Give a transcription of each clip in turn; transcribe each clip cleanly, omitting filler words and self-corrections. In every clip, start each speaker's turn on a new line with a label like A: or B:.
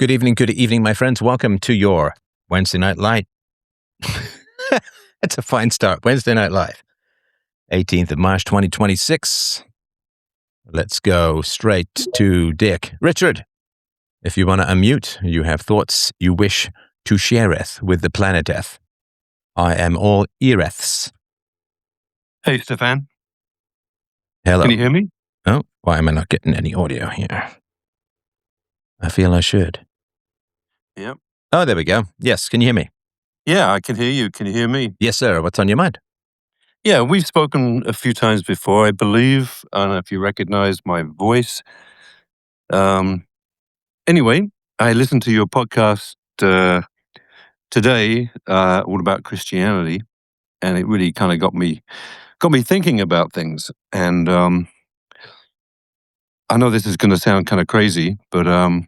A: Good evening, my friends. Welcome to your Wednesday Night Light. It's a fine start. Wednesday Night Live, 18th of March, 2026. Let's go straight to Dick. Richard, if you want to unmute, you have thoughts you wish to shareth with the planeteth. I am all eareths.
B: Hey, Stefan.
A: Hello.
B: Can you hear me?
A: Oh, why am I not getting any audio here? I feel I should.
B: Yep.
A: Oh, there we go. Yes, can you hear me?
B: Yeah, I can hear you. Can you hear me?
A: Yes, sir. What's on your mind?
B: Yeah, we've spoken a few times before, I believe. I don't know if you recognize my voice. Anyway, I listened to your podcast today, all about Christianity, and it really kind of got me thinking about things. And I know this is going to sound kind of crazy, but I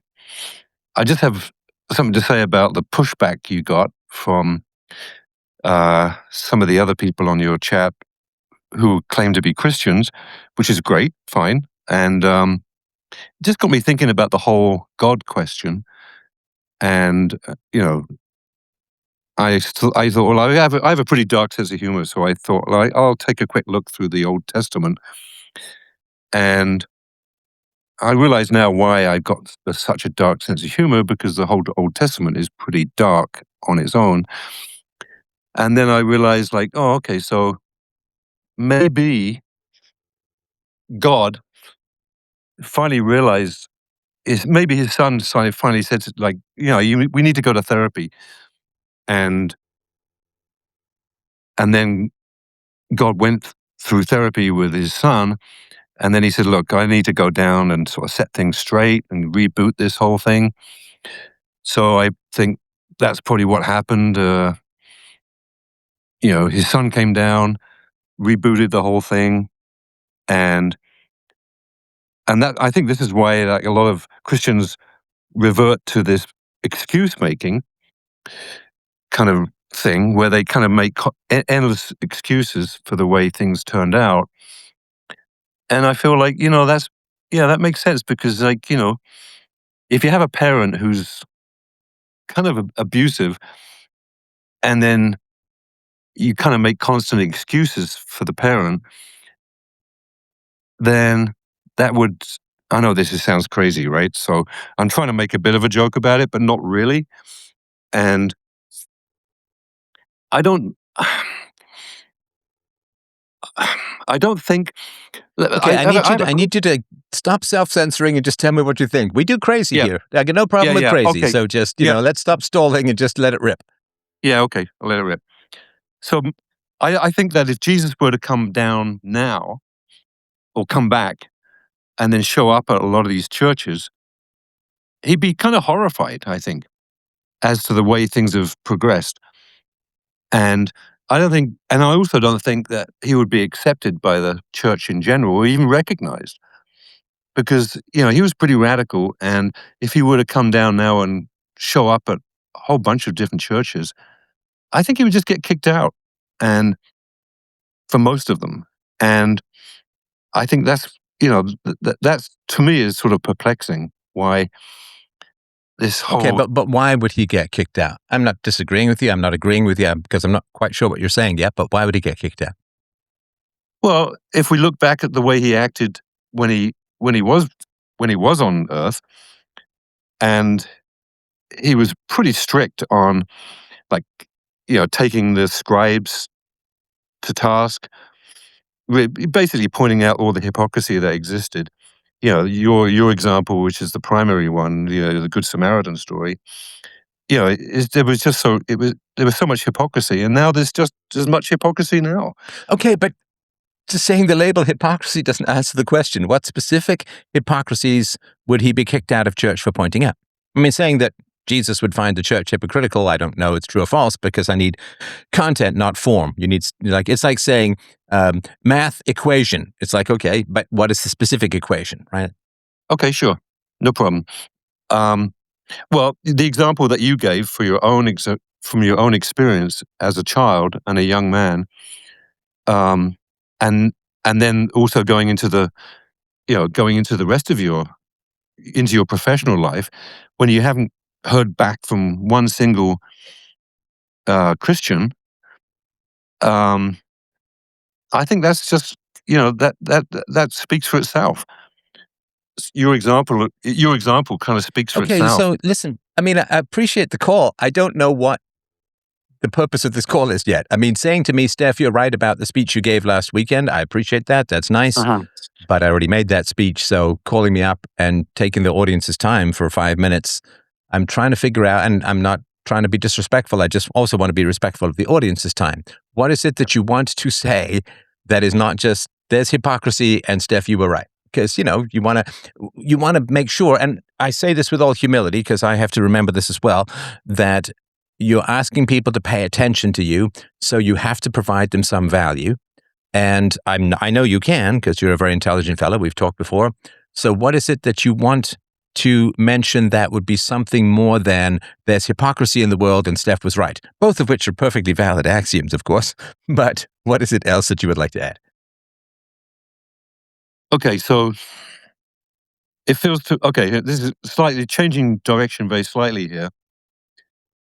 B: just have something to say about the pushback you got from some of the other people on your chat who claim to be Christians, which is great, fine. And just got me thinking about the whole God question. And, I thought, well, I have a pretty dark sense of humor, so I thought, well, I'll take a quick look through the Old Testament. And I realize now why I got such a dark sense of humor, because the whole Old Testament is pretty dark on its own. And then I realized, like, oh, okay, so maybe God finally realized maybe his son finally said, like, we need to go to therapy. And then God went through therapy with his son. And then he said, look, I need to go down and sort of set things straight and reboot this whole thing. So I think that's probably what happened. His son came down, rebooted the whole thing. And that, I think this is why, like, a lot of Christians revert to this excuse making kind of thing, where they kind of make endless excuses for the way things turned out. And I feel like, that makes sense, because, like, if you have a parent who's kind of abusive, and then you kind of make constant excuses for the parent, then that would, I know this sounds crazy, right? So I'm trying to make a bit of a joke about it, but not really. And I don't, I don't think.
A: Okay, I need you to stop self-censoring and just tell me what you think. We do crazy here. I got no problem with crazy.
B: Okay.
A: So just, let's stop stalling and just let it rip.
B: Yeah, okay, I'll let it rip. So I think that if Jesus were to come down now, or come back, and then show up at a lot of these churches, he'd be kind of horrified, I think, as to the way things have progressed. And I also don't think that he would be accepted by the church in general, or even recognized, because, he was pretty radical. And if he were to come down now and show up at a whole bunch of different churches, I think he would just get kicked out, and for most of them. And I think that's, that's, to me, is sort of perplexing, why this whole...
A: Okay, but why would he get kicked out? I'm not disagreeing with you. I'm not agreeing with you, because I'm not quite sure what you're saying yet, but why would he get kicked out?
B: Well, if we look back at the way he acted when he was on Earth, and he was pretty strict on, like, taking the scribes to task, basically pointing out all the hypocrisy that existed. Your example, which is the primary one, the Good Samaritan story. There was so much hypocrisy, and now there's just as much hypocrisy now.
A: Okay, but just saying the label hypocrisy doesn't answer the question. What specific hypocrisies would he be kicked out of church for pointing out? I mean, saying that Jesus would find the church hypocritical, I don't know it's true or false, because I need content, not form. It's like saying math equation. It's like, okay, but what is the specific equation, right?
B: Okay, sure. No problem. Well, the example that you gave for from your own experience as a child and a young man, and then also going into the rest of your professional life, when you haven't heard back from one single Christian, I think that's just, that speaks for itself. Your example kind of speaks for
A: Okay,
B: itself.
A: so listen, I mean, I appreciate the call. I don't know what the purpose of this call is yet. I mean, saying to me, Steph, you're right about the speech you gave last weekend. I appreciate that. That's nice. But I already made that speech. So calling me up and taking the audience's time for 5 minutes, I'm trying to figure out, and I'm not trying to be disrespectful. I just also want to be respectful of the audience's time. What is it that you want to say that is not just, there's hypocrisy and Steph, you were right? Because, you want to make sure, and I say this with all humility because I have to remember this as well, that you're asking people to pay attention to you, so you have to provide them some value. And I know you can, because you're a very intelligent fellow. We've talked before. So what is it that you want to mention that would be something more than there's hypocrisy in the world and Steph was right? Both of which are perfectly valid axioms, of course. But what is it else that you would like to add?
B: Okay, so it feels this is slightly changing direction very slightly here.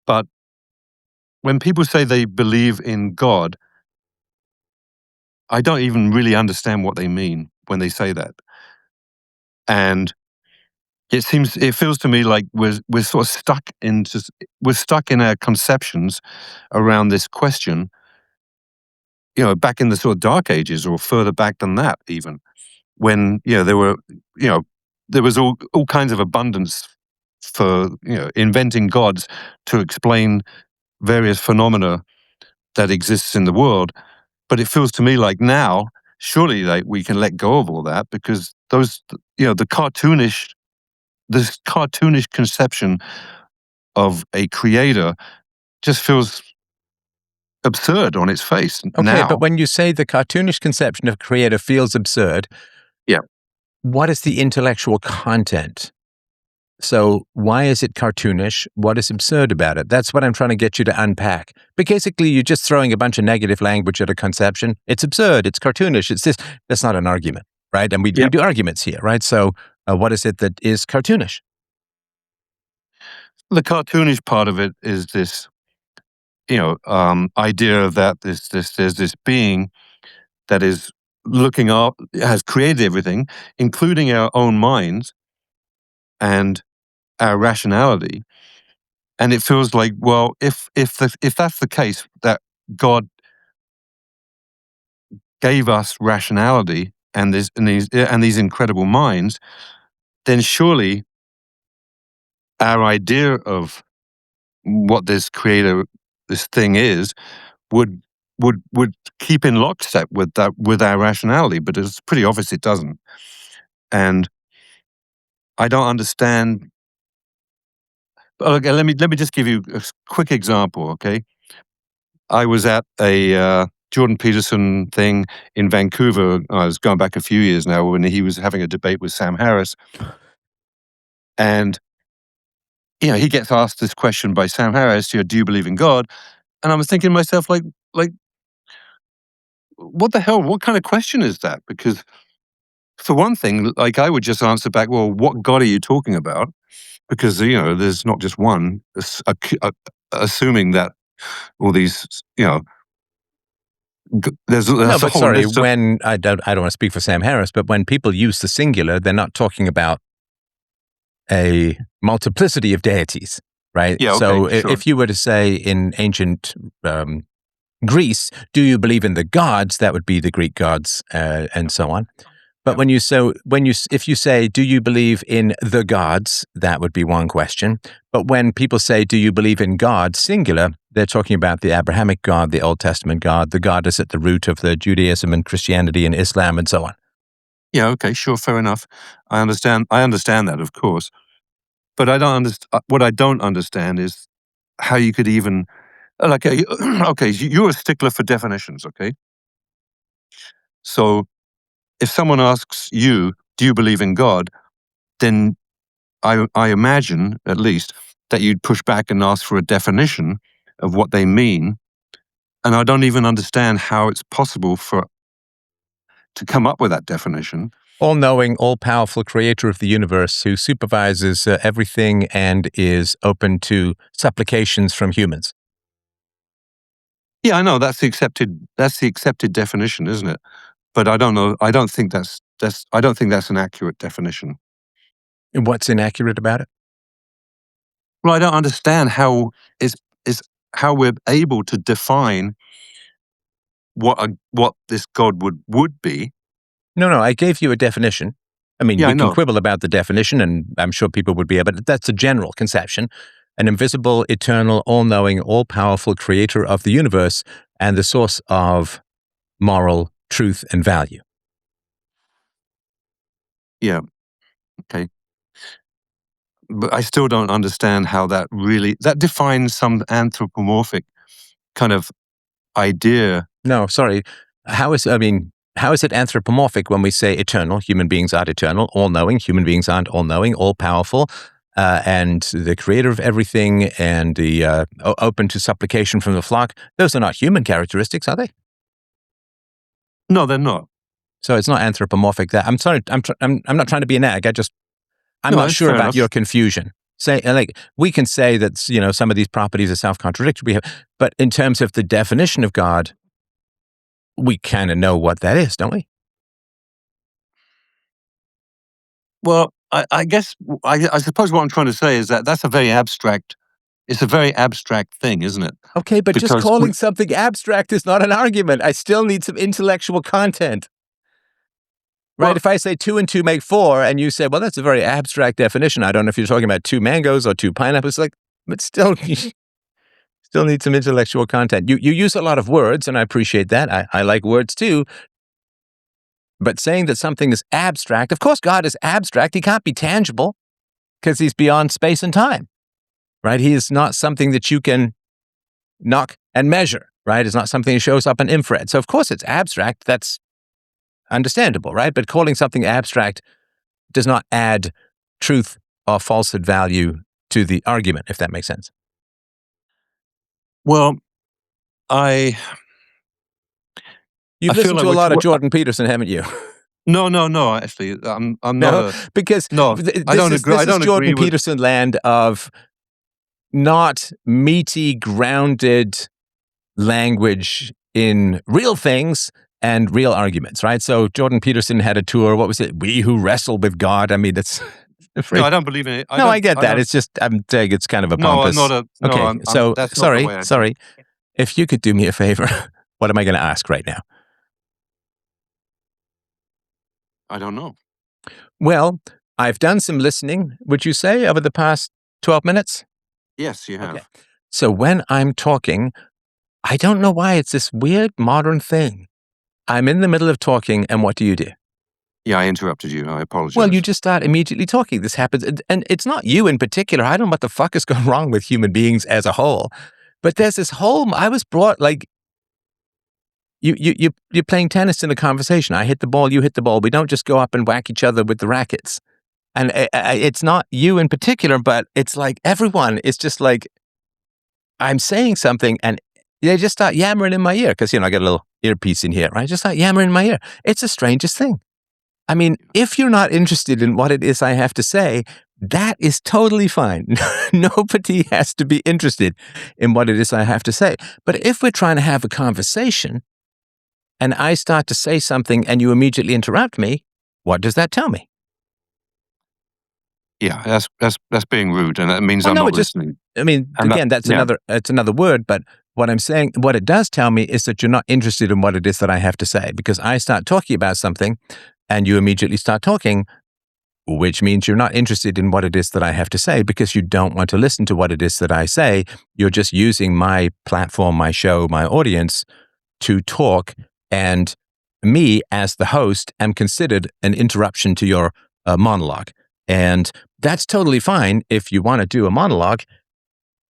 B: But when people say they believe in God, I don't even really understand what they mean when they say that. And it feels to me like we're sort of stuck in our conceptions around this question, back in the sort of dark ages or further back than that even, when, there was all kinds of abundance for, inventing gods to explain various phenomena that exists in the world. But it feels to me like now, surely, like, we can let go of all that, because those, this cartoonish conception of a creator just feels absurd on its face
A: Okay,
B: now.
A: but when you say the cartoonish conception of creator feels absurd,
B: Yeah.
A: what is the intellectual content? So why is it cartoonish? What is absurd about it? That's what I'm trying to get you to unpack. But basically, you're just throwing a bunch of negative language at a conception. It's absurd. It's cartoonish. It's this. That's not an argument, right? And we
B: Yep.
A: do arguments here, right? So what is it that is cartoonish?
B: The cartoonish part of it is this, idea that there's this being that is looking up, has created everything, including our own minds and our rationality. And it feels like, well, if that's the case, that God gave us rationality and these incredible minds, then surely our idea of what this thing is, would keep in lockstep with our rationality. But it's pretty obvious it doesn't. And I don't understand. Okay, let me just give you a quick example. Okay, I was at a Jordan Peterson thing in Vancouver. I was going back a few years now, when he was having a debate with Sam Harris, and he gets asked this question by Sam Harris: "Do you believe in God?" And I was thinking to myself, like, what the hell? What kind of question is that? Because, for one thing, like, I would just answer back, "Well, what God are you talking about?" Because, there's not just one. Assuming that all these, there's
A: No,
B: a
A: but
B: whole
A: sorry,
B: list of.
A: when I don't want to speak for Sam Harris, but when people use the singular, they're not talking about a multiplicity of deities, right?
B: Yeah,
A: So
B: okay, sure.
A: if you were to say in ancient Greece, do you believe in the gods? That would be the Greek gods and so on. But if you say, do you believe in the gods? That would be one question. But when people say, do you believe in God, singular, they're talking about the Abrahamic God, the Old Testament God. The God is at the root of the Judaism and Christianity and Islam and so on.
B: Yeah, okay, sure, fair enough. I understand that, of course. But I don't understand. What I don't understand is how you could even, like, okay, you're a stickler for definitions, okay? So if someone asks you, do you believe in God? Then I imagine, at least, that you'd push back and ask for a definition of what they mean. And I don't even understand how it's possible to come up with that definition.
A: All-knowing, all-powerful creator of the universe who supervises everything and is open to supplications from humans.
B: Yeah, I know that's the accepted definition, isn't it? But I don't know. I don't think that's an accurate definition.
A: And what's inaccurate about it?
B: Well, I don't understand how is how we're able to define what this God would be.
A: No, I gave you a definition. I mean,
B: Yeah,
A: we
B: I
A: can
B: know.
A: quibble about the definition, and I'm sure people would be able to. That's a general conception. An invisible, eternal, all-knowing, all-powerful creator of the universe and the source of moral truth and value.
B: Yeah. Okay. But I still don't understand how that defines some anthropomorphic kind of idea.
A: No, sorry. How is it anthropomorphic when we say eternal? Human beings aren't eternal. All-knowing, human beings aren't all-knowing, all-powerful, and the creator of everything and the open to supplication from the flock. Those are not human characteristics, are they?
B: No, they're not.
A: So it's not anthropomorphic. That I'm sorry. I'm not trying to be a nag. I'm
B: No,
A: not
B: it's
A: sure
B: fair
A: about
B: enough.
A: your confusion. Say, like, we can say that some of these properties are self-contradictory, but in terms of the definition of God, we kind of know what that is, don't we?
B: Well, I guess I suppose what I'm trying to say is that that's a very abstract. It's a very abstract thing, isn't it?
A: Okay, but just
B: Because
A: calling something abstract is not an argument. I still need some intellectual content. Right?
B: Well,
A: If I say 2 and 2 make 4, and you say, well, that's a very abstract definition. I don't know if you're talking about 2 mangoes or 2 pineapples. Like, but still, you still need some intellectual content. You use a lot of words, and I appreciate that. I like words too. But saying that something is abstract, of course, God is abstract. He can't be tangible because he's beyond space and time. Right? He is not something that you can knock and measure. Right? It's not something that shows up in infrared. So, of course, it's abstract. That's understandable, right? But calling something abstract does not add truth or falsehood value to the argument, if that makes sense.
B: well,
A: You've
B: I feel
A: listened
B: like
A: to a lot of Jordan Peterson, haven't you?
B: no. Actually, I'm not
A: No,
B: a
A: because
B: no. I don't agree. I
A: This is
B: don't agree
A: Jordan
B: with.
A: Peterson land of not meaty, grounded language in real things and real arguments, right? So Jordan Peterson had a tour. What was it? We who wrestle with God. I mean, it's
B: No, I don't believe in it.
A: no, I get that. It's just I'm saying it's kind of a
B: No, I'm
A: pompous.
B: not a. No,
A: Okay,
B: I'm.
A: so
B: That's not the way I.
A: sorry. If you could do me a favor, what am I going to ask right now?
B: I don't know.
A: Well, I've done some listening, would you say, over the past 12 minutes?
B: Yes, you have.
A: Okay. So when I'm talking, I don't know why it's this weird modern thing. I'm in the middle of talking, and what do?
B: Yeah, I interrupted you. I apologize.
A: Well, you just start immediately talking. This happens, and it's not you in particular. I don't know what the fuck has gone wrong with human beings as a whole, but there's this whole. I was brought like you're playing tennis in a conversation. I hit the ball, you hit the ball. We don't just go up and whack each other with the rackets. And it's not you in particular, but it's like everyone is just like I'm saying something, and they just start yammering in my ear because I got a little earpiece in here, right? Just start yammering in my ear. It's the strangest thing. I mean, if you're not interested in what it is I have to say, that is totally fine. Nobody has to be interested in what it is I have to say. But if we're trying to have a conversation and I start to say something and you immediately interrupt me, what does that tell me?
B: Yeah, that's being rude, and that means I'm not listening.
A: I mean,
B: And
A: again, that's another word, but what I'm saying, what it does tell me is that you're not interested in what it is that I have to say, because I start talking about something and you immediately start talking, which means you're not interested in what it is that I have to say because you don't want to listen to what it is that I say. You're just using my platform, my show, my audience to talk, and me as the host am considered an interruption to your monologue. And that's totally fine. If you want to do a monologue,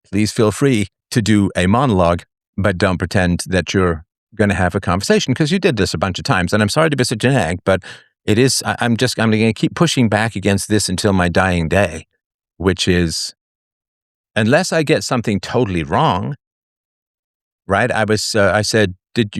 A: please feel free to do a monologue, but don't pretend that you're going to have a conversation, because you did this a bunch of times. And I'm sorry to be such a nag, but it is, I'm going to keep pushing back against this until my dying day, which is, unless I get something totally wrong, right? I said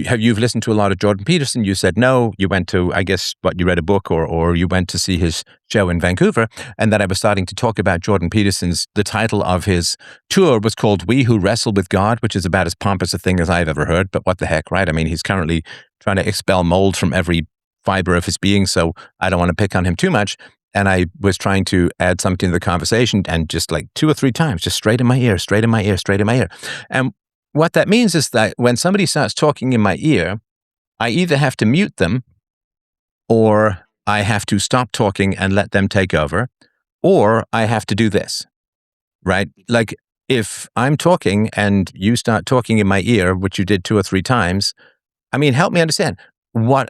A: have you listened to a lot of Jordan Peterson? You said no. You went to, I guess, you read a book or you went to see his show in Vancouver. And then I was starting to talk about Jordan Peterson's, the title of his tour was called We Who Wrestle with God, which is about as pompous a thing as I've ever heard. But what the heck, right? I mean, he's currently trying to expel mold from every fiber of his being. So I don't want to pick on him too much. And I was trying to add something to the conversation and just like 2 or 3 times, just straight in my ear, straight in my ear, straight in my ear. And what that means is that when somebody starts talking in my ear, I either have to mute them or I have to stop talking and let them take over, or I have to do this, right? Like if I'm talking and you start talking in my ear, which you did 2 or 3 times, I mean, help me understand what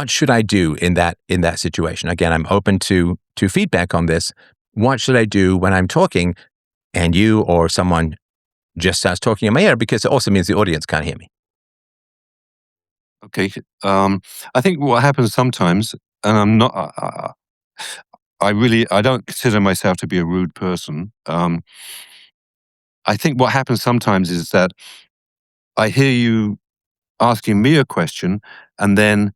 A: should I do in that situation? Again, I'm open to feedback on this. What should I do when I'm talking and you or someone just starts talking in my ear, because it also means the audience can't hear me?
B: Okay. I think what happens sometimes, and I'm not, I don't consider myself to be a rude person. I think what happens sometimes is that I hear you asking me a question, and then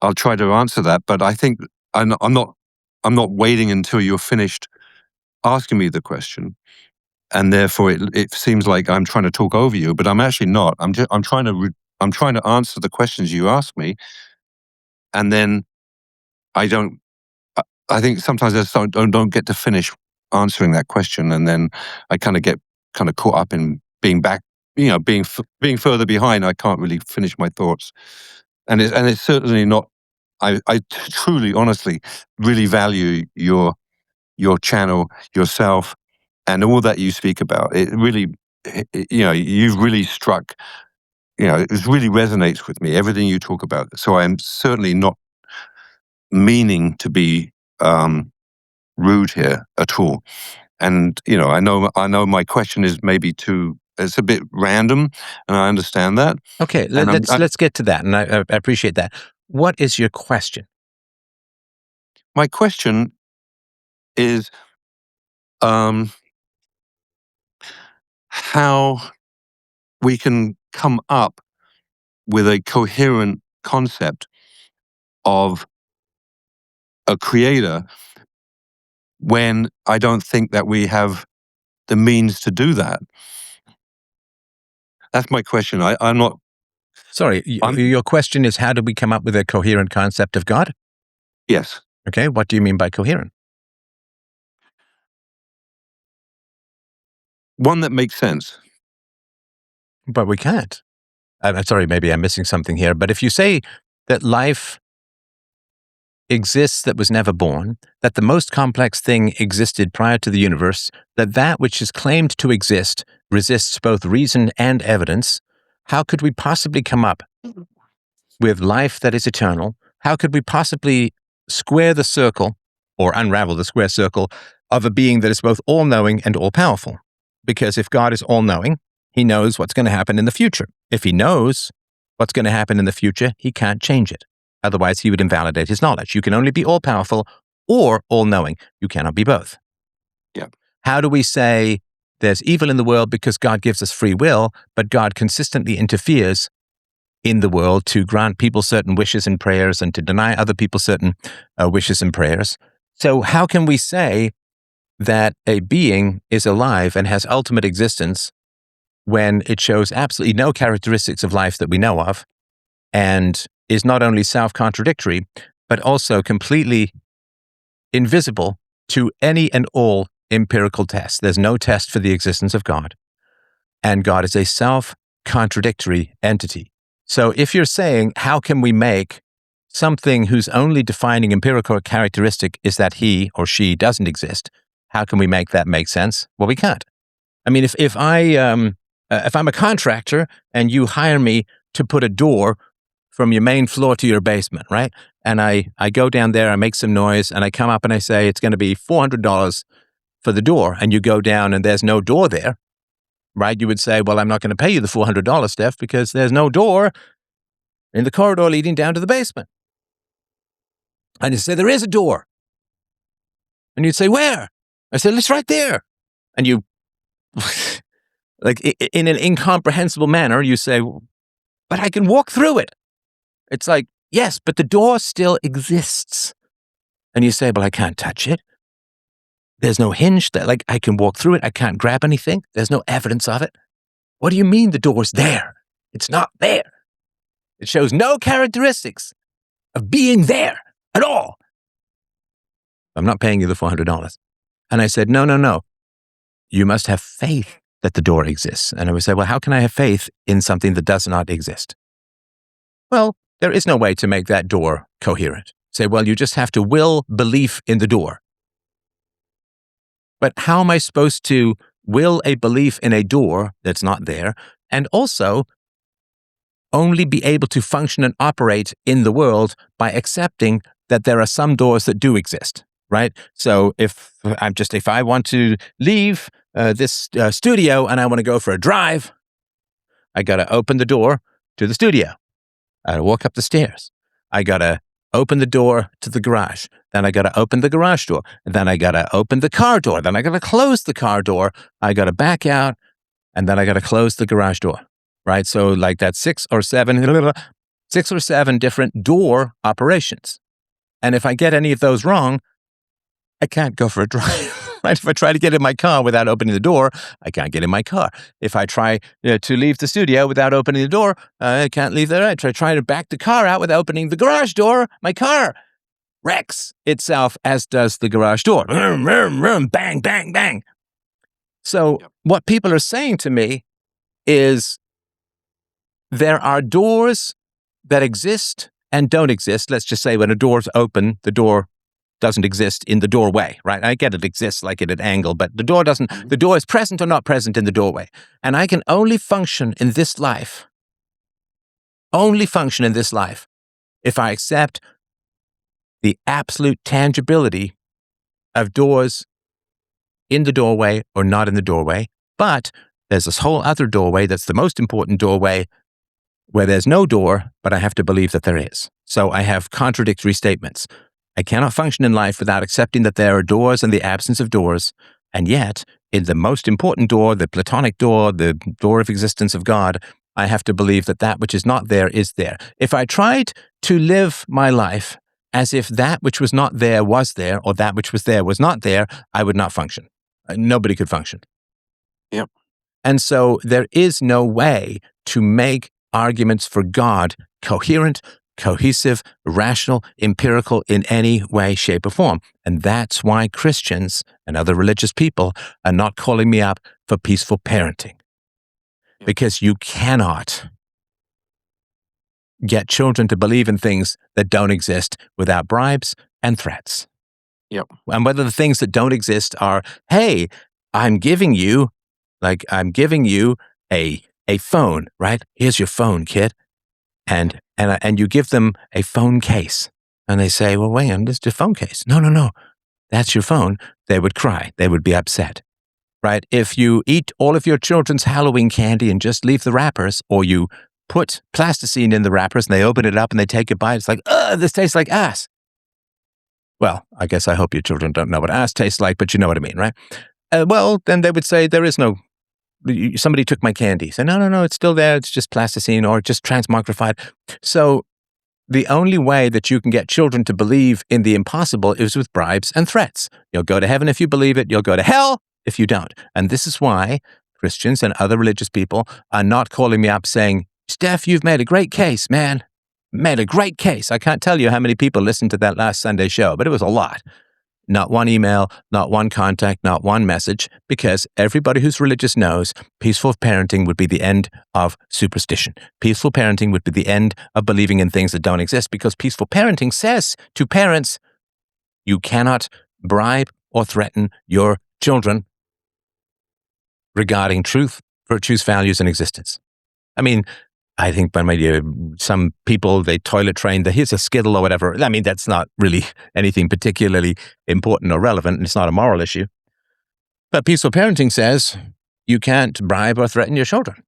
B: I'll try to answer that. But I think I'm not waiting until you're finished asking me the question, and therefore it seems like I'm trying to talk over you, but I'm actually not. I'm trying to answer the questions you ask me, and then I don't. I think sometimes I just don't get to finish answering that question, and then I kind of get caught up in being back, being further behind. I can't really finish my thoughts, and it's certainly not. I truly, honestly, really value your channel, yourself, and all that you speak about. It really, you've really struck. It really resonates with me. Everything you talk about. So I'm certainly not meaning to be rude here at all. And I know my question is maybe it's a bit random, and I understand that.
A: Okay,
B: And
A: let's get to that, and I appreciate that. What is your question?
B: my question is how we can come up with a coherent concept of a creator when I don't think that we have the means to do that. That's my question. I'm not.
A: Sorry, your question is, how do we come up with a coherent concept of God?
B: Yes.
A: Okay, what do you mean by coherent?
B: One that makes sense.
A: But we can't. I'm sorry, maybe I'm missing something here. But if you say that life exists that was never born, that the most complex thing existed prior to the universe, that which is claimed to exist resists both reason and evidence, how could we possibly come up with life that is eternal? How could we possibly square the circle or unravel the square circle of a being that is both all-knowing and all-powerful? Because if God is all-knowing, he knows what's going to happen in the future. If he knows what's going to happen in the future, he can't change it. Otherwise, he would invalidate his knowledge. You can only be all-powerful or all-knowing. You cannot be both.
B: Yeah.
A: How do we say there's evil in the world because God gives us free will, but God consistently interferes in the world to grant people certain wishes and prayers and to deny other people certain wishes and prayers? So how can we say that a being is alive and has ultimate existence when it shows absolutely no characteristics of life that we know of and is not only self-contradictory, but also completely invisible to any and all empirical tests? There's no test for the existence of God, and God is a self-contradictory entity. So if you're saying, how can we make something whose only defining empirical characteristic is that he or she doesn't exist, how can we make that make sense? Well, we can't. I mean, if I'm a contractor and you hire me to put a door from your main floor to your basement, right? And I go down there, I make some noise, and I come up and I say, it's going to be $400 for the door. And you go down and there's no door there, right? You would say, well, I'm not going to pay you the $400, Steph, because there's no door in the corridor leading down to the basement. And you say, there is a door. And you'd say, where? I said, it's right there. And you, like in an incomprehensible manner, you say, but I can walk through it. It's like, yes, but the door still exists. And you say, well, I can't touch it. There's no hinge that, like, I can walk through it. I can't grab anything. There's no evidence of it. What do you mean the door's there? It's not there. It shows no characteristics of being there at all. I'm not paying you the $400. And I said, no. You must have faith that the door exists. And I would say, well, how can I have faith in something that does not exist? Well, there is no way to make that door coherent. Say, well, you just have to will belief in the door. But how am I supposed to will a belief in a door that's not there, and also only be able to function and operate in the world by accepting that there are some doors that do exist, right? So if I want to leave this studio and I want to go for a drive, I got to open the door to the studio. I walk up the stairs. I got to open the door to the garage. Then I got to open the garage door. Then I got to open the car door. Then I got to close the car door. I got to back out. And then I got to close the garage door, right? So like that's 6 or 7 different door operations. And if I get any of those wrong, I can't go for a drive. Right? If I try to get in my car without opening the door, I can't get in my car. If I try to leave the studio without opening the door, I can't leave there. I try to back the car out without opening the garage door. My car wrecks itself, as does the garage door. Vroom, vroom, vroom, bang, bang, bang. So what people are saying to me is there are doors that exist and don't exist. Let's just say when a door's open, the door doesn't exist in the doorway, right? I get it exists like at an angle, but the door doesn't, the door is present or not present in the doorway. And I can only function in this life if I accept the absolute tangibility of doors in the doorway or not in the doorway. But there's this whole other doorway that's the most important doorway where there's no door, but I have to believe that there is. So I have contradictory statements. I cannot function in life without accepting that there are doors and the absence of doors. And yet, in the most important door, the Platonic door, the door of existence of God, I have to believe that that which is not there is there. If I tried to live my life as if that which was not there was there, or that which was there was not there, I would not function. Nobody could function.
B: Yep.
A: And so there is no way to make arguments for God coherent, cohesive, rational, empirical in any way, shape, or form. And that's why Christians and other religious people are not calling me up for peaceful parenting. Because you cannot get children to believe in things that don't exist without bribes and threats.
B: Yep.
A: And whether the things that don't exist are, hey, I'm giving you a phone, right? Here's your phone, kid. And you give them a phone case. And they say, well, wait, this is your phone case. No. That's your phone. They would cry. They would be upset, right? If you eat all of your children's Halloween candy and just leave the wrappers, or you put plasticine in the wrappers and they open it up and they take a bite, it's like, this tastes like ass. Well, I guess I hope your children don't know what ass tastes like, but you know what I mean, right? Well, then they would say there is no, somebody took my candy. Say, no, it's still there. It's just plasticine or just transmogrified. So the only way that you can get children to believe in the impossible is with bribes and threats. You'll go to heaven if you believe it. You'll go to hell if you don't. And this is why Christians and other religious people are not calling me up saying, Steph, you've made a great case, man. Made a great case. I can't tell you how many people listened to that last Sunday show, but it was a lot. Not one email, not one contact, not one message, because everybody who's religious knows peaceful parenting would be the end of superstition. Peaceful parenting would be the end of believing in things that don't exist, because peaceful parenting says to parents, you cannot bribe or threaten your children regarding truth, virtues, values, and existence. I mean, I think when some people, they toilet train, here's a Skittle or whatever. I mean, that's not really anything particularly important or relevant. And it's not a moral issue. But peaceful parenting says you can't bribe or threaten your children.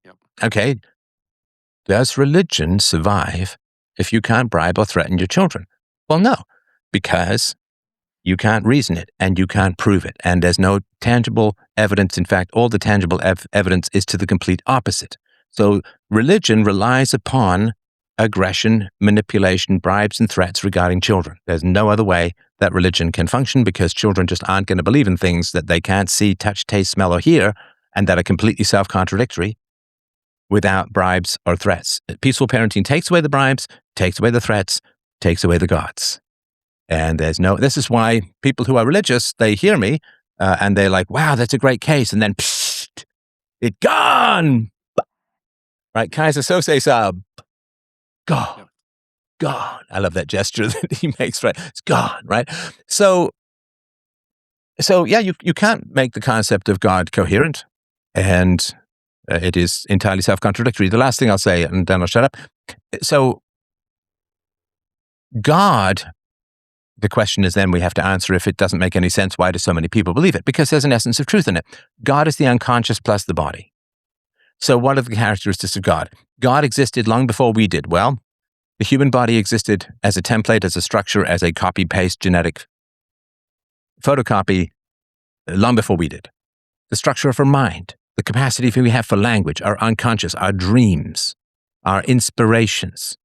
B: Yep.
A: Okay. Does religion survive if you can't bribe or threaten your children? Well, no, because you can't reason it and you can't prove it. And there's no tangible evidence. In fact, all the tangible evidence is to the complete opposite. So religion relies upon aggression, manipulation, bribes, and threats regarding children. There's no other way that religion can function because children just aren't going to believe in things that they can't see, touch, taste, smell, or hear, and that are completely self-contradictory without bribes or threats. Peaceful parenting takes away the bribes, takes away the threats, takes away the gods. And this is why people who are religious, they hear me and they're like, wow, that's a great case. And then, psst, it gone. Right? Kaiser Sose Saab. Gone. Gone. I love that gesture that he makes, right? It's gone, right? So yeah, you can't make the concept of God coherent, and it is entirely self-contradictory. The last thing I'll say, and then I'll shut up. So God, the question is then we have to answer, if it doesn't make any sense, why do so many people believe it? Because there's an essence of truth in it. God is the unconscious plus the body. So what are the characteristics of God? God existed long before we did. Well, the human body existed as a template, as a structure, as a copy-paste genetic photocopy long before we did. The structure of our mind, the capacity we have for language, our unconscious, our dreams, our inspirations,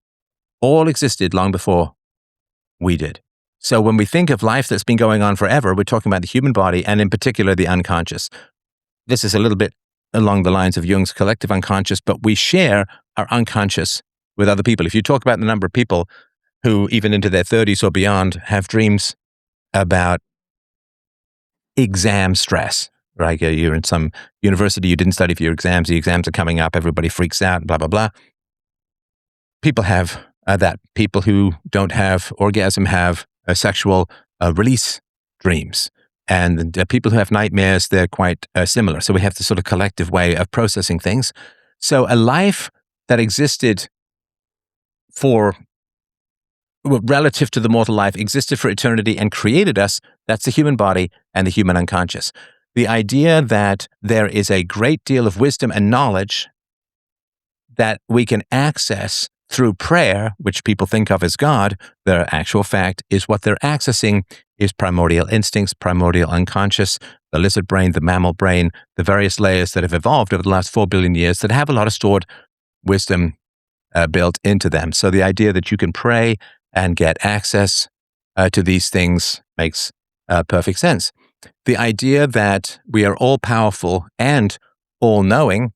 A: all existed long before we did. So when we think of life that's been going on forever, we're talking about the human body and in particular the unconscious. This is a little bit along the lines of Jung's collective unconscious, but we share our unconscious with other people. If you talk about the number of people who, even into their 30s or beyond, have dreams about exam stress, right? You're in some university, you didn't study for your exams, the exams are coming up, everybody freaks out, blah, blah, blah. People have that. People who don't have orgasm have sexual release dreams. And the people who have nightmares, they're quite similar. So we have this sort of collective way of processing things. So a life that existed relative to the mortal life, existed for eternity and created us, that's the human body and the human unconscious. The idea that there is a great deal of wisdom and knowledge that we can access through prayer, which people think of as God, the actual fact is what they're accessing is primordial instincts, primordial unconscious, the lizard brain, the mammal brain, the various layers that have evolved over the last 4 billion years that have a lot of stored wisdom built into them. So the idea that you can pray and get access to these things makes perfect sense. The idea that we are all powerful and all knowing,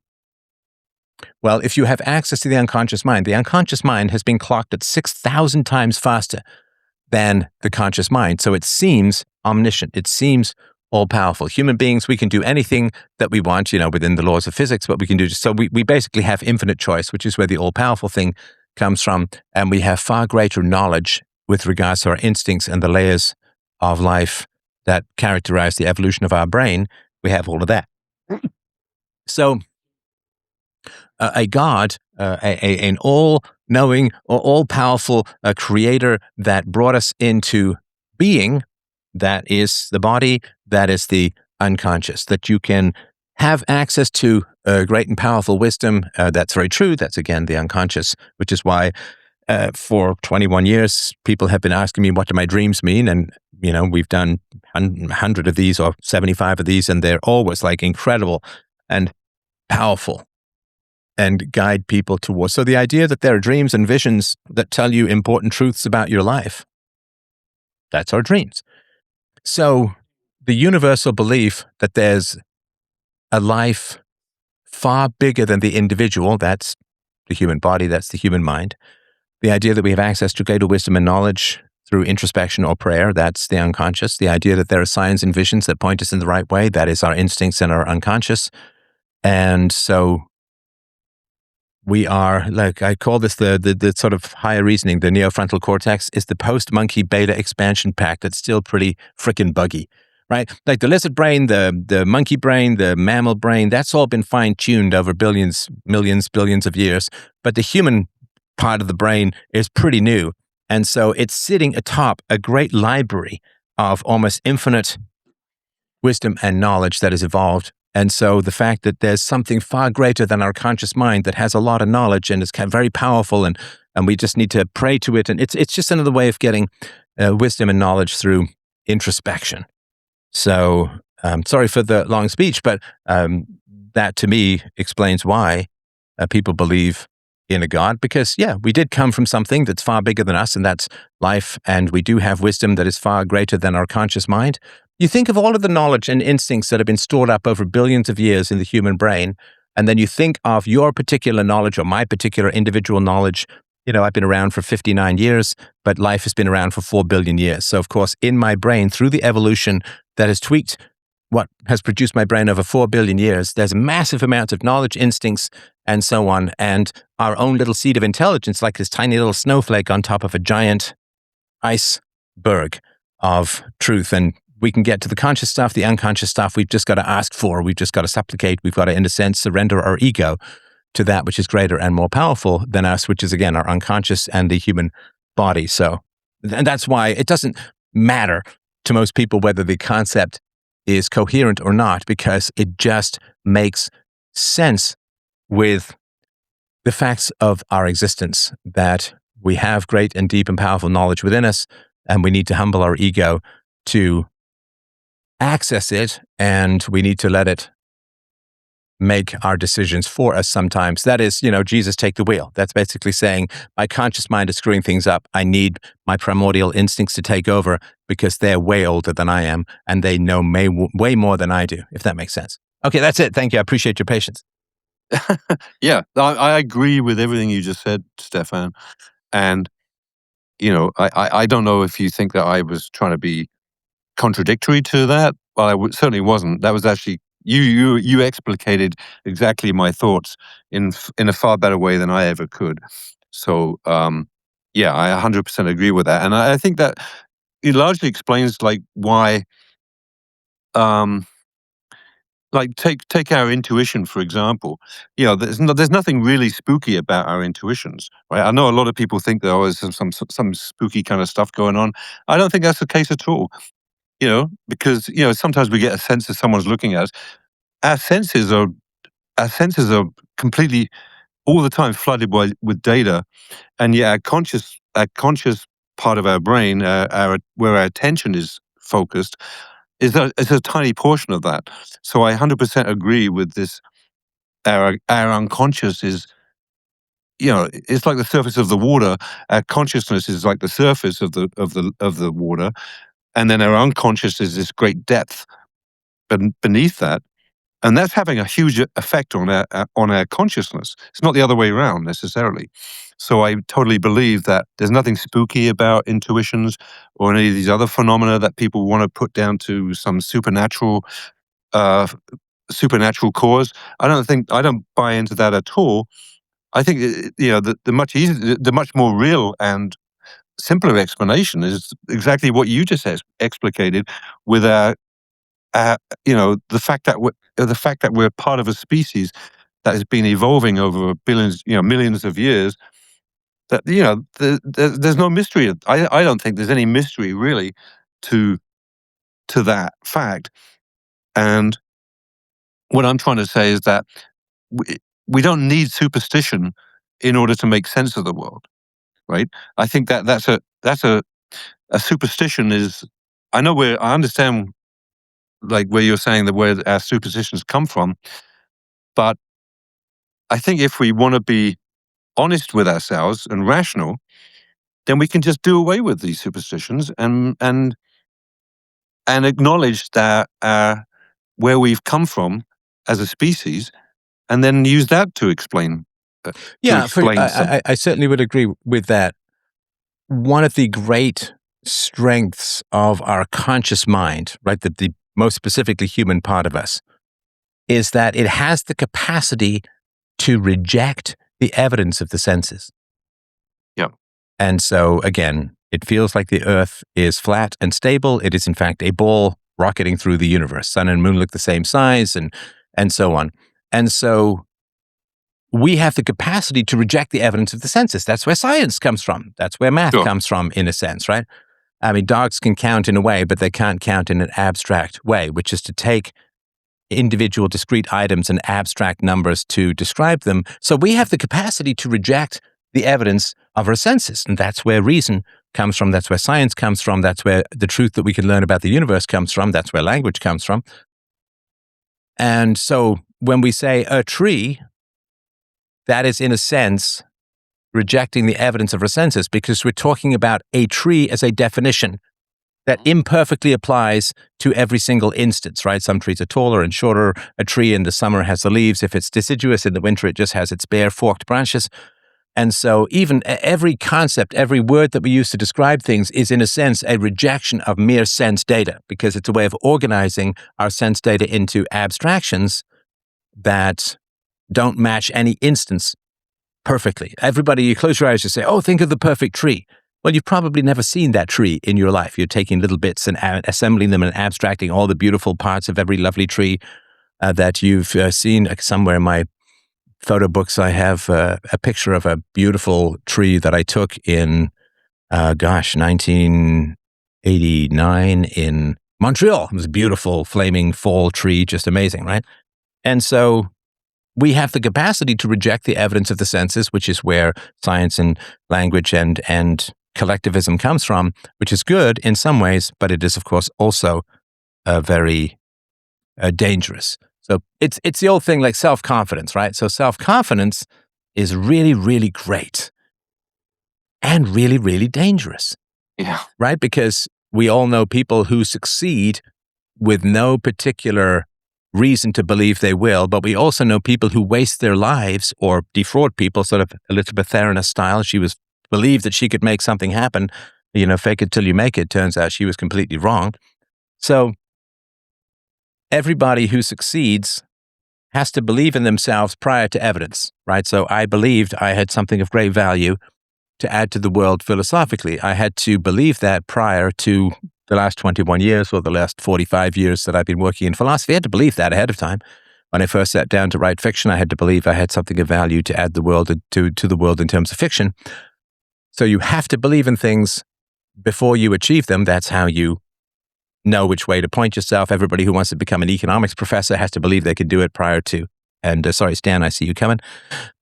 A: well, if you have access to the unconscious mind has been clocked at 6,000 times faster than the conscious mind. So it seems omniscient. It seems all-powerful. Human beings, we can do anything that we want, within the laws of physics, but we can do just so we basically have infinite choice, which is where the all-powerful thing comes from. And we have far greater knowledge with regards to our instincts and the layers of life that characterize the evolution of our brain. We have all of that. So a God, an all-knowing or all-powerful creator that brought us into being, that is the body, that is the unconscious, that you can have access to great and powerful wisdom. That's very true. That's, again, the unconscious, which is why for 21 years, people have been asking me, what do my dreams mean? And, we've done 100 of these or 75 of these, and they're always like incredible and powerful and guide people towards. So the idea that there are dreams and visions that tell you important truths about your life, that's our dreams. So the universal belief that there's a life far bigger than the individual, that's the human body, that's the human mind. The idea that we have access to greater wisdom and knowledge through introspection or prayer, that's the unconscious. The idea that there are signs and visions that point us in the right way, that is our instincts and our unconscious. And so we are, like, I call this the sort of higher reasoning, the neofrontal cortex is the post-monkey beta expansion pack that's still pretty freaking buggy, right? Like the lizard brain, the monkey brain, the mammal brain, that's all been fine-tuned over billions of years. But the human part of the brain is pretty new. And so it's sitting atop a great library of almost infinite wisdom and knowledge that has evolved. And so the fact that there's something far greater than our conscious mind that has a lot of knowledge and is very powerful, and we just need to pray to it. And it's just another way of getting wisdom and knowledge through introspection. So sorry for the long speech, but that to me explains why people believe in a God because, yeah, we did come from something that's far bigger than us, and that's life, and we do have wisdom that is far greater than our conscious mind. You think of all of the knowledge and instincts that have been stored up over billions of years in the human brain, and then you think of your particular knowledge or my particular individual knowledge. I've been around for 59 years, but life has been around for 4 billion years. So, of course, in my brain, through the evolution that has tweaked what has produced my brain over 4 billion years, there's massive amounts of knowledge, instincts, and so on. And our own little seed of intelligence, like this tiny little snowflake on top of a giant iceberg of truth. And we can get to the conscious stuff, the unconscious stuff. We've just got to ask for, we've just got to supplicate. We've got to, in a sense, surrender our ego to that which is greater and more powerful than us, which is, again, our unconscious and the human body. So, and that's why it doesn't matter to most people whether the concept is coherent or not, because it just makes sense with the facts of our existence, that we have great and deep and powerful knowledge within us, and we need to humble our ego to access it, and we need to let it make our decisions for us sometimes. That is, Jesus, take the wheel. That's basically saying my conscious mind is screwing things up. I need my primordial instincts to take over because they're way older than I am and they know way more than I do, if that makes sense. Okay, that's it. Thank you. I appreciate your patience.
B: Yeah, I agree with everything you just said, Stefan. And, I don't know if you think that I was trying to be contradictory to that. Well, certainly wasn't. That was actually you explicated exactly my thoughts in a far better way than I ever could. So yeah, I 100% agree with that, and I think that it largely explains why take our intuition, for example. There's nothing really spooky about our intuitions, right? I know a lot of people think there is some spooky kind of stuff going on. I don't think that's the case at all. Because sometimes we get a sense that someone's looking at us. Our senses are completely all the time flooded with data, and yet our conscious part of our brain, where our attention is focused, is a tiny portion of that. So I 100% agree with this. Our unconscious is, it's like the surface of the water. Our consciousness is like the surface of the water, and then our unconscious is this great depth beneath that. And that's having a huge effect on our consciousness. It's not the other way around necessarily. So I totally believe that there's nothing spooky about intuitions or any of these other phenomena that people want to put down to some uh, supernatural cause. I don't buy into that at all. I think the much more real and simpler explanation is exactly what you just explicated with the fact that we're part of a species that has been evolving over billions, millions of years. That there's no mystery. I don't think there's any mystery really to that fact. And what I'm trying to say is that we don't need superstition in order to make sense of the world, right? I think that's a superstition is. I understand where you're saying that where our superstitions come from, but I think if we want to be honest with ourselves and rational, then we can just do away with these superstitions and acknowledge that where we've come from as a species, and then use that to explain.
A: Yeah,
B: Some.
A: I certainly would agree with that. One of the great strengths of our conscious mind, right, the most specifically human part of us, is that it has the capacity to reject the evidence of the senses.
B: Yeah.
A: And so, again, it feels like the Earth is flat and stable. It is, in fact, a ball rocketing through the universe. Sun and moon look the same size, and so on. And so we have the capacity to reject the evidence of the senses. That's where science comes from. That's where math comes from, in a sense, right? I mean, dogs can count in a way, but they can't count in an abstract way, which is to take individual discrete items and abstract numbers to describe them. So we have the capacity to reject the evidence of our senses. And that's where reason comes from. That's where science comes from. That's where the truth that we can learn about the universe comes from. That's where language comes from. And so when we say a tree that is, in a sense, rejecting the evidence of our senses, because we're talking about a tree as a definition that imperfectly applies to every single instance, right? Some trees are taller and shorter. A tree in the summer has the leaves. If it's deciduous, in the winter, it just has its bare forked branches. And so even every concept, every word that we use to describe things is, in a sense, a rejection of mere sense data, because it's a way of organizing our sense data into abstractions that don't match any instance perfectly. Everybody, you close your eyes, you say, oh, think of the perfect tree. Well, you've probably never seen that tree in your life. You're taking little bits and assembling them and abstracting all the beautiful parts of every lovely tree that you've seen. Somewhere in my photo books, I have a picture of a beautiful tree that I took in, 1989 in Montreal. It was a beautiful flaming fall tree, just amazing, right? And so we have the capacity to reject the evidence of the senses, which is where science and language and collectivism comes from, which is good in some ways, but it is, of course, also very dangerous. So it's the old thing like self-confidence, right? So self-confidence is really, really great and really, really dangerous.
B: Yeah.
A: Right? Because we all know people who succeed with no particular reason to believe they will, but we also know people who waste their lives or defraud people, sort of Elizabeth Theranos style. She believed that she could make something happen, fake it till you make it. Turns out she was completely wrong. So everybody who succeeds has to believe in themselves prior to evidence, right? So I believed I had something of great value to add to the world philosophically. I had to believe that prior to the last 21 years or the last 45 years that I've been working in philosophy. I had to believe that ahead of time. When I first sat down to write fiction, I had to believe I had something of value to add the world to the world in terms of fiction. So you have to believe in things before you achieve them. That's how you know which way to point yourself. Everybody who wants to become an economics professor has to believe they can do it prior to. And sorry, Stan, I see you coming,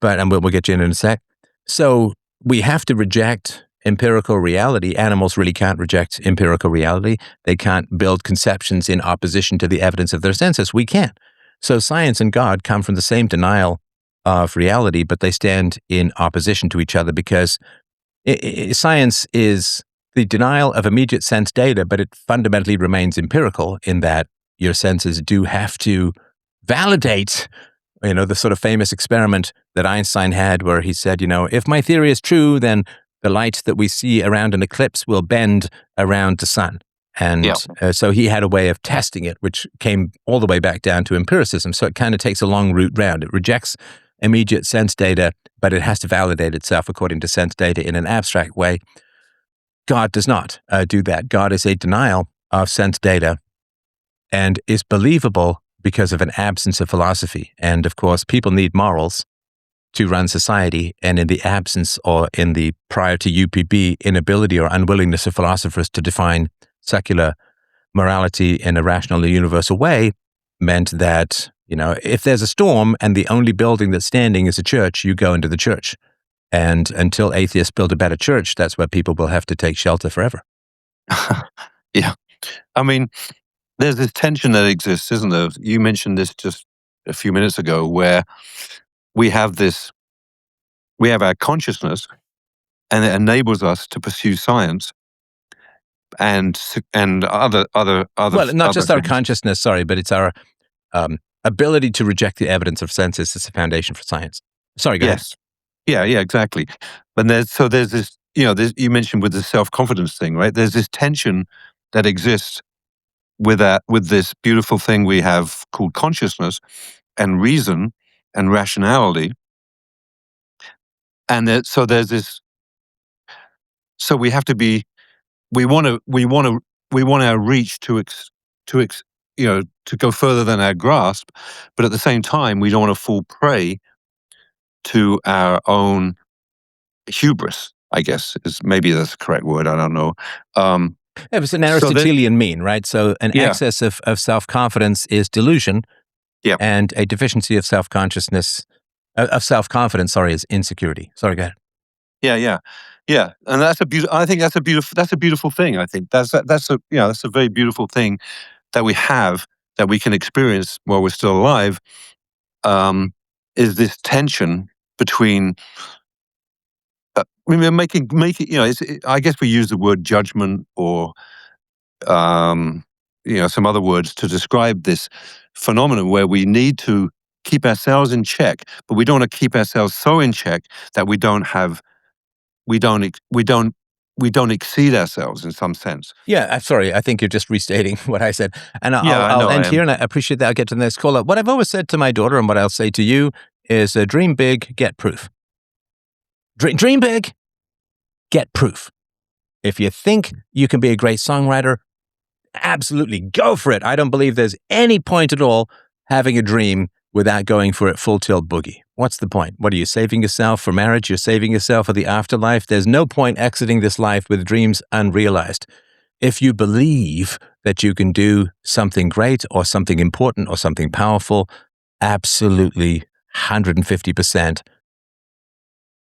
A: but we'll get you in a sec. So we have to reject empirical reality. Animals really can't reject empirical reality. They can't build conceptions in opposition to the evidence of their senses. We can. So science and God come from the same denial of reality, but they stand in opposition to each other, because science is the denial of immediate sense data, but it fundamentally remains empirical in that your senses do have to validate, the sort of famous experiment that Einstein had where he said, if my theory is true, then the light that we see around an eclipse will bend around the sun. And so he had a way of testing it, which came all the way back down to empiricism. So it kind of takes a long route round. It rejects immediate sense data, but it has to validate itself according to sense data in an abstract way. God does not do that. God is a denial of sense data and is believable because of an absence of philosophy. And of course, people need morals to run society. And in the absence, or in the prior to UPB, inability or unwillingness of philosophers to define secular morality in a rational and universal way, meant that, if there's a storm and the only building that's standing is a church, you go into the church. And until atheists build a better church, that's where people will have to take shelter forever.
B: Yeah. I mean, there's this tension that exists, isn't there? You mentioned this just a few minutes ago, where we have our consciousness, and it enables us to pursue science and other.
A: Well, not just our
B: things.
A: consciousness, sorry, but it's our ability to reject the evidence of senses is the foundation for science. Sorry, go ahead.
B: Yeah, exactly. And there's this, you mentioned with the self-confidence thing, right? There's this tension that exists with this beautiful thing we have called consciousness and reason and rationality. And so there's this, so we have to be, we want our reach to go further than our grasp, but at the same time, we don't want to fall prey to our own hubris, I guess, maybe that's the correct word. I don't know.
A: It was an Aristotelian mean, right? So an excess of self-confidence is delusion, and a deficiency of self-confidence, is insecurity. Sorry, go ahead.
B: Yeah, and I think that's a beautiful thing. I think that's a very beautiful thing that we have, that we can experience while we're still alive. Is this tension between making I guess we use the word judgment or some other words to describe this phenomenon where we need to keep ourselves in check, but we don't want to keep ourselves so in check that we don't exceed ourselves in some sense.
A: Yeah, I'm sorry. I think you're just restating what I said. And
B: Yeah, I
A: I'll
B: know I
A: end
B: am.
A: here, and I appreciate that. I'll get to the next caller. What I've always said to my daughter and what I'll say to you is dream big, get proof. Dream big, get proof. If you think you can be a great songwriter, absolutely go for it. I don't believe there's any point at all having a dream without going for it full tilt boogie. What's the point? What are you saving yourself for marriage? You're saving yourself for the afterlife. There's no point exiting this life with dreams unrealized. If you believe that you can do something great or something important or something powerful, absolutely 150%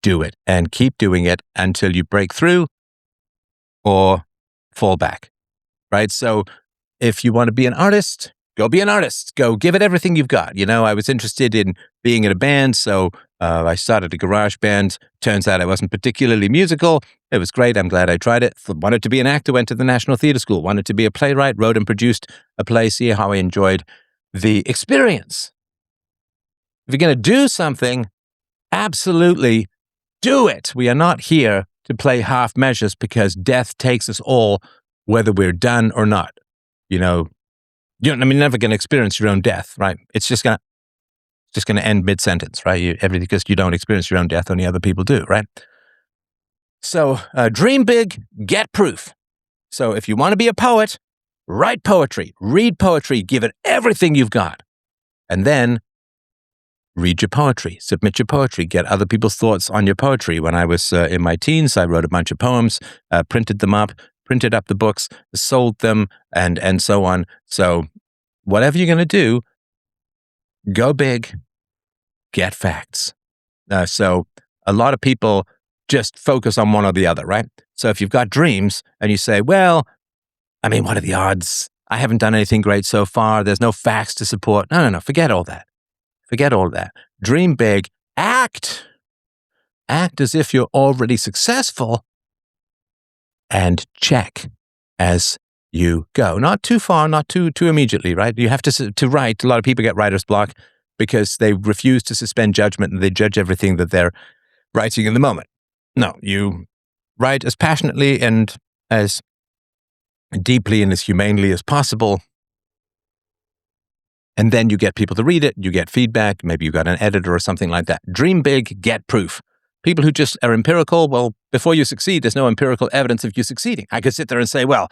A: do it and keep doing it until you break through or fall back, right? So if you want to be an artist, go be an artist. Go give it everything you've got. I was interested in being in a band, so I started a garage band. Turns out I wasn't particularly musical. It was great. I'm glad I tried it. Wanted to be an actor, went to the National Theatre School. Wanted to be a playwright, wrote and produced a play. See how I enjoyed the experience. If you're going to do something, absolutely do it. We are not here to play half measures because death takes us all, whether we're done or not. You're never going to experience your own death, right? It's just going to end mid-sentence, right? Everything, because you don't experience your own death, only other people do, right? So dream big, get proof. So if you want to be a poet, write poetry, read poetry, give it everything you've got. And then read your poetry, submit your poetry, get other people's thoughts on your poetry. When I was in my teens, I wrote a bunch of poems, printed them up, printed up the books, sold them, and so on. So whatever you're going to do, go big, get facts. So a lot of people just focus on one or the other, right? So if you've got dreams and you say, well, what are the odds? I haven't done anything great so far. There's no facts to support. No. Forget all that. Forget all that. Dream big. Act. Act as if you're already successful and check as you go. Not too far, not too immediately, right? You have to write. A lot of people get writer's block because they refuse to suspend judgment and they judge everything that they're writing in the moment. No, you write as passionately and as deeply and as humanely as possible. And then you get people to read it, you get feedback, maybe you got an editor or something like that. Dream big, get proof. People who just are empirical, well, before you succeed, there's no empirical evidence of you succeeding. I could sit there and say, well,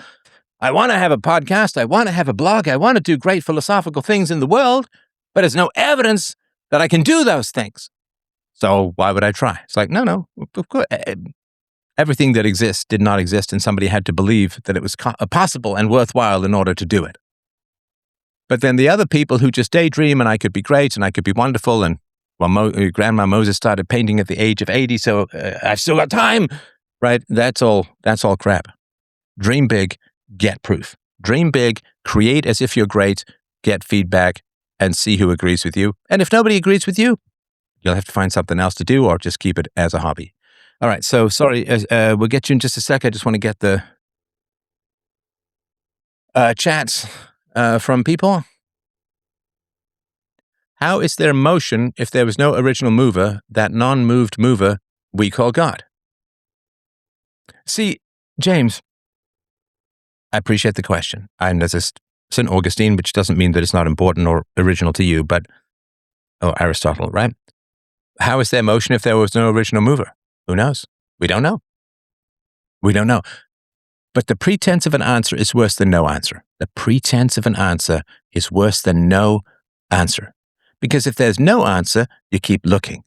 A: I want to have a podcast, I want to have a blog, I want to do great philosophical things in the world, but there's no evidence that I can do those things. So why would I try? It's like, no, of course. Everything that exists did not exist, and somebody had to believe that it was possible and worthwhile in order to do it. But then the other people who just daydream and I could be great and I could be wonderful, and Grandma Moses started painting at the age of 80, so I've still got time, right? That's all crap. Dream big, get proof. Dream big, create as if you're great, get feedback, and see who agrees with you. And if nobody agrees with you, you'll have to find something else to do or just keep it as a hobby. All right, so sorry, we'll get you in just a sec. I just want to get the chats from people. How is there motion if there was no original mover, that non-moved mover we call God? See, James, I appreciate the question. And this is St. Augustine, which doesn't mean that it's not important or original to you, but Aristotle, right? How is there motion if there was no original mover? Who knows? We don't know. We don't know. But the pretense of an answer is worse than no answer. The pretense of an answer is worse than no answer. Because if there's no answer, you keep looking.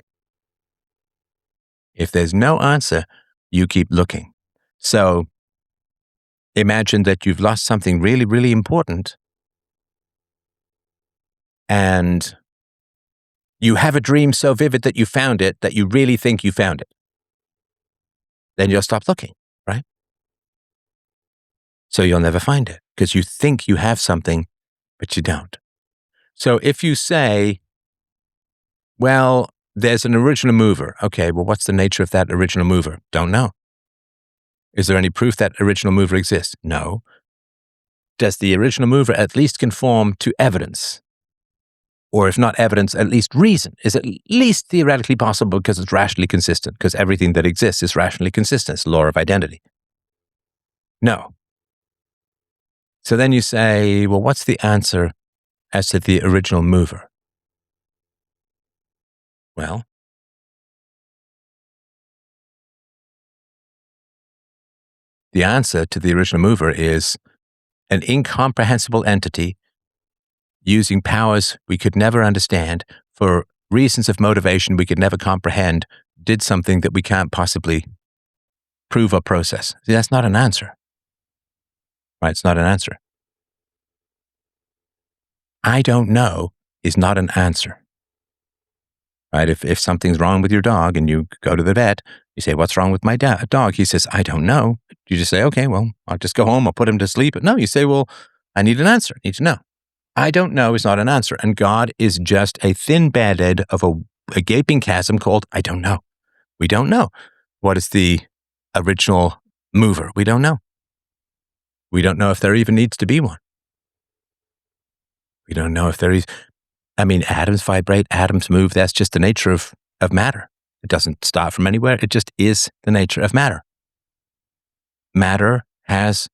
A: If there's no answer, you keep looking. So imagine that you've lost something really, really important and you have a dream so vivid that you found it, that you really think you found it. Then you'll stop looking, right? So you'll never find it because you think you have something, but you don't. So if you say, well, there's an original mover. Okay, well, what's the nature of that original mover? Don't know. Is there any proof that original mover exists? No. Does the original mover at least conform to evidence? Or if not evidence, at least reason? Is it at least theoretically possible because it's rationally consistent? Because everything that exists is rationally consistent. It's the law of identity. No. So then you say, well, what's the answer as to the original mover? Well, the answer to the original mover is an incomprehensible entity using powers we could never understand for reasons of motivation we could never comprehend, did something that we can't possibly prove or process. See, that's not an answer. Right? It's not an answer. I don't know is not an answer. Right? If something's wrong with your dog and you go to the vet, you say, what's wrong with my dog? He says, I don't know. You just say, okay, well, I'll just go home. I'll put him to sleep. No, you say, well, I need an answer. I need to know. I don't know is not an answer. And God is just a thin band-aid of a gaping chasm called I don't know. We don't know. What is the original mover? We don't know. We don't know if there even needs to be one. We don't know if there is. I mean, atoms vibrate, atoms move. That's just the nature of matter. It doesn't start from anywhere. It just is the nature of matter. Matter has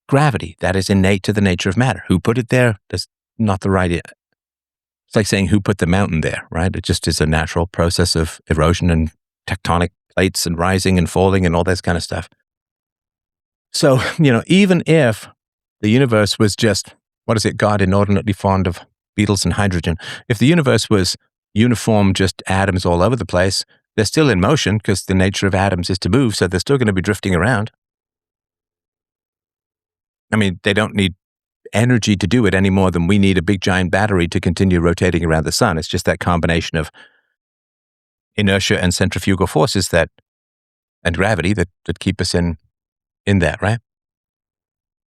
A: gravity. That is innate to the nature of matter. Who put it there? That's not the right. It's like saying who put the mountain there, right? It just is a natural process of erosion and tectonic plates and rising and falling and all this kind of stuff. So, even if the universe was just, God inordinately fond of beetles and hydrogen. If the universe was uniform, just atoms all over the place, they're still in motion because the nature of atoms is to move, so they're still going to be drifting around. I mean, they don't need energy to do it any more than we need a big giant battery to continue rotating around the sun. It's just that combination of inertia and centrifugal forces and gravity that keep us in that, right?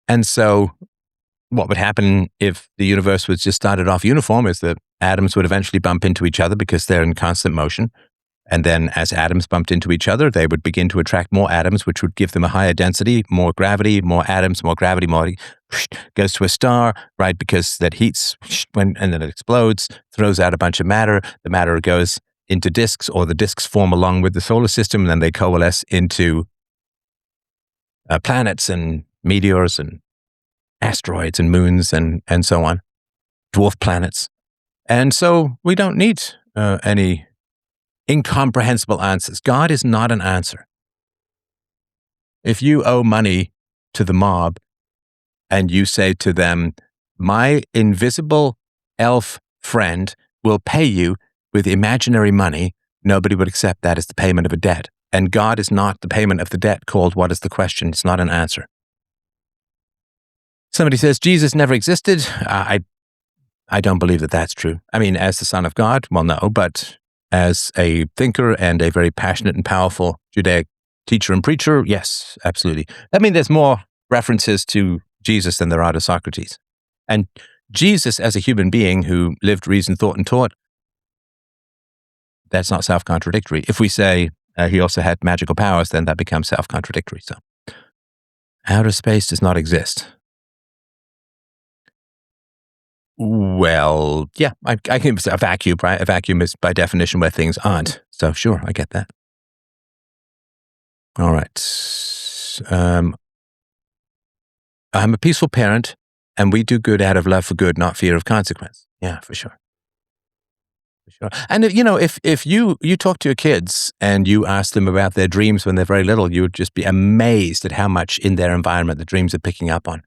A: And so what would happen if the universe was just started off uniform is that atoms would eventually bump into each other because they're in constant motion. And then as atoms bumped into each other, they would begin to attract more atoms, which would give them a higher density, more gravity, more atoms, more gravity, more goes to a star, right? Because that heats and then it explodes, throws out a bunch of matter. The matter goes into disks, or the disks form along with the solar system, and then they coalesce into planets and meteors and asteroids and moons and so on, dwarf planets. And so we don't need any incomprehensible answers. God is not an answer. If you owe money to the mob and you say to them, my invisible elf friend will pay you with imaginary money, nobody would accept that as the payment of a debt. And God is not the payment of the debt called what is the question. It's not an answer. Somebody says Jesus never existed. I don't believe that that's true. I mean, as the Son of God, well, no, but as a thinker and a very passionate and powerful Judaic teacher and preacher, yes, absolutely. I mean, there's more references to Jesus than there are to Socrates. And Jesus as a human being who lived, reasoned, thought, and taught, that's not self-contradictory. If we say he also had magical powers, then that becomes self-contradictory. So outer space does not exist. Well, yeah, I can say a vacuum, right? A vacuum is by definition where things aren't. So sure, I get that. All right. I'm a peaceful parent, and we do good out of love for good, not fear of consequence. Yeah, for sure. For sure. And if you talk to your kids and you ask them about their dreams when they're very little, you would just be amazed at how much in their environment the dreams are picking up on.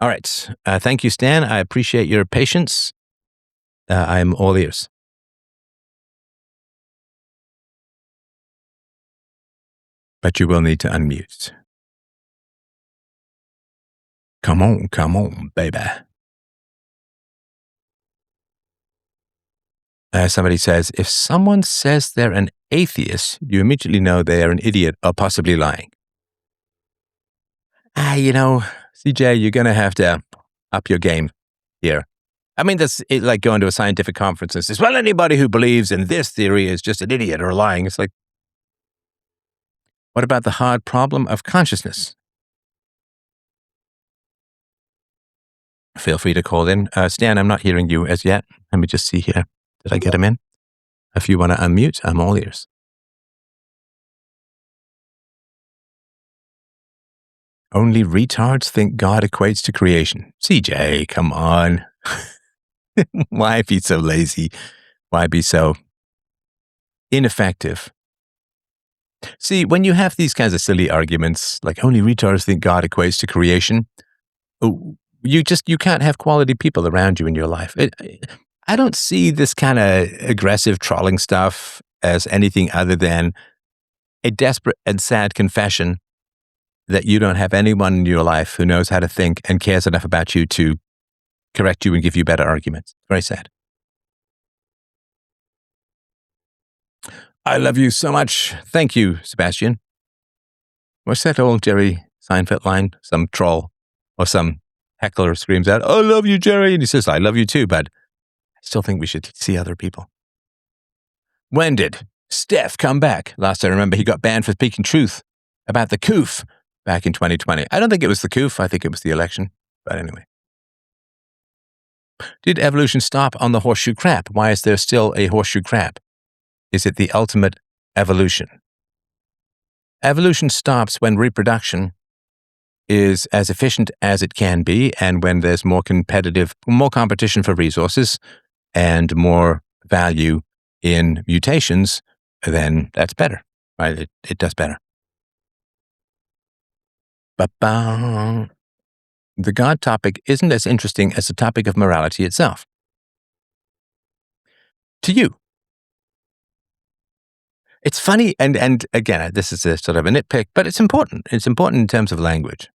A: All right. Thank you, Stan. I appreciate your patience. I'm all ears. But you will need to unmute. Come on, baby. Somebody says, if someone says they're an atheist, you immediately know they are an idiot or possibly lying. CJ, you're going to have to up your game here. I mean, that's like going to a scientific conference and says, well, anybody who believes in this theory is just an idiot or lying. It's like, what about the hard problem of consciousness? Feel free to call in. Stan, I'm not hearing you as yet. Let me just see here. Did I get him in? If you want to unmute, I'm all ears. Only retards think God equates to creation. CJ, come on. Why be so lazy? Why be so ineffective? See, when you have these kinds of silly arguments, like only retards think God equates to creation, you can't have quality people around you in your life. I don't see this kind of aggressive trolling stuff as anything other than a desperate and sad confession that you don't have anyone in your life who knows how to think and cares enough about you to correct you and give you better arguments. Very sad. I love you so much. Thank you, Sebastian. What's that old Jerry Seinfeld line? Some troll or some heckler screams out, I love you, Jerry. And he says, I love you too, but I still think we should see other people. When did Steph come back? Last I remember, he got banned for speaking truth about the coof back in 2020. I don't think it was the coof. I think it was the election. But anyway. Did evolution stop on the horseshoe crab? Why is there still a horseshoe crab? Is it the ultimate evolution? Evolution stops when reproduction is as efficient as it can be, and when there's more competition for resources and more value in mutations, then that's better, right? It does better. Ba-ba. The God topic isn't as interesting as the topic of morality itself. To you. It's funny, and again, this is a sort of a nitpick, but it's important. It's important in terms of language.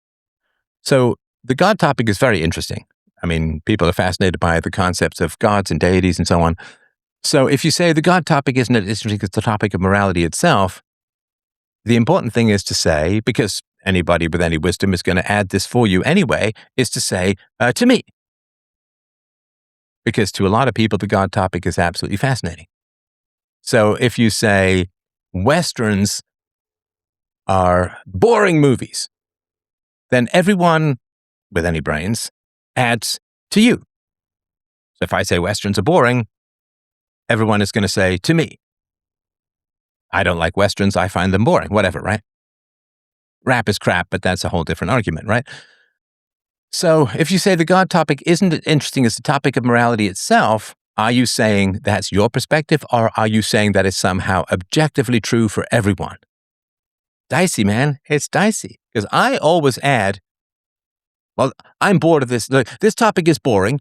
A: So the God topic is very interesting. I mean, people are fascinated by the concepts of gods and deities and so on. So if you say the God topic isn't as interesting as the topic of morality itself, the important thing is to say, because anybody with any wisdom is going to add this for you anyway, is to say, to me. Because to a lot of people, the God topic is absolutely fascinating. So if you say, Westerns are boring movies, then everyone with any brains adds to you. So if I say Westerns are boring, everyone is going to say to me, I don't like Westerns, I find them boring, whatever, right? Rap is crap, but that's a whole different argument, right? So if you say the God topic isn't as interesting as the topic of morality itself, are you saying that's your perspective, or are you saying that is somehow objectively true for everyone? Dicey, man. It's dicey. Because I always add, well, I'm bored of this. Look, this topic is boring.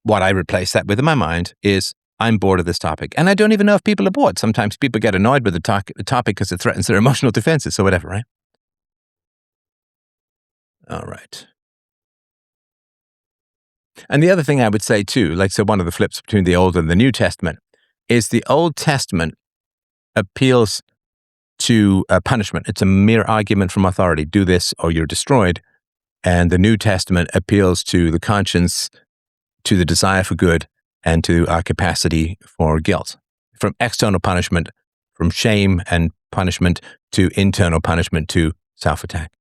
A: What I replace that with in my mind is, I'm bored of this topic. And I don't even know if people are bored. Sometimes people get annoyed with the topic because it threatens their emotional defenses, so whatever, right? All right. And the other thing I would say too, so one of the flips between the Old and the New Testament is the Old Testament appeals to punishment. It's a mere argument from authority. Do this or you're destroyed. And the New Testament appeals to the conscience, to the desire for good, and to our capacity for guilt. From external punishment, from shame and punishment, to internal punishment, to self-attack,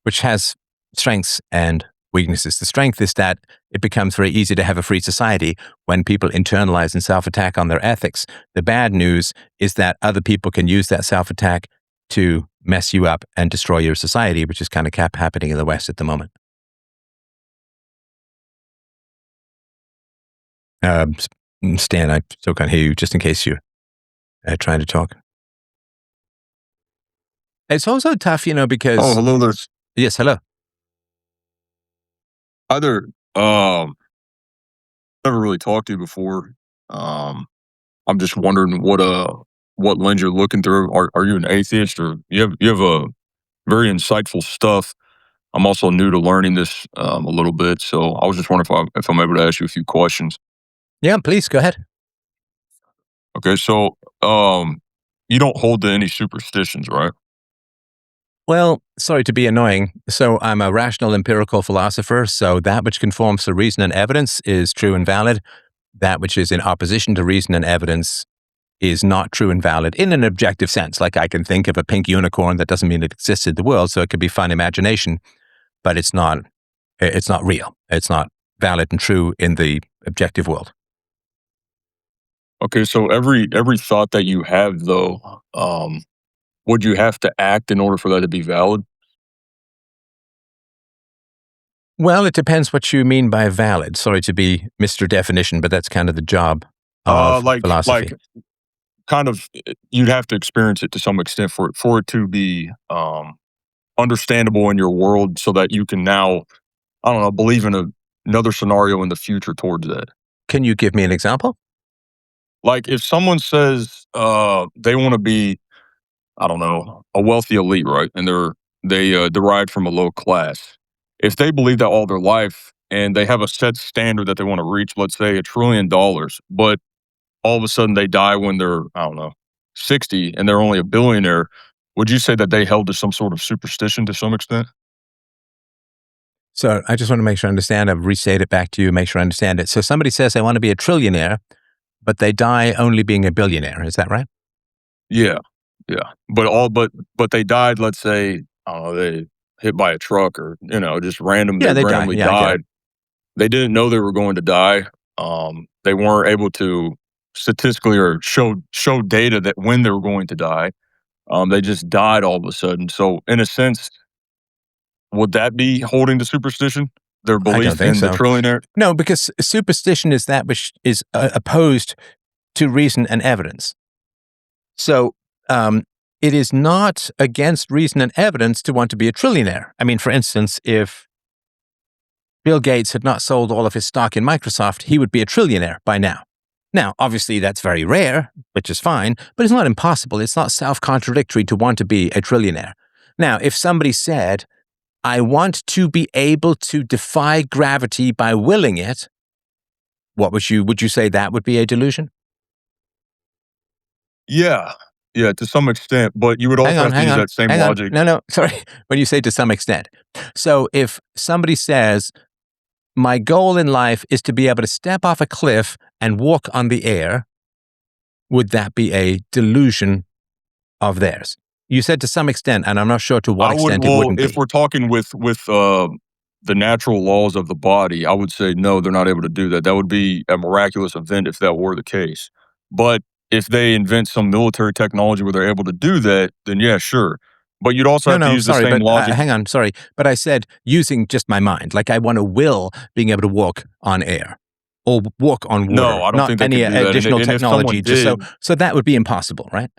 A: which has strengths and weaknesses. The strength is that it becomes very easy to have a free society when people internalize and self-attack on their ethics. The bad news is that other people can use that self-attack to mess you up and destroy your society, which is kind of happening in the West at the moment. Stan, I still can't hear you, just in case you're trying to talk. It's also tough, because...
C: Oh, hello there.
A: Yes, hello.
C: Hi there. Never really talked to you before. I'm just wondering what lens you're looking through. Are you an atheist, or you have a very insightful stuff. I'm also new to learning this a little bit, so I was just wondering if I'm able to ask you a few questions.
A: Yeah, please go ahead.
C: Okay, so you don't hold to any superstitions, right?
A: Well, sorry to be annoying. So I'm a rational empirical philosopher. So that which conforms to reason and evidence is true and valid. That which is in opposition to reason and evidence is not true and valid in an objective sense. Like I can think of a pink unicorn, that doesn't mean it exists in the world. So it could be fun imagination, but it's not real. It's not valid and true in the objective world.
C: Okay, so every thought that you have, though, would you have to act in order for that to be valid?
A: Well, it depends what you mean by valid. Sorry to be Mr. Definition, but that's kind of the job of philosophy.
C: Kind of, you'd have to experience it to some extent for it to be understandable in your world, so that you can now, I don't know, believe in another scenario in the future towards that.
A: Can you give me an example?
C: Like if someone says they want to be, I don't know, a wealthy elite, right? And they derived from a low class. If they believe that all their life and they have a set standard that they want to reach, let's say $1 trillion, but all of a sudden they die when they're, I don't know, 60 and they're only a billionaire, would you say that they held to some sort of superstition to some extent?
A: So I just want to make sure I understand. I've restate it back to you, make sure I understand it. So somebody says they want to be a trillionaire, but they die only being a billionaire. Is that right?
C: Yeah, yeah. But they died, let's say, I don't know, they hit by a truck or, just
A: Yeah,
C: they
A: they die.
C: randomly
A: Yeah, I get it.
C: died. They didn't know they were going to die. They weren't able to statistically or show data that when they were going to die. They just died all of a sudden. So in a sense, would that be holding to superstition? Their
A: I don't
C: belief
A: think
C: in the
A: so.
C: trillionaire?
A: No, because superstition is that which is opposed to reason and evidence. So it is not against reason and evidence to want to be a trillionaire. I mean, for instance, if Bill Gates had not sold all of his stock in Microsoft, he would be a trillionaire by now. Now, obviously, that's very rare, which is fine, but it's not impossible. It's not self-contradictory to want to be a trillionaire. Now, if somebody said, I want to be able to defy gravity by willing it, would you say that would be a delusion?
C: Yeah, yeah, to some extent. But you would
A: Hang
C: also
A: on,
C: have to
A: hang
C: use
A: on,
C: that same
A: hang on.
C: logic.
A: No, sorry. When you say to some extent. So if somebody says, my goal in life is to be able to step off a cliff and walk on the air, would that be a delusion of theirs? You said to some extent, and I'm not sure to what
C: I would,
A: extent it
C: well,
A: wouldn't
C: if
A: be.
C: we're talking with the natural laws of the body, I would say no, they're not able to do that. That would be a miraculous event if that were the case. But if they invent some military technology where they're able to do that, then yeah, sure. But you'd also have to
A: No,
C: use the
A: sorry,
C: same
A: but
C: logic.
A: hang on, sorry. But I said using just my mind, like I want to will being able to walk on air or walk on
C: No,
A: water,
C: I don't
A: not
C: think they
A: any
C: could do that.
A: additional
C: And if someone
A: technology.
C: did,
A: So that would be impossible, right?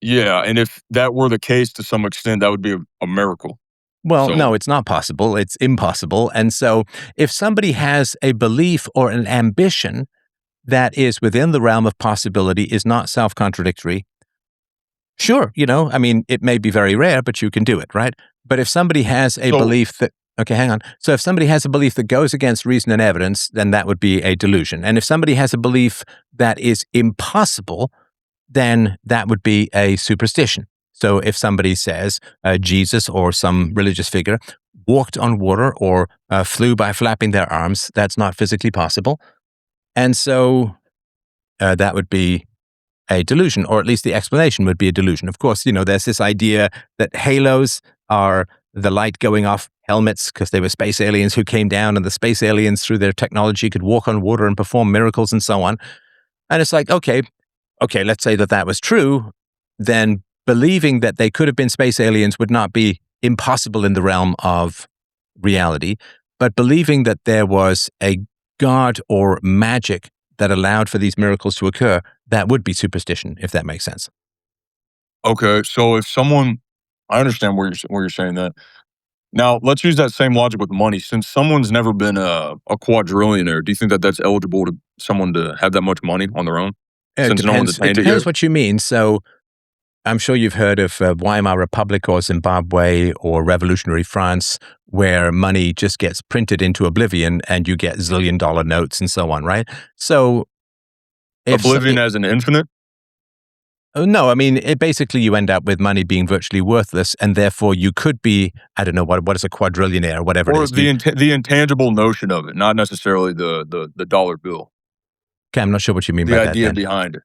C: yeah, and if that were the case to some extent, that would be a miracle.
A: Well, no,
C: So,
A: it's not possible. It's impossible. And so if somebody has a belief or an ambition that is within the realm of possibility, is not self-contradictory, sure, I mean, it may be very rare, but you can do it, right? But if somebody has a
C: so
A: belief that, okay, hang on. So if somebody has a belief that goes against reason and evidence, then that would be a delusion. And if somebody has a belief that is impossible, then that would be a superstition. So if somebody says Jesus or some religious figure walked on water or flew by flapping their arms, that's not physically possible. And so that would be a delusion, or at least the explanation would be a delusion. Of course, there's this idea that halos are the light going off helmets because they were space aliens who came down, and the space aliens, through their technology, could walk on water and perform miracles and so on. And it's like, okay, let's say that was true, then believing that they could have been space aliens would not be impossible in the realm of reality, but believing that there was a god or magic that allowed for these miracles to occur, that would be superstition, if that makes sense.
C: okay, so if someone, I understand where you're saying that. Now, let's use that same logic with money. Since someone's never been a quadrillionaire, do you think that that's eligible to someone to have that much money on their own?
A: It
C: Since no one's
A: depends. It
C: attained it yet?
A: depends what you mean. So I'm sure you've heard of Weimar Republic or Zimbabwe or revolutionary France, where money just gets printed into oblivion and you get $1 zillion notes and so on, right? So if
C: Oblivion as an infinite?
A: No, I mean, basically you end up with money being virtually worthless, and therefore you could be, I don't know, what is a quadrillionaire or whatever it
C: Or
A: is.
C: the intangible notion of it, not necessarily the dollar bill.
A: Okay, I'm not sure what you mean
C: The
A: by that
C: idea
A: then.
C: behind it.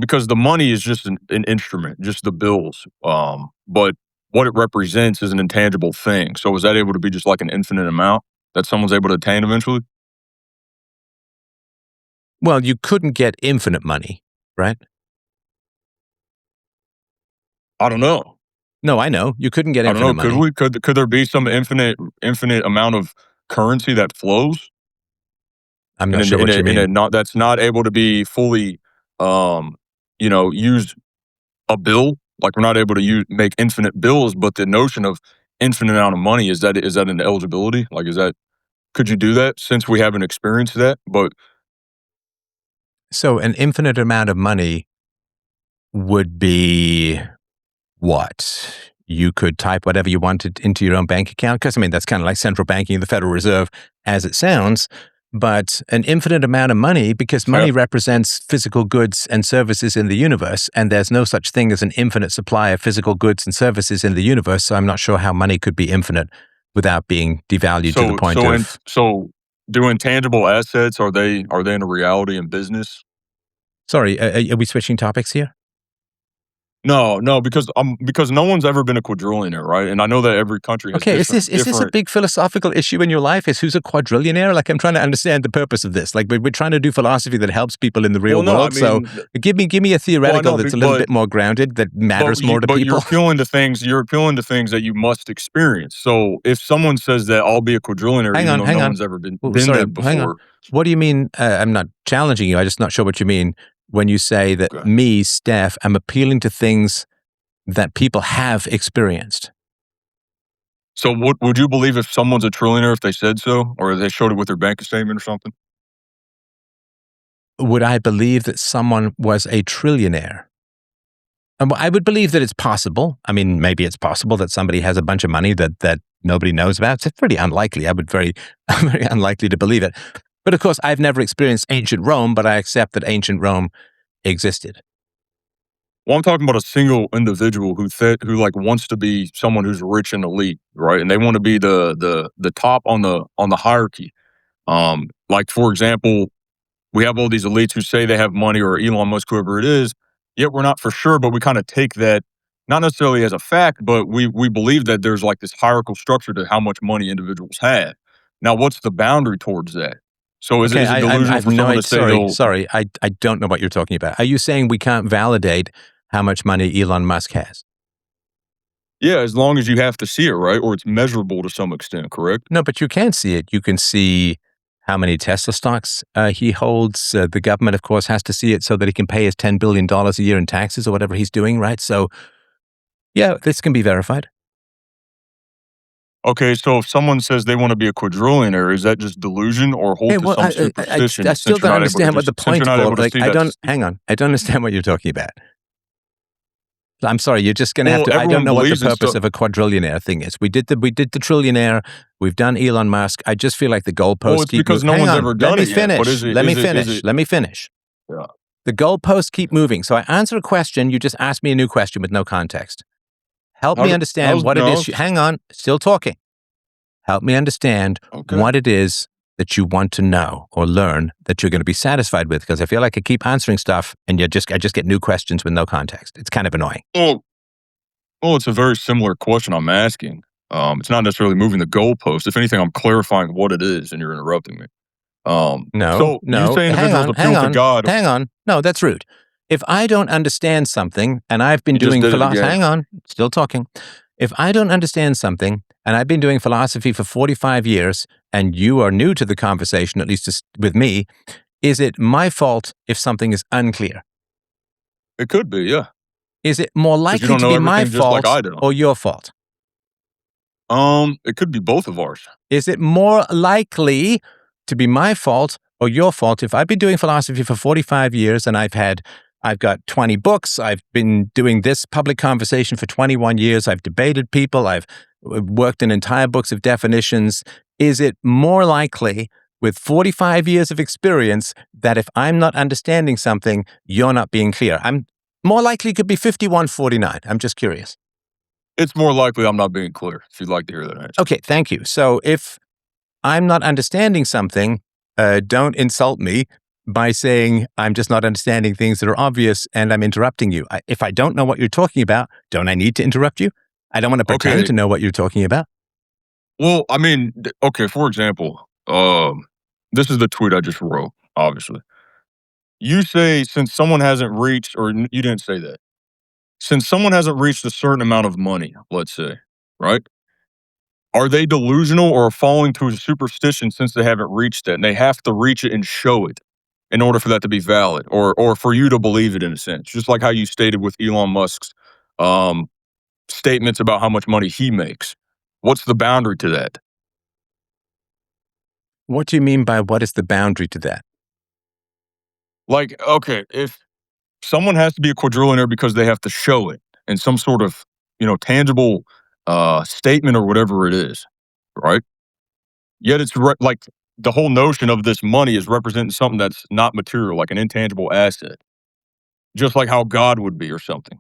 C: Because the money is just an instrument, just the bills. But what it represents is an intangible thing. So is that able to be just like an infinite amount that someone's able to attain eventually?
A: Well, you couldn't get infinite money, right?
C: I don't know.
A: No, I know. You couldn't get
C: I don't
A: infinite
C: know. Could
A: money.
C: we? Could there be some infinite amount of currency that flows
A: I'm not sure what you
C: in a
A: mean.
C: not that's not able to be fully, used a bill? Like we're not able to make infinite bills, but the notion of infinite amount of money is that an eligibility? Like is that could you do that since we haven't experienced that? But
A: So an infinite amount of money would be what? You could type whatever you wanted into your own bank account? Because, I mean, that's kind of like central banking, the Federal Reserve, as it sounds. But an infinite amount of money, because money represents physical goods and services in the universe, and there's no such thing as an infinite supply of physical goods and services in the universe. So I'm not sure how money could be infinite without being devalued to the point of.
C: so do intangible assets are they in a reality in business?
A: Sorry, are we switching topics here?
C: No, because no one's ever been a quadrillionaire, right? And I know that every country has
A: Okay, is
C: different
A: this a big philosophical issue in your life? Is who's a quadrillionaire? Like, I'm trying to understand the purpose of this. Like, we're trying to do philosophy that helps people in the real
C: Well, no,
A: world.
C: I mean,
A: So give me a theoretical
C: know,
A: that's a little bit more grounded, that matters more to
C: but
A: people.
C: you're appealing to things that you must experience. So if someone says that I'll be a quadrillionaire,
A: Hang
C: even
A: on,
C: though
A: hang
C: no
A: on.
C: one's ever been
A: Sorry,
C: that
A: hang on.
C: before,
A: What do you mean? I'm not challenging you. I'm just not sure what you mean when you say that
C: okay.
A: me, Steph, I'm appealing to things that people have experienced.
C: So would you believe if someone's a trillionaire if they said so, or they showed it with their bank statement or something?
A: Would I believe that someone was a trillionaire? I would believe that it's possible. I mean, maybe it's possible that somebody has a bunch of money that nobody knows about. It's pretty unlikely. I would very unlikely to believe it. But of course, I've never experienced ancient Rome, but I accept that ancient Rome existed.
C: Well, I'm talking about a single individual who like wants to be someone who's rich and elite, right? And they want to be the top on the hierarchy. Like for example, we have all these elites who say they have money, or Elon Musk, whoever it is, yet we're not for sure, but we kind of take that not necessarily as a fact, but we believe that there's like this hierarchical structure to how much money individuals have. Now, what's the boundary towards that? So
A: Okay,
C: is it delusional
A: I've
C: for
A: no
C: someone
A: idea.
C: to say they'll?
A: Sorry. I don't know what you're talking about. Are you saying we can't validate how much money Elon Musk has?
C: Yeah, as long as you have to see it, right? Or it's measurable to some extent, correct?
A: No, but you can see it. You can see how many Tesla stocks he holds. The government, of course, has to see it so that he can pay his $10 billion a year in taxes or whatever he's doing, right? So, yeah, this can be verified.
C: Okay, so if someone says they want to be a quadrillionaire, is that just delusion or
A: Hey,
C: hold to
A: well,
C: some superstition?
A: I still don't understand what the
C: Since you're
A: point of
C: not
A: all.
C: able to
A: Like,
C: see that.
A: hang on. I don't understand what you're talking about. I'm sorry. You're just going to have
C: Well,
A: to. I don't
C: everyone
A: know what the
C: believes in
A: purpose
C: stuff.
A: of a quadrillionaire thing is. We did the trillionaire. We've done Elon Musk. I just feel like the
C: Well,
A: goalposts
C: it's
A: keep
C: because
A: moving.
C: no
A: Hang
C: one's
A: on.
C: ever
A: Let
C: done
A: me
C: it yet. But
A: finish.
C: is it?
A: Let me
C: Is it?
A: finish. Let me finish.
C: Yeah.
A: The goalposts keep moving. So I answer a question. You just ask me a new question with no context. Help me understand what it is. Hang on. Still talking. Help me understand what it is that you want to know or learn that you're going to be satisfied with. Because I feel like I keep answering stuff and I just get new questions with no context. It's kind of annoying.
C: Well, it's a very similar question I'm asking. It's not necessarily moving the goalpost. If anything, I'm clarifying what it is, and you're interrupting me. So you say individuals appeal to God.
A: Hang on. No, that's rude. If I don't understand something and I've been doing philosophy, hang on, still talking. If I don't understand something and I've been doing philosophy for 45 years and you are new to the conversation, at least with me, is it my fault if something is unclear?
C: It could be, yeah.
A: Is it more likely to be my fault or your fault?
C: It could be both of ours.
A: Is it more likely to be my fault or your fault if I've been doing philosophy for 45 years and I've got 20 books, I've been doing this public conversation for 21 years, I've debated people, I've worked in entire books of definitions. Is it more likely with 45 years of experience that if I'm not understanding something, you're not being clear. I'm more likely could be 51-49. I'm just curious.
C: It's more likely I'm not being clear, if you'd like to hear that answer.
A: Okay, thank you. So if I'm not understanding something, don't insult me by saying I'm just not understanding things that are obvious and I'm interrupting you. If I don't know what you're talking about, don't I need to interrupt you? I don't want to pretend
C: Okay.
A: to know what you're talking about.
C: Well, I mean, okay, for example, this is the tweet I just wrote, obviously. You say, since someone hasn't reached, or you didn't say that. Since someone hasn't reached a certain amount of money, let's say, right? Are they delusional or falling to a superstition since they haven't reached it and they have to reach it and show it in order for that to be valid or for you to believe it in a sense? Just like how you stated with Elon Musk's statements about how much money he makes. What's the boundary to that?
A: What do you mean by what is the boundary to that?
C: Like, okay, if someone has to be a quadrillionaire because they have to show it in some sort of, tangible statement or whatever it is, right? Yet it's like the whole notion of this money is representing something that's not material, like an intangible asset, just like how God would be or something.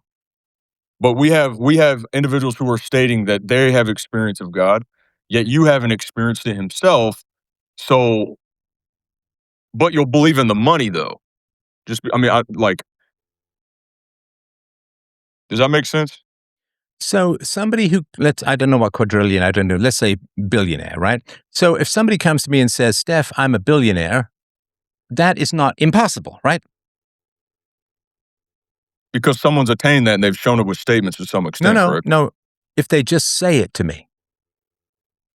C: But we have individuals who are stating that they have experience of God, yet you haven't experienced it himself. So, but you'll believe in the money though. Does that make sense?
A: So somebody who, I don't know what quadrillion, I don't know, let's say billionaire, right? So if somebody comes to me and says, Steph, I'm a billionaire, that is not impossible, right?
C: Because someone's attained that and they've shown it with statements to some extent, correct?
A: No. If they just say it to me.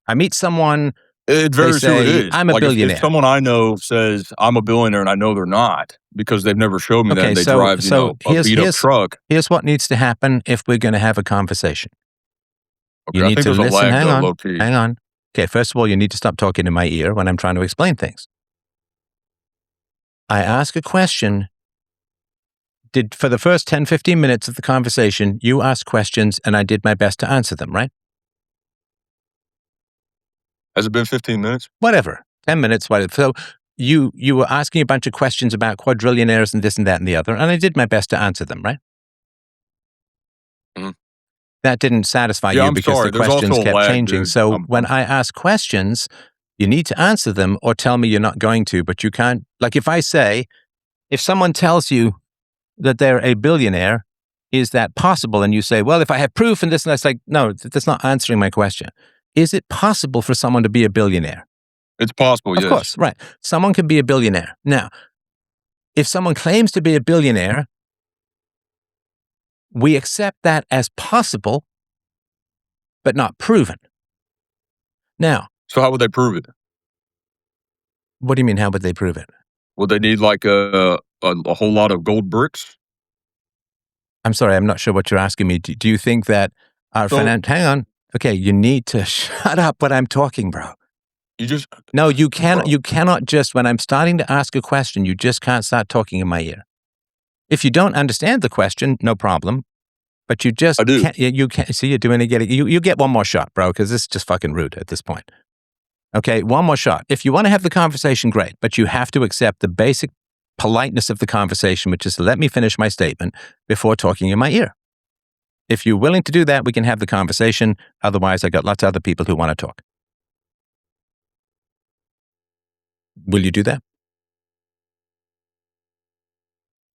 A: I meet someone,
C: It
A: they
C: varies who it
A: say,
C: is.
A: I'm a
C: Like
A: billionaire.
C: if someone I know says I'm a billionaire and I know they're not because they've never showed me that
A: Okay,
C: and they
A: so-
C: drive,
A: so
C: a beat up truck.
A: Here's what needs to happen if we're going to have a conversation.
C: Okay,
A: You
C: I
A: need
C: think
A: to
C: there's a
A: listen.
C: lag
A: Hang
C: though,
A: on.
C: low key.
A: Hang on. Okay, first of all, you need to stop talking in my ear when I'm trying to explain things. I ask a question. For the first 10, 15 minutes of the conversation, you asked questions and I did my best to answer them, right?
C: Has it been 15 minutes?
A: Whatever. 10 minutes, whatever. So you were asking a bunch of questions about quadrillionaires and this and that and the other, and I did my best to answer them, right?
C: Mhm.
A: That didn't satisfy
C: Yeah,
A: you
C: I'm
A: because
C: sorry.
A: the
C: There's
A: questions
C: also a
A: kept
C: lag,
A: changing.
C: dude.
A: So
C: I'm-
A: when I ask questions, you need to answer them or tell me you're not going to, but you can't. Like if someone tells you that they're a billionaire, is that possible? And you say, well, if I have proof and this and that's like, no, that's not answering my question. Is it possible for someone to be a billionaire?
C: It's possible, yes.
A: Of course, right. Someone can be a billionaire. Now, if someone claims to be a billionaire, we accept that as possible, but not proven. Now,
C: So how would they prove it?
A: what do you mean, how would they prove it?
C: Would they need like a whole lot of gold bricks?
A: I'm sorry, I'm not sure what you're asking me. Do you think that our hang on. Okay, you need to shut up when I'm talking, bro.
C: You just
A: No, you can't.
C: Bro.
A: You cannot just, when I'm starting to ask a question, you just can't start talking in my ear. If you don't understand the question, no problem. But you just
C: I do.
A: can't. You can't. See, you're doing it. You get one more shot, bro, because this is just fucking rude at this point. Okay, one more shot. If you want to have the conversation, great. But you have to accept the basic politeness of the conversation, which is to let me finish my statement before talking in my ear. If you're willing to do that, we can have the conversation. Otherwise, I got lots of other people who want to talk. Will you do that?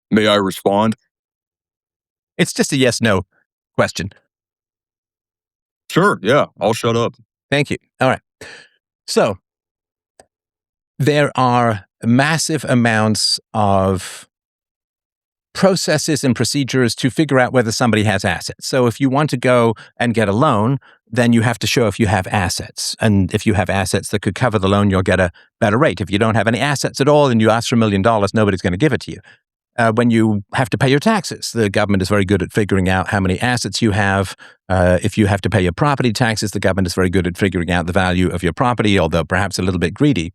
C: May I respond?
A: It's just a yes/no question.
C: Sure, yeah. I'll shut up.
A: Thank you. All right. So there are massive amounts of processes and procedures to figure out whether somebody has assets. So if you want to go and get a loan, then you have to show if you have assets. And if you have assets that could cover the loan, you'll get a better rate. If you don't have any assets at all and you ask for $1 million, nobody's going to give it to you. When you have to pay your taxes, the government is very good at figuring out how many assets you have. If you have to pay your property taxes, the government is very good at figuring out the value of your property, although perhaps a little bit greedy.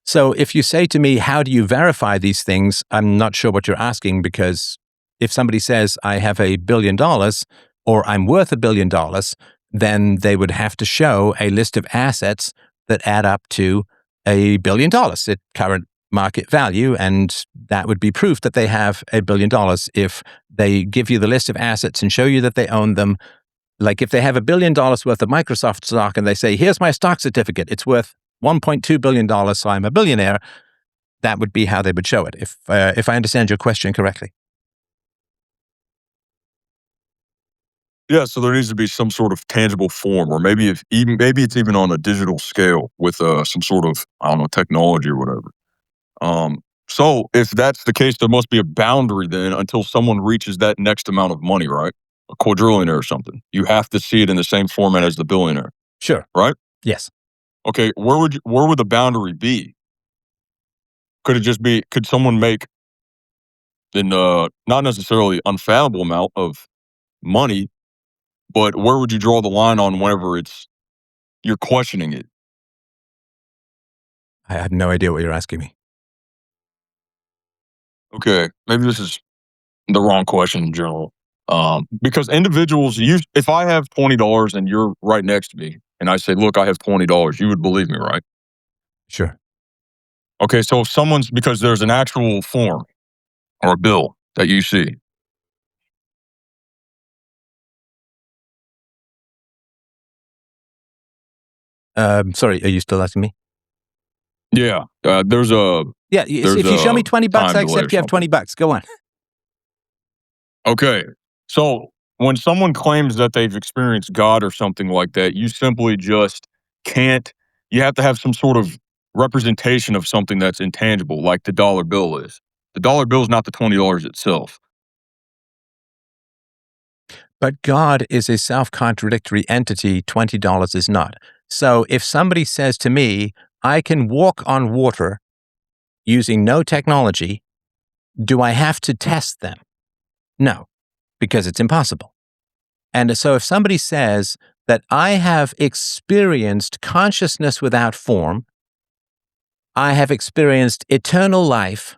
A: So if you say to me, how do you verify these things? I'm not sure what you're asking, because if somebody says I have $1 billion or I'm worth $1 billion, then they would have to show a list of assets that add up to $1 billion at current market value, and that would be proof that they have $1 billion if they give you the list of assets and show you that they own them. Like if they have $1 billion worth of Microsoft stock and they say, here's my stock certificate, it's worth $1.2 billion, so I'm a billionaire, that would be how they would show it, if I understand your question correctly.
C: Yeah, so there needs to be some sort of tangible form, or maybe it's even on a digital scale with some sort of, I don't know, technology or whatever. So if that's the case, there must be a boundary then until someone reaches that next amount of money, right? A quadrillionaire or something. You have to see it in the same format as the billionaire,
A: Sure.
C: right?
A: Yes.
C: Okay, where would the boundary be? Could it just be? Could someone make an not necessarily unfathomable amount of money, but where would you draw the line on whenever you're questioning it?
A: I have no idea what you're asking me.
C: Okay, maybe this is the wrong question in general. Because individuals, if I have $20 and you're right next to me, and I say, "Look, I have $20," you would believe me, right?
A: Sure.
C: Okay, so if because there's an actual form or a bill that you see.
A: Sorry, are you still asking me?
C: Yeah, there's a
A: Yeah, if you show me $20,
C: time
A: I
C: delay or
A: accept you have
C: something.
A: $20. Go on.
C: Okay, so when someone claims that they've experienced God or something like that, you simply just can't. You have to have some sort of representation of something that's intangible, like the dollar bill is. The dollar bill is not the $20 itself.
A: But God is a self-contradictory entity. $20 is not. So if somebody says to me, I can walk on water using no technology, do I have to test them? No, because it's impossible. And so if somebody says that I have experienced consciousness without form, I have experienced eternal life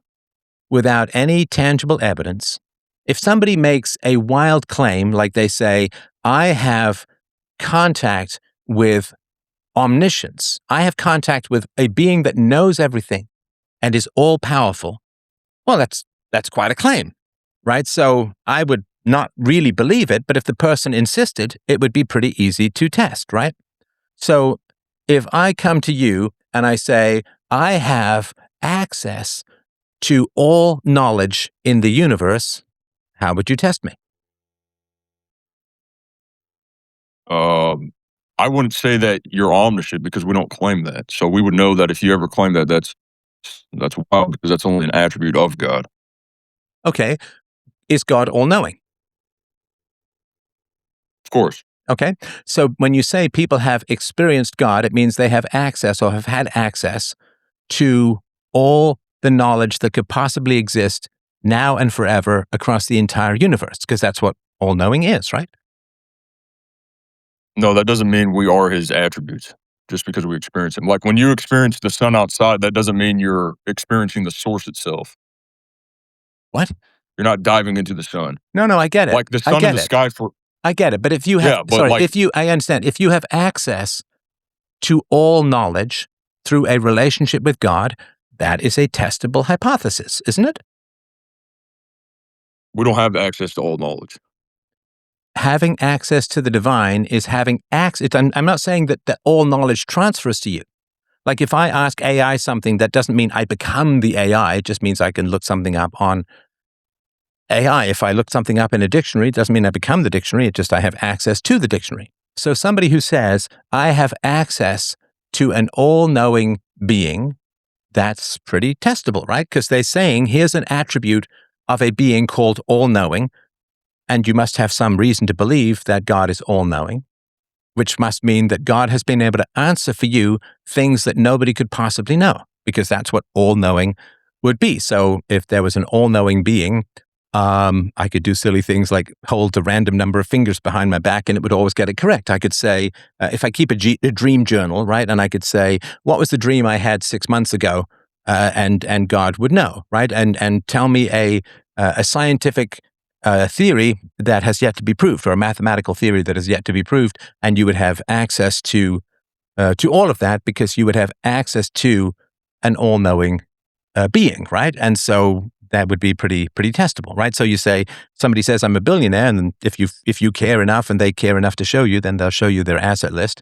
A: without any tangible evidence, if somebody makes a wild claim, like they say, I have contact with omniscience, I have contact with a being that knows everything and is all powerful, well, that's quite a claim, right? So I would not really believe it, but if the person insisted, it would be pretty easy to test, right? So if I come to you and I say, I have access to all knowledge in the universe, how would you test me?
C: I wouldn't say that you're omniscient because we don't claim that. So we would know that if you ever claim that, that's wild because that's only an attribute of God.
A: Okay, is God all-knowing?
C: Of course.
A: Okay, so when you say people have experienced God, it means they have access or have had access to all the knowledge that could possibly exist now and forever across the entire universe, because that's what all-knowing is, right?
C: No, that doesn't mean we are his attributes just because we experience him. Like when you experience the sun outside, that doesn't mean you're experiencing the source itself.
A: What?
C: You're not diving into the sun.
A: No, I get it.
C: Like the sun in the sky
A: I get it. But if you have,
C: Yeah, but
A: I understand. If you have access to all knowledge through a relationship with God, that is a testable hypothesis, isn't it?
C: we don't have access to all knowledge.
A: Having access to the divine is having access. I'm not saying that all knowledge transfers to you. Like if I ask AI something, that doesn't mean I become the AI. It just means I can look something up on AI. If I look something up in a dictionary, it doesn't mean I become the dictionary. It just I have access to the dictionary. So somebody who says, I have access to an all-knowing being, that's pretty testable, right? Because they're saying, here's an attribute of a being called all-knowing, and you must have some reason to believe that God is all-knowing, which must mean that God has been able to answer for you things that nobody could possibly know, because that's what all-knowing would be. So if there was an all-knowing being, I could do silly things like hold a random number of fingers behind my back and it would always get it correct. I could say, if I keep a dream journal, right? And I could say, what was the dream I had 6 months ago? And God would know, right? And tell me a scientific theory that has yet to be proved, or a mathematical theory that has yet to be proved, and you would have access to to all of that because you would have access to an all-knowing being, right? And so that would be pretty testable, right? So you say somebody says I'm a billionaire, and if you care enough and they care enough to show you, then they'll show you their asset list.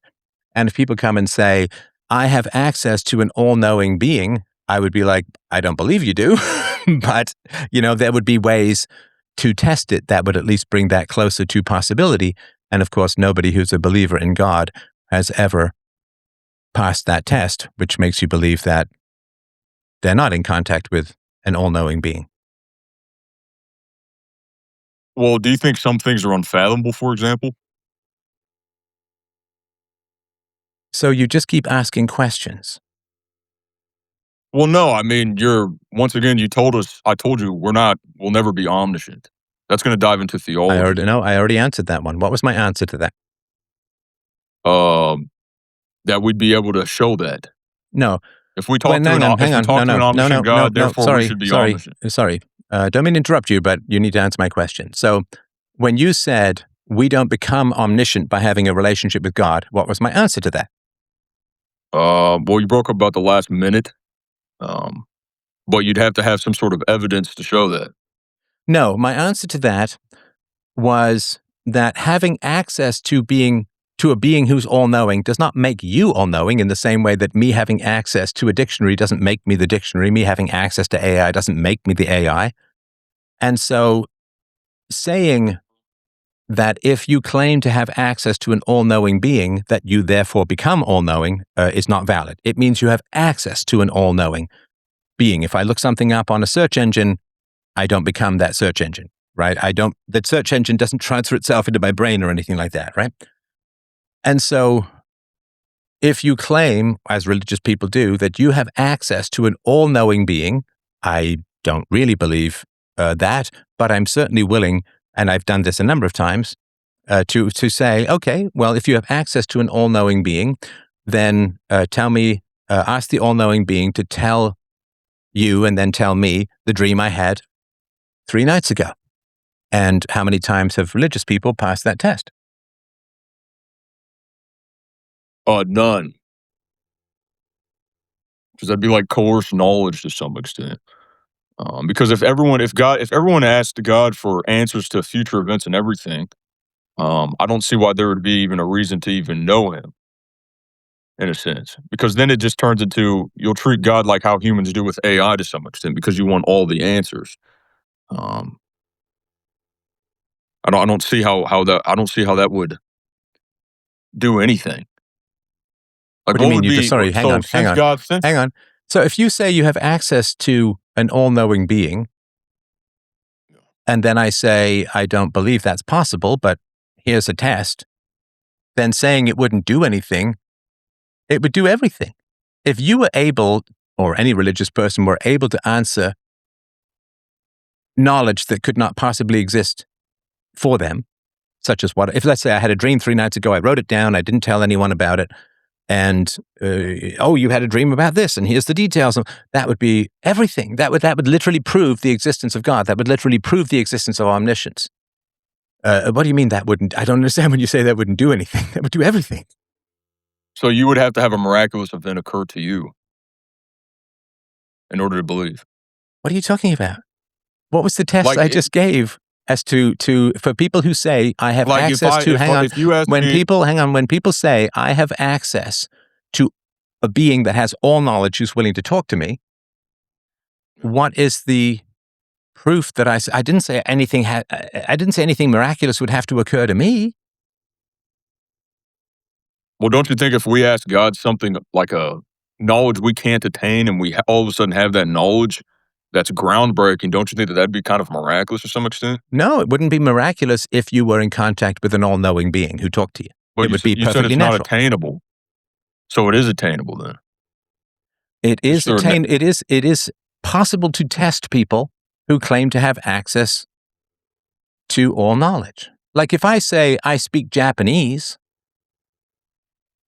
A: And if people come and say I have access to an all-knowing being, I would be like, I don't believe you do, but there would be ways to test it that would at least bring that closer to possibility. And of course, nobody who's a believer in God has ever passed that test, which makes you believe that they're not in contact with an all-knowing being.
C: Well, do you think some things are unfathomable, for example?
A: So you just keep asking questions.
C: Well, no, I mean, once again, I told you, we'll never be omniscient. That's going to dive into theology.
A: I already answered that one. What was my answer to that?
C: That we'd be able to show that.
A: No.
C: If we talk to an omniscient God, therefore we should be omniscient.
A: Sorry. Don't mean to interrupt you, but you need to answer my question. So when you said we don't become omniscient by having a relationship with God, what was my answer to that?
C: Well, you broke up about the last minute, but you'd have to have some sort of evidence to show that.
A: No, my answer to that was that having access to a being who's all-knowing does not make you all-knowing in the same way that me having access to a dictionary doesn't make me the dictionary. Me having access to AI doesn't make me the AI. And so saying that if you claim to have access to an all-knowing being, that you therefore become all-knowing is not valid. It means you have access to an all-knowing being. If I look something up on a search engine, I don't become that search engine, right? That search engine doesn't transfer itself into my brain or anything like that, right? And so if you claim, as religious people do, that you have access to an all-knowing being, I don't really believe that, but I'm certainly willing, and I've done this a number of times, to say, okay, well, if you have access to an all-knowing being, then ask the all-knowing being to tell you and then tell me the dream I had 3 nights ago. And how many times have religious people passed that test?
C: None. Because that'd be like coerced knowledge to some extent. Because if everyone asked God for answers to future events and everything, I don't see why there would be even a reason to even know him, in a sense. Because then it just turns into, you'll treat God like how humans do with AI to some extent, because you want all the answers. I don't see how that would do anything. Like,
A: What do you mean? Hang on. So if you say you have access to an all-knowing being, and then I say, I don't believe that's possible, but here's a test, then saying it wouldn't do anything, it would do everything. If you were able, or any religious person were able to answer knowledge that could not possibly exist for them, such as if let's say I had a dream 3 nights ago, I wrote it down, I didn't tell anyone about it, and you had a dream about this, and here's the details. That would be everything. That would literally prove the existence of God. That would literally prove the existence of omniscience. What do you mean that wouldn't? I don't understand when you say that wouldn't do anything. That would do everything.
C: So you would have to have a miraculous event occur to you in order to believe.
A: What are you talking about? What was the test I just gave as for people who say I have access to? When people say I have access to a being that has all knowledge who's willing to talk to me, what is the proof that I didn't say anything? I didn't say anything miraculous would have to occur to me.
C: Well, don't you think if we ask God something like a knowledge we can't attain, and we all of a sudden have that knowledge that's groundbreaking, don't you think that that'd be kind of miraculous to some extent?
A: No, it wouldn't be miraculous if you were in contact with an all-knowing being who talked to you.
C: But
A: it would be perfectly
C: said it's
A: natural.
C: Not attainable. So it is attainable then.
A: It is possible to test people who claim to have access to all knowledge. Like if I say I speak Japanese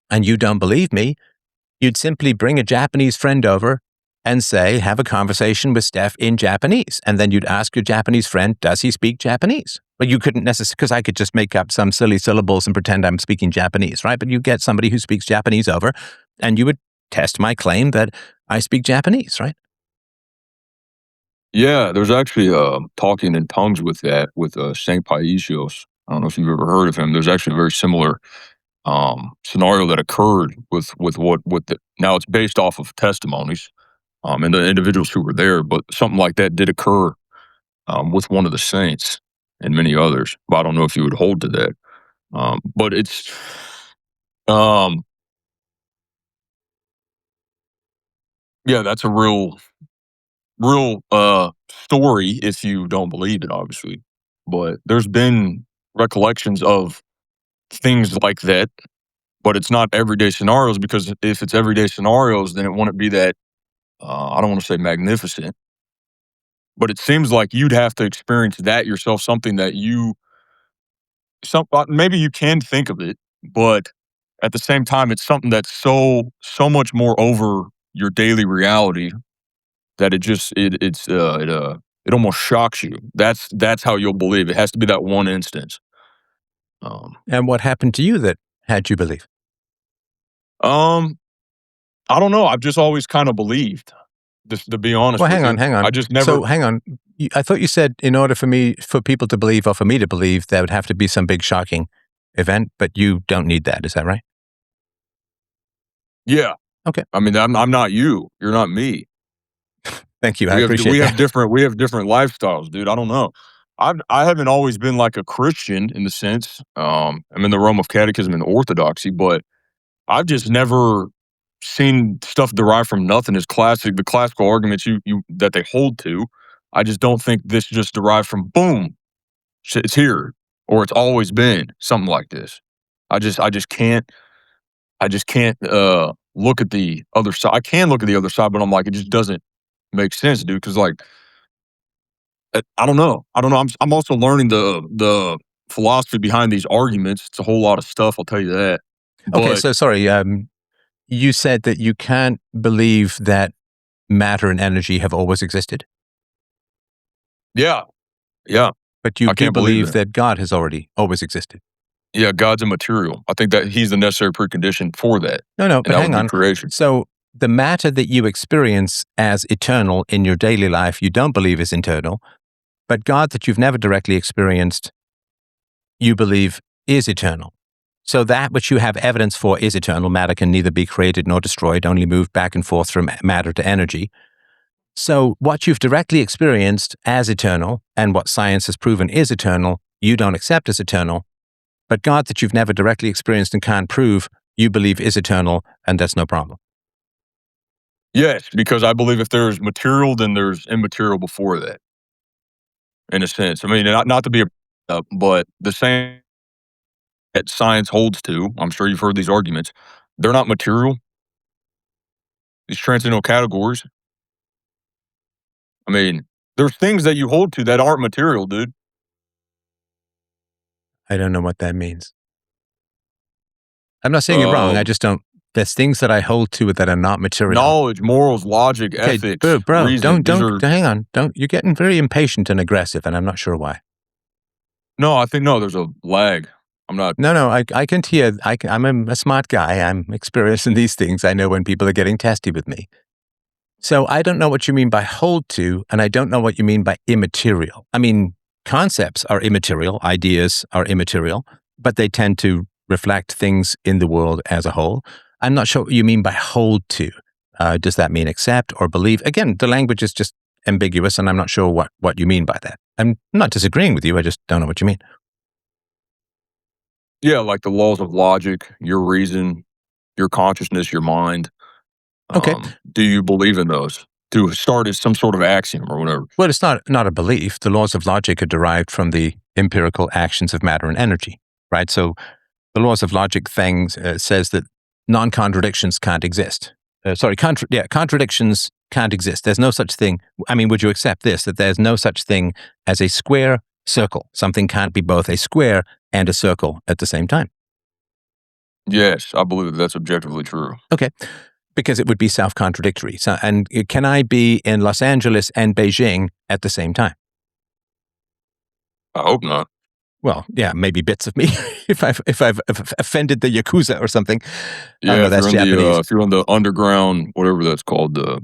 A: and you don't believe me, you'd simply bring a Japanese friend over and say, have a conversation with Steph in Japanese. And then you'd ask your Japanese friend, does he speak Japanese? But you couldn't necessarily, because I could just make up some silly syllables and pretend I'm speaking Japanese, right? But you get somebody who speaks Japanese over, and you would test my claim that I speak Japanese, right?
C: Yeah, there's actually talking in tongues with that with Saint Paisios. I don't know if you've ever heard of him. There's actually a very similar scenario that occurred with now it's based off of testimonies and the individuals who were there, but something like that did occur with one of the saints and many others. But I don't know if you would hold to that. But it's yeah, that's a real story if you don't believe it, obviously. But there's been recollections of things like that, but it's not everyday scenarios, because if it's everyday scenarios, then it wouldn't be that I don't want to say magnificent, but it seems like you'd have to experience that yourself, something that maybe you can think of it, but at the same time, it's something that's so much more over your daily reality that it almost shocks you. That's how you'll believe. It has to be that one instance.
A: And what happened to you that had you believe?
C: I don't know. I've just always kind of believed. Just to be honest
A: Well,
C: with you.
A: hang on.
C: I just never.
A: So hang on. I thought you said in order for people to believe, or for me to believe, there would have to be some big shocking event, but you don't need that. Is that right?
C: Yeah.
A: Okay.
C: I mean, I'm not you. You're not me.
A: Thank you. I appreciate
C: we
A: that.
C: have different lifestyles, dude. I don't know. I haven't always been like a Christian in the sense. I'm in the realm of catechism and orthodoxy, but I've just never seen stuff derived from nothing as the classical arguments you that they hold to. I just don't think this just derived from boom, it's here, or it's always been something like this. I just can't look at the other side. I can look at the other side, but I'm like, it just doesn't make sense, dude. Because like, I don't know. I'm also learning the philosophy behind these arguments. It's a whole lot of stuff, I'll tell you that.
A: Okay.
C: But
A: So sorry. You said that you can't believe that matter and energy have always existed,
C: yeah,
A: but you
C: I
A: do
C: can't believe
A: believe
C: that.
A: that God has already always existed.
C: Yeah, God's immaterial. I think that he's the necessary precondition for that.
A: No,
C: And
A: but
C: that
A: hang
C: would be
A: on.
C: creation.
A: So the matter that you experience as eternal in your daily life, you don't believe is eternal, but God that you've never directly experienced, you believe is eternal. So that which you have evidence for is eternal. Matter can neither be created nor destroyed, only move back and forth from matter to energy. So what you've directly experienced as eternal and what science has proven is eternal, you don't accept as eternal. But God that you've never directly experienced and can't prove, you believe is eternal, and that's no problem.
C: Yes, because I believe if there's material, then there's immaterial before that, in a sense. I mean, not to be but the same that science holds to, I'm sure you've heard these arguments, they're not material. These transcendental categories. I mean, there's things that you hold to that aren't material, dude.
A: I don't know what that means. I'm not saying you're wrong. I just don't. There's things that I hold to that are not material.
C: Knowledge, morals, logic,
A: Okay,
C: ethics,
A: bro,
C: reason.
A: hang on. You're getting very impatient and aggressive, and I'm not sure why.
C: No, I think there's a lag. I'm not.
A: No, I can hear. I'm a smart guy. I'm experienced in these things. I know when people are getting testy with me. So I don't know what you mean by hold to, and I don't know what you mean by immaterial. I mean, concepts are immaterial, ideas are immaterial, but they tend to reflect things in the world as a whole. I'm not sure what you mean by hold to. Does that mean accept or believe? Again, the language is just ambiguous, and I'm not sure what you mean by that. I'm not disagreeing with you. I just don't know what you mean.
C: Yeah, like the laws of logic, your reason, your consciousness, your mind.
A: Okay.
C: Do you believe in those? To start as some sort of axiom or whatever.
A: Well, it's not a belief. The laws of logic are derived from the empirical actions of matter and energy, right? So the laws of logic says that non-contradictions can't exist. Contradictions can't exist. There's no such thing. I mean, would you accept this, that there's no such thing as a square circle? Something can't be both a square and a circle at the same time.
C: Yes, I believe that's objectively true.
A: Okay. because it would be self-contradictory. So, and can I be in Los Angeles and Beijing at the same time?
C: I hope not.
A: Well, yeah, maybe bits of me if I've offended the Yakuza or something.
C: Yeah,
A: Oh no,
C: if
A: that's
C: you're in
A: Japanese.
C: if you're in the underground, whatever that's called, the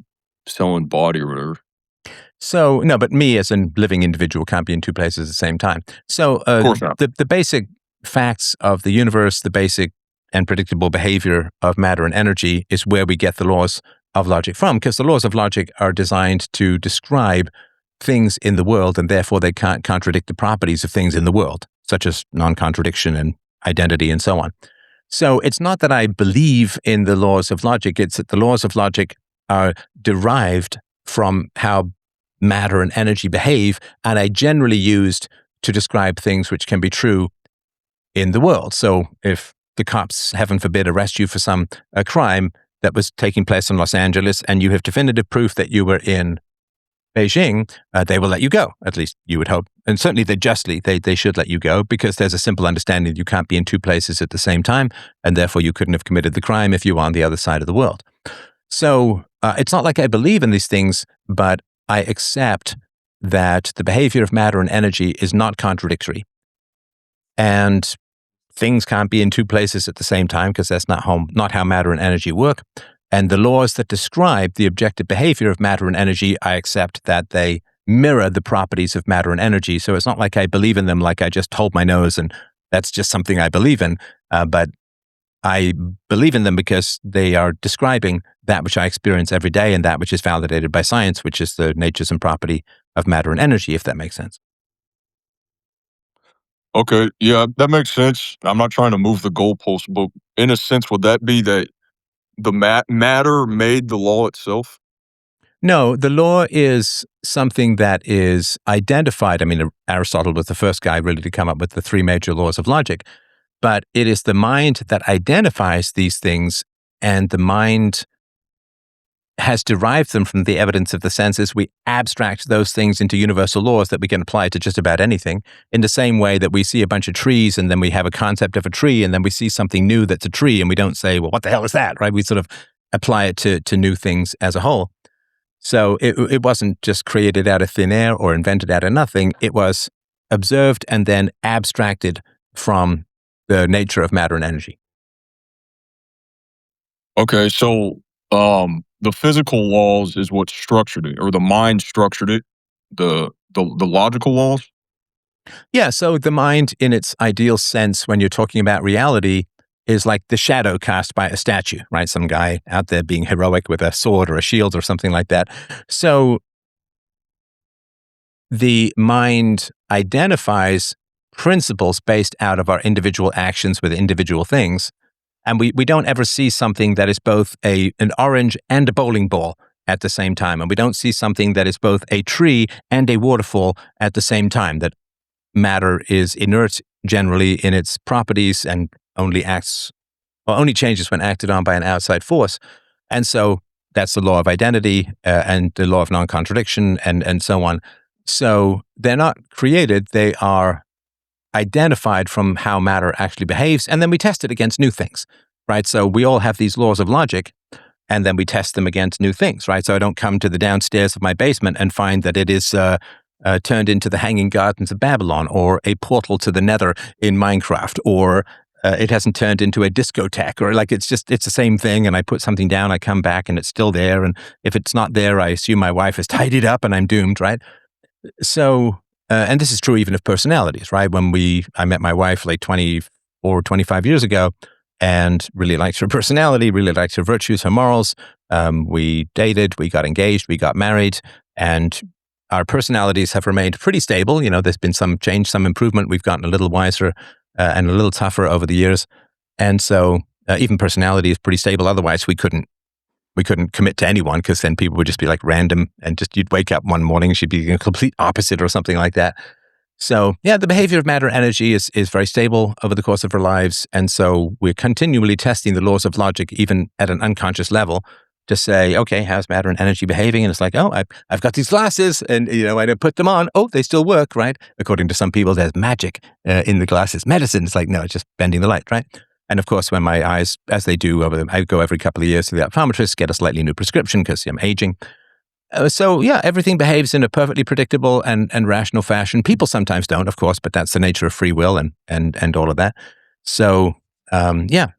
C: selling body or whatever.
A: So no, but me as a living individual can't be in two places at the same time. So
C: Of course not.
A: the basic facts of the universe, the basic and predictable behavior of matter and energy is where we get the laws of logic from, because the laws of logic are designed to describe things in the world, and therefore they can't contradict the properties of things in the world, such as non-contradiction and identity and so on. So it's not that I believe in the laws of logic, it's that the laws of logic are derived from how matter and energy behave, and are generally used to describe things which can be true in the world. So if the cops, heaven forbid, arrest you for some crime that was taking place in Los Angeles, and you have definitive proof that you were in Beijing, they will let you go. At least you would hope. And certainly they should let you go, because there's a simple understanding that you can't be in two places at the same time, and therefore you couldn't have committed the crime if you were on the other side of the world. So it's not like I believe in these things, but I accept that the behavior of matter and energy is not contradictory. And things can't be in two places at the same time, because that's not how matter and energy work. And the laws that describe the objective behavior of matter and energy, I accept that they mirror the properties of matter and energy. So it's not like I believe in them like I just hold my nose and that's just something I believe in. But I believe in them because they are describing that which I experience every day, and that which is validated by science, which is the natures and property of matter and energy, if that makes sense.
C: Okay, yeah, that makes sense. I'm not trying to move the goalpost, but in a sense, would that be that the matter made the law itself?
A: No, the law is something that is identified. I mean, Aristotle was the first guy really to come up with the three major laws of logic, but it is the mind that identifies these things, and the mind has derived them from the evidence of the senses. We abstract those things into universal laws that we can apply to just about anything, in the same way that we see a bunch of trees and then we have a concept of a tree, and then we see something new that's a tree and we don't say, well, what the hell is that, right? We sort of apply it to new things as a whole. So it wasn't just created out of thin air or invented out of nothing. It was observed and then abstracted from the nature of matter and energy.
C: Okay, so the physical laws is what structured it, or the mind structured it. The logical laws.
A: Yeah, so the mind in its ideal sense, when you're talking about reality, is like the shadow cast by a statue, right? Some guy out there being heroic with a sword or a shield or something like that. So the mind identifies principles based out of our individual actions with individual things. And we don't ever see something that is both an orange and a bowling ball at the same time. And we don't see something that is both a tree and a waterfall at the same time. That matter is inert generally in its properties and only changes when acted on by an outside force. And so that's the law of identity and the law of non-contradiction and so on. So they're not created, they are identified from how matter actually behaves, and then we test it against new things, right? So we all have these laws of logic, and then we test them against new things, right? So I don't come to the downstairs of my basement and find that it is turned into the Hanging Gardens of Babylon, or a portal to the Nether in Minecraft, or it hasn't turned into a discotheque, or like it's the same thing, and I put something down, I come back, and it's still there, and if it's not there, I assume my wife has tidied up, and I'm doomed, right? So, and this is true even of personalities, right? I met my wife like 24, 25 years ago, and really liked her personality, really liked her virtues, her morals. We dated, we got engaged, we got married, and our personalities have remained pretty stable. You know, there's been some change, some improvement. We've gotten a little wiser and a little tougher over the years. And so even personality is pretty stable. Otherwise, we couldn't commit to anyone, because then people would just be like random, and just you'd wake up one morning and she'd be a complete opposite or something like that. So yeah, the behavior of matter and energy is very stable over the course of our lives. And so we're continually testing the laws of logic, even at an unconscious level, to say, okay, how's matter and energy behaving? And it's like, oh, I've got these glasses, and I put them on. Oh, they still work, right? According to some people, there's magic in the glasses. Medicine. It's like, no, it's just bending the light, right? And of course, when my eyes, as they do, I go every couple of years to the optometrist, get a slightly new prescription because I'm aging. So yeah, everything behaves in a perfectly predictable and rational fashion. People sometimes don't, of course, but that's the nature of free will and all of that. So the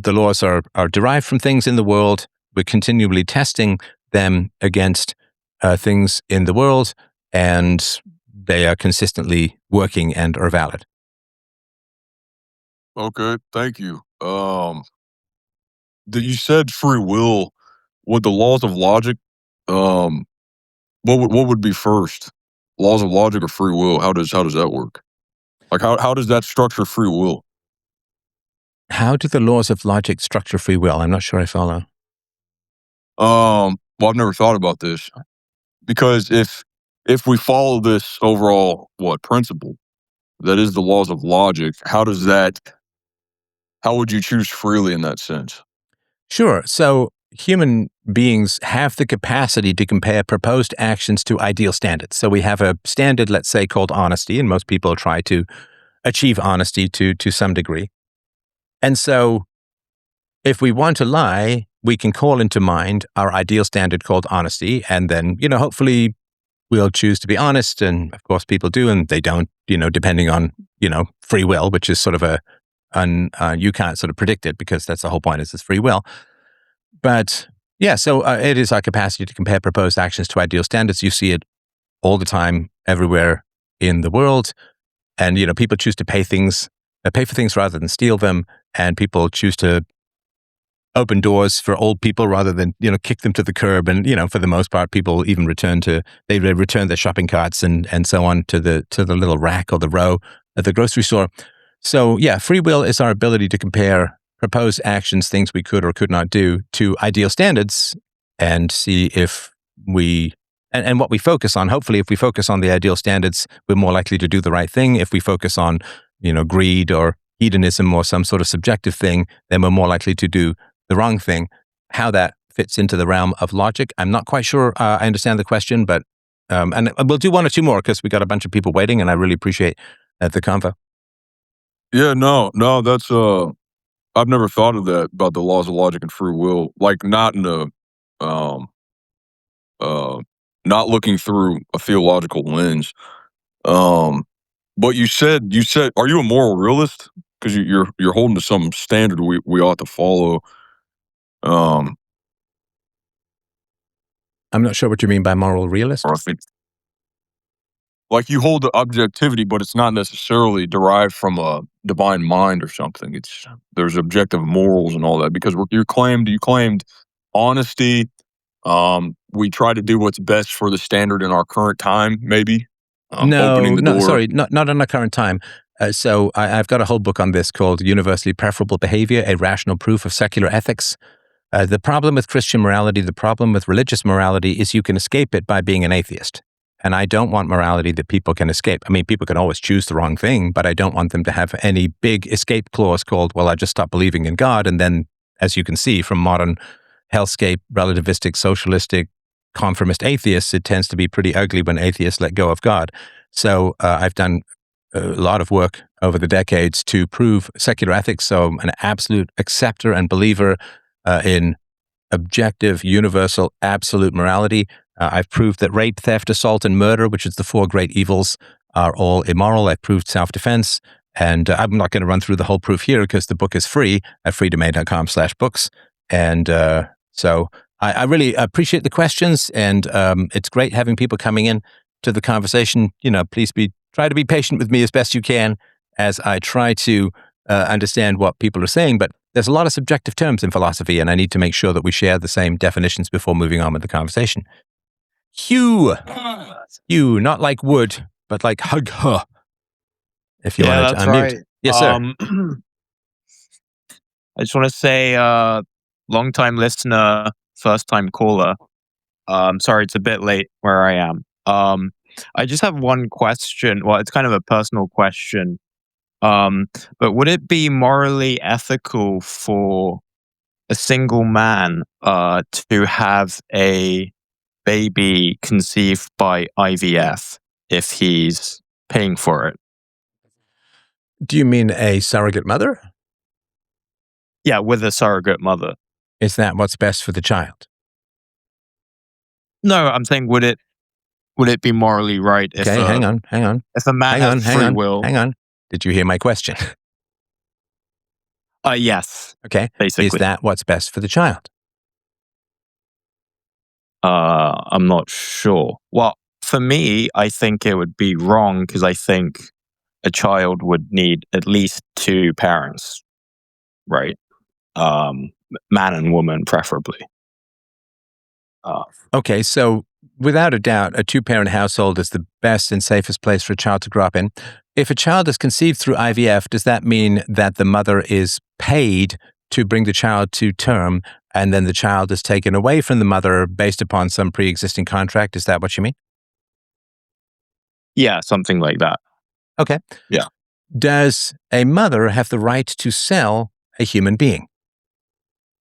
A: laws are derived from things in the world. We're continually testing them against things in the world, and they are consistently working and are valid.
C: Okay, thank you. You said free will. Would the laws of logic, um, what would be first? Laws of logic or free will? How does that work? Like how does that structure free will?
A: How do the laws of logic structure free will? I'm not sure I follow.
C: Well, I've never thought about this because if we follow this overall principle that is the laws of logic, how would you choose freely in that sense?
A: Sure. So human beings have the capacity to compare proposed actions to ideal standards. So we have a standard, let's say, called honesty, and most people try to achieve honesty to some degree. And so if we want to lie, we can call into mind our ideal standard called honesty, and then, hopefully we'll choose to be honest. And of course, people do, and they don't, depending on, free will, which is sort of you can't sort of predict it because that's the whole point is it's free will. But yeah, so it is our capacity to compare proposed actions to ideal standards. You see it all the time, everywhere in the world. And, people choose to pay for things rather than steal them. And people choose to open doors for old people rather than, kick them to the curb. And, for the most part, people even return their shopping carts and so on to the little rack or the row at the grocery store. So yeah, free will is our ability to compare proposed actions, things we could or could not do, to ideal standards and see if and what we focus on. Hopefully, if we focus on the ideal standards, we're more likely to do the right thing. If we focus on, greed or hedonism or some sort of subjective thing, then we're more likely to do the wrong thing. How that fits into the realm of logic, I'm not quite sure I understand the question, but and we'll do one or two more because we got a bunch of people waiting, and I really appreciate the convo.
C: Yeah, no, that's I've never thought of that about the laws of logic and free will. Like not in a um uh not looking through a theological lens. Um but you said are you a moral realist? Because you're holding to some standard we ought to follow. Um
A: I'm not sure what you mean by moral realist.
C: or I think like you hold the objectivity, but it's not necessarily derived from a divine mind or something. There's objective morals and all that because you claimed honesty. We try to do what's best for the standard in our current time, maybe. Opening the
A: No,
C: door.
A: sorry, not in our current time. So I've got a whole book on this called Universally Preferable Behavior, A Rational Proof of Secular Ethics. The problem with Christian morality, the problem with religious morality is you can escape it by being an atheist. And I don't want morality that people can escape. I mean, people can always choose the wrong thing, but I don't want them to have any big escape clause called, well, I just stopped believing in God. And then, as you can see from modern hellscape, relativistic, socialistic, conformist atheists, it tends to be pretty ugly when atheists let go of God. So I've done a lot of work over the decades to prove secular ethics. So I'm an absolute acceptor and believer in objective, universal, absolute morality. I've proved that rape, theft, assault, and murder, which is the four great evils, are all immoral. I've proved self-defense. And I'm not going to run through the whole proof here because the book is free at freedomain.com/books. And so I really appreciate the questions. And it's great having people coming in to the conversation. Please try to be patient with me as best you can as I try to understand what people are saying. But there's a lot of subjective terms in philosophy, and I need to make sure that we share the same definitions before moving on with the conversation. Hugh, not like wood, but like hug, huh, if you
D: Yeah,
A: wanted to
D: that's
A: unmute.
D: right.
A: Yes, sir.
D: I just want to say, long time listener, first time caller. Sorry, it's a bit late where I am. I just have one question. Well, it's kind of a personal question. But would it be morally ethical for a single man to have a baby conceived by IVF if he's paying for it?
A: Do you mean a surrogate mother?
D: Yeah, with a surrogate mother.
A: Is that what's best for the child?
D: No, I'm saying would it be morally right if
A: Okay, hang on.
D: if a man has free will?
A: Hang on. Did you hear my question?
D: Yes,
A: Okay.
D: basically.
A: Is that what's best for the child?
D: I'm not sure. Well, for me, I think it would be wrong because I think a child would need at least two parents, right? Man and woman, preferably.
A: Okay, so without a doubt, a two-parent household is the best and safest place for a child to grow up in. If a child is conceived through IVF, does that mean that the mother is paid to bring the child to term, and then the child is taken away from the mother based upon some pre-existing contract? Is that what you mean?
D: Yeah, something like that.
A: Okay.
D: Yeah.
A: Does a mother have the right to sell a human being?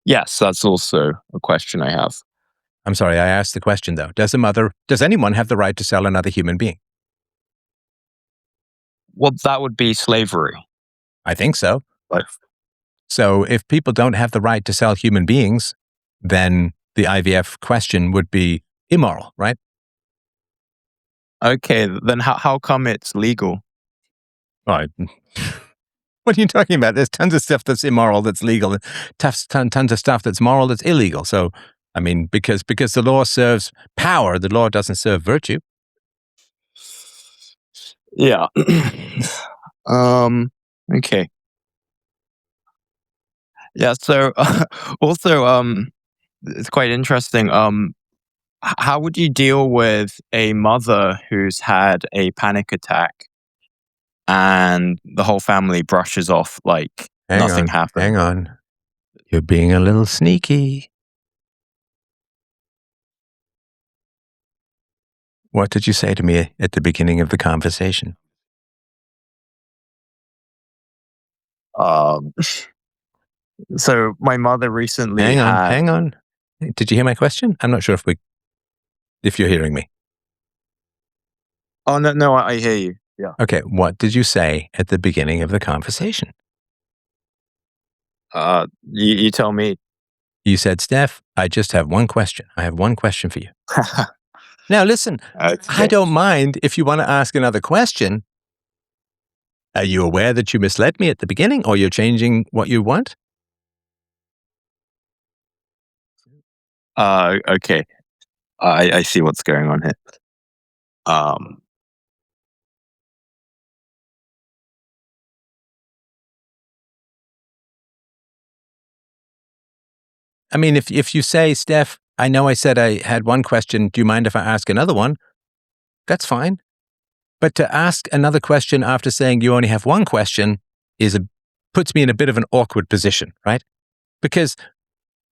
D: Yes, that's also a question I have.
A: I'm sorry, I asked the question though. Does anyone have the right to sell another human being?
D: Well, that would be slavery.
A: I think so.
D: But
A: So if people don't have the right to sell human beings, then the IVF question would be immoral, right?
D: okay, then how come it's legal?
A: Right. What are you talking about? There's tons of stuff that's immoral that's legal, tons of stuff that's moral that's illegal. So, I mean, because the law serves power, the law doesn't serve virtue.
D: Yeah. Okay. Yeah. So also, it's quite interesting. How would you deal with a mother who's had a panic attack and the whole family brushes off like nothing happened?
A: Hang on. You're being a little sneaky. What did you say to me at the beginning of the conversation?
D: So my mother recently
A: Hang on. Did you hear my question? I'm not sure if you're hearing me.
D: Oh no, I hear you. Yeah.
A: Okay, what did you say at the beginning of the conversation?
D: You tell me.
A: You said, Steph, I just have one question. I have one question for you. Now, listen, I don't mind if you want to ask another question. Are you aware that you misled me at the beginning, or you're changing what you want?
D: Okay. I see what's going on here.
A: I mean, if you say, Steph, I know I said I had one question. Do you mind if I ask another one? That's fine. But to ask another question after saying you only have one question puts me in a bit of an awkward position, right? Because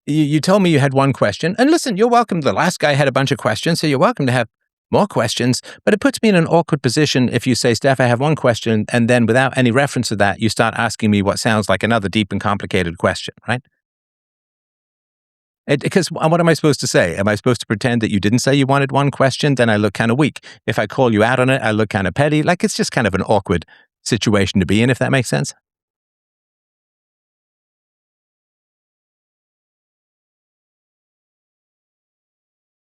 A: you told me you had one question. And listen, you're welcome. The last guy had a bunch of questions, so you're welcome to have more questions. But it puts me in an awkward position if you say, Steph, I have one question, and then without any reference to that, you start asking me what sounds like another deep and complicated question, right? Because what am I supposed to say? Am I supposed to pretend that you didn't say you wanted one question? Then I look kind of weak. If I call you out on it, I look kind of petty. Like, it's just kind of an awkward situation to be in, if that makes sense.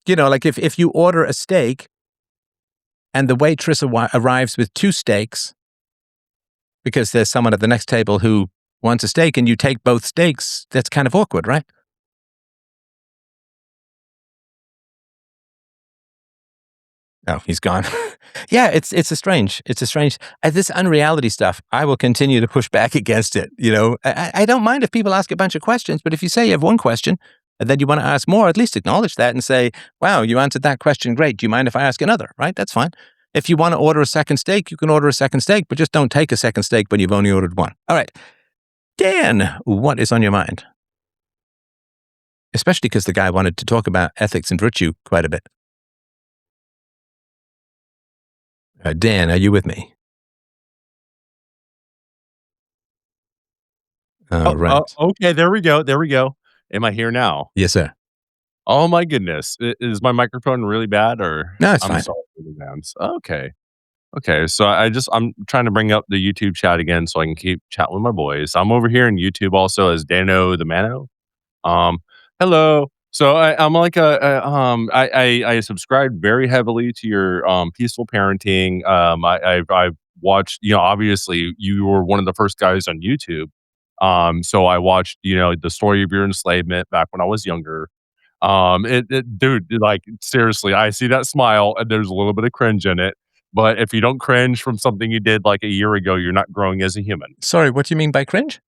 A: You know, like if you order a steak and the waitress arrives with two steaks because there's someone at the next table who wants a steak and you take both steaks, that's kind of awkward, right? Oh, he's gone. Yeah, it's a strange, this unreality stuff. I will continue to push back against it. You know, I don't mind if people ask a bunch of questions, but if you say you have one question and then you want to ask more, at least acknowledge that and say, wow, you answered that question. Great. Do you mind if I ask another? Right? That's fine. If you want to order a second steak, you can order a second steak, but just don't take a second steak when you've only ordered one. All right. Dan, what is on your mind? Especially because the guy wanted to talk about ethics and virtue quite a bit. Dan, are you with me? Right.
E: Okay, there we go. Am I here now?
A: Yes, sir.
E: Oh my goodness. Is my microphone really bad or?
A: No, it's
E: I'm
A: fine.
E: sorry in advance. Okay. Okay, so I'm trying to bring up the YouTube chat again so I can keep chatting with my boys. I'm over here in YouTube also as Dano the Mano. Um, hello. So I'm like I subscribed very heavily to your peaceful parenting. I've watched, obviously you were one of the first guys on YouTube. So I watched, the story of your enslavement back when I was younger. Dude, like seriously, I see that smile and there's a little bit of cringe in it. But if you don't cringe from something you did like a year ago, you're not growing as a human.
A: Sorry, what do you mean by cringe?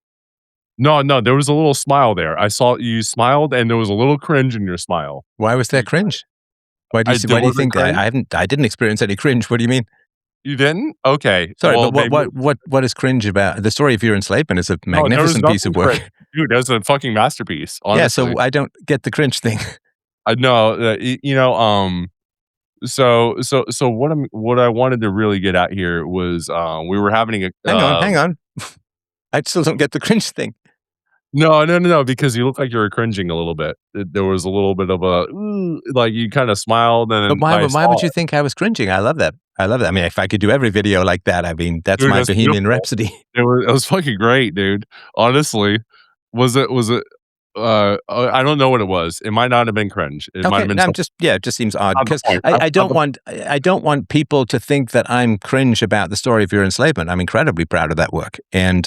E: No, there was a little smile there. I saw you smiled and there was a little cringe in your smile.
A: Why was there cringe? Why do
E: There
A: you
E: wasn't
A: think that?
E: cringe?
A: I didn't experience any cringe. What do you mean?
E: You didn't? Okay.
A: Sorry,
E: Well,
A: but
E: maybe
A: what is cringe about the story of your enslavement? Is a
E: no, there was
A: magnificent piece
E: nothing
A: of work.
E: cringe. Dude, that's a fucking masterpiece,
A: Yeah,
E: honestly.
A: so I don't get the cringe thing.
E: I know, so what I wanted to really get at here was, we were having a,
A: Hang on. I still don't get the cringe thing.
E: no, because you look like you were cringing a little bit. There was a little bit of a, "Ooh," like you kind of smiled and
A: But
E: then I
A: why
E: saw
A: would you
E: it.
A: think I was cringing? I love that. I love that. I mean, if I could do every video like that, I mean, that's
E: Dude,
A: my
E: that's
A: Bohemian
E: beautiful.
A: Rhapsody.
E: It was fucking great, dude. Honestly. Was it, I don't know what it was. It might not have been cringe. It might
A: Okay,
E: have been
A: no, I'm
E: something.
A: just it just seems odd
E: Not the
A: because
E: point.
A: I,
E: That's
A: I
E: not
A: don't
E: the
A: want I don't want people to think that I'm cringe about the story of your enslavement. I'm incredibly proud of that work, and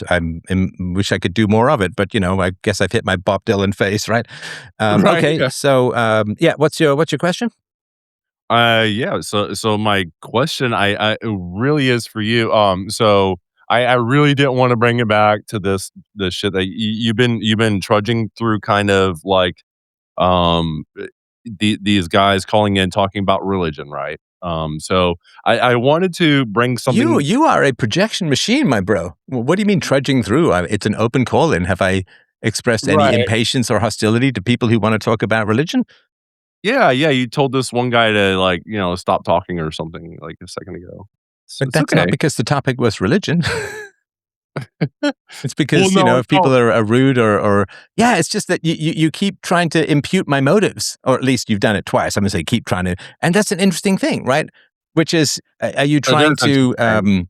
A: wish I could do more of it. But I guess I've hit my Bob Dylan face, right?
E: right,
A: Okay,
E: yeah.
A: so yeah, what's your question?
E: Yeah. So my question, I it really is for you. So I really didn't want to bring it back to this shit that you've been trudging through, kind of like these guys calling in talking about religion, right? So I wanted to bring something.
A: You are a projection machine, my bro. What do you mean trudging through? It's an open call in. Have I expressed any
E: Right.
A: impatience or hostility to people who want to talk about religion?
E: Yeah, yeah. You told this one guy to, like, stop talking or something like a second ago.
A: But
E: It's
A: that's
E: okay.
A: not because the topic was religion. It's
E: Well,
A: because,
E: no,
A: if people are rude or yeah, it's just that you keep trying to impute my motives, or at least you've done it twice. I'm gonna say keep trying to, and that's an interesting thing, right? Which is, are you
E: it
A: trying
E: is
A: to
E: interesting.
A: you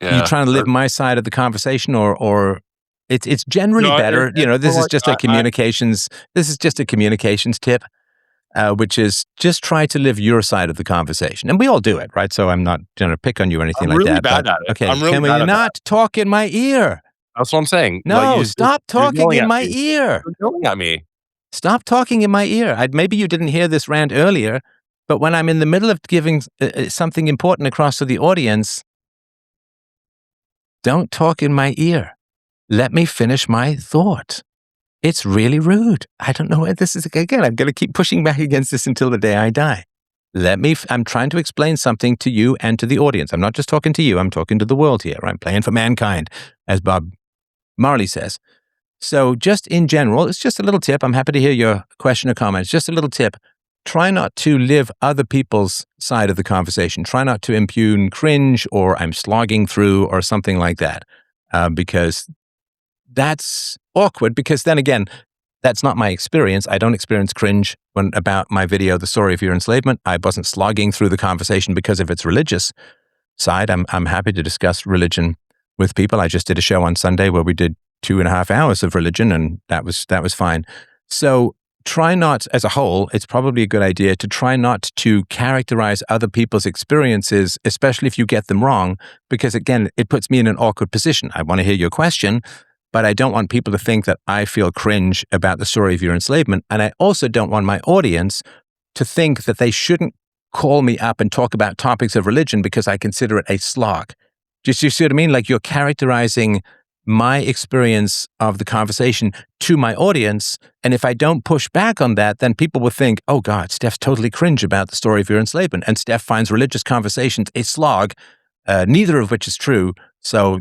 E: Yeah.
A: trying to live my side of the conversation, or it's generally
E: No,
A: better.
E: it's more
A: This is
E: like
A: just a communications. This is just a communications tip, which is just try to live your side of the conversation, and we all do it, right? So I'm not going to pick on you or anything
E: I'm
A: like
E: really
A: that.
E: bad
A: But
E: at it.
A: okay,
E: I'm really
A: can we
E: bad at that.
A: not talk in my ear?
E: That's what I'm saying. Like,
A: No, stop
E: you're
A: talking
E: yelling
A: in
E: at
A: my
E: me.
A: ear.
E: You're yelling at me.
A: Stop talking in my ear. Maybe you didn't hear this rant earlier, but when I'm in the middle of giving something important across to the audience, don't talk in my ear. Let me finish my thought. It's really rude. I don't know where this is. Again, I'm going to keep pushing back against this until the day I die. I'm trying to explain something to you and to the audience. I'm not just talking to you. I'm talking to the world here. I'm playing for mankind, as Bob Marley says. So just in general, it's just a little tip. I'm happy to hear your question or comments. Just a little tip. Try not to live other people's side of the conversation. Try not to impugn cringe or I'm slogging through or something like that, because that's awkward. Because then again, that's not my experience. I don't experience cringe about my video, The Story of Your Enslavement. I wasn't slogging through the conversation because of its religious side. I'm happy to discuss religion with people. I just did a show on Sunday where we did 2.5 hours of religion, and that was fine. So try not, as a whole, it's probably a good idea to try not to characterize other people's experiences, especially if you get them wrong, because again, it puts me in an awkward position. I want to hear your question, but I don't want people to think that I feel cringe about the story of your enslavement. And I also don't want my audience to think that they shouldn't call me up and talk about topics of religion because I consider it a slog. Do you see what I mean? Like, you're characterizing my experience of the conversation to my audience. And if I don't push back on that, then people will think, oh God, Steph's totally cringe about the story of your enslavement. And Steph finds religious conversations a slog, neither of which is true. So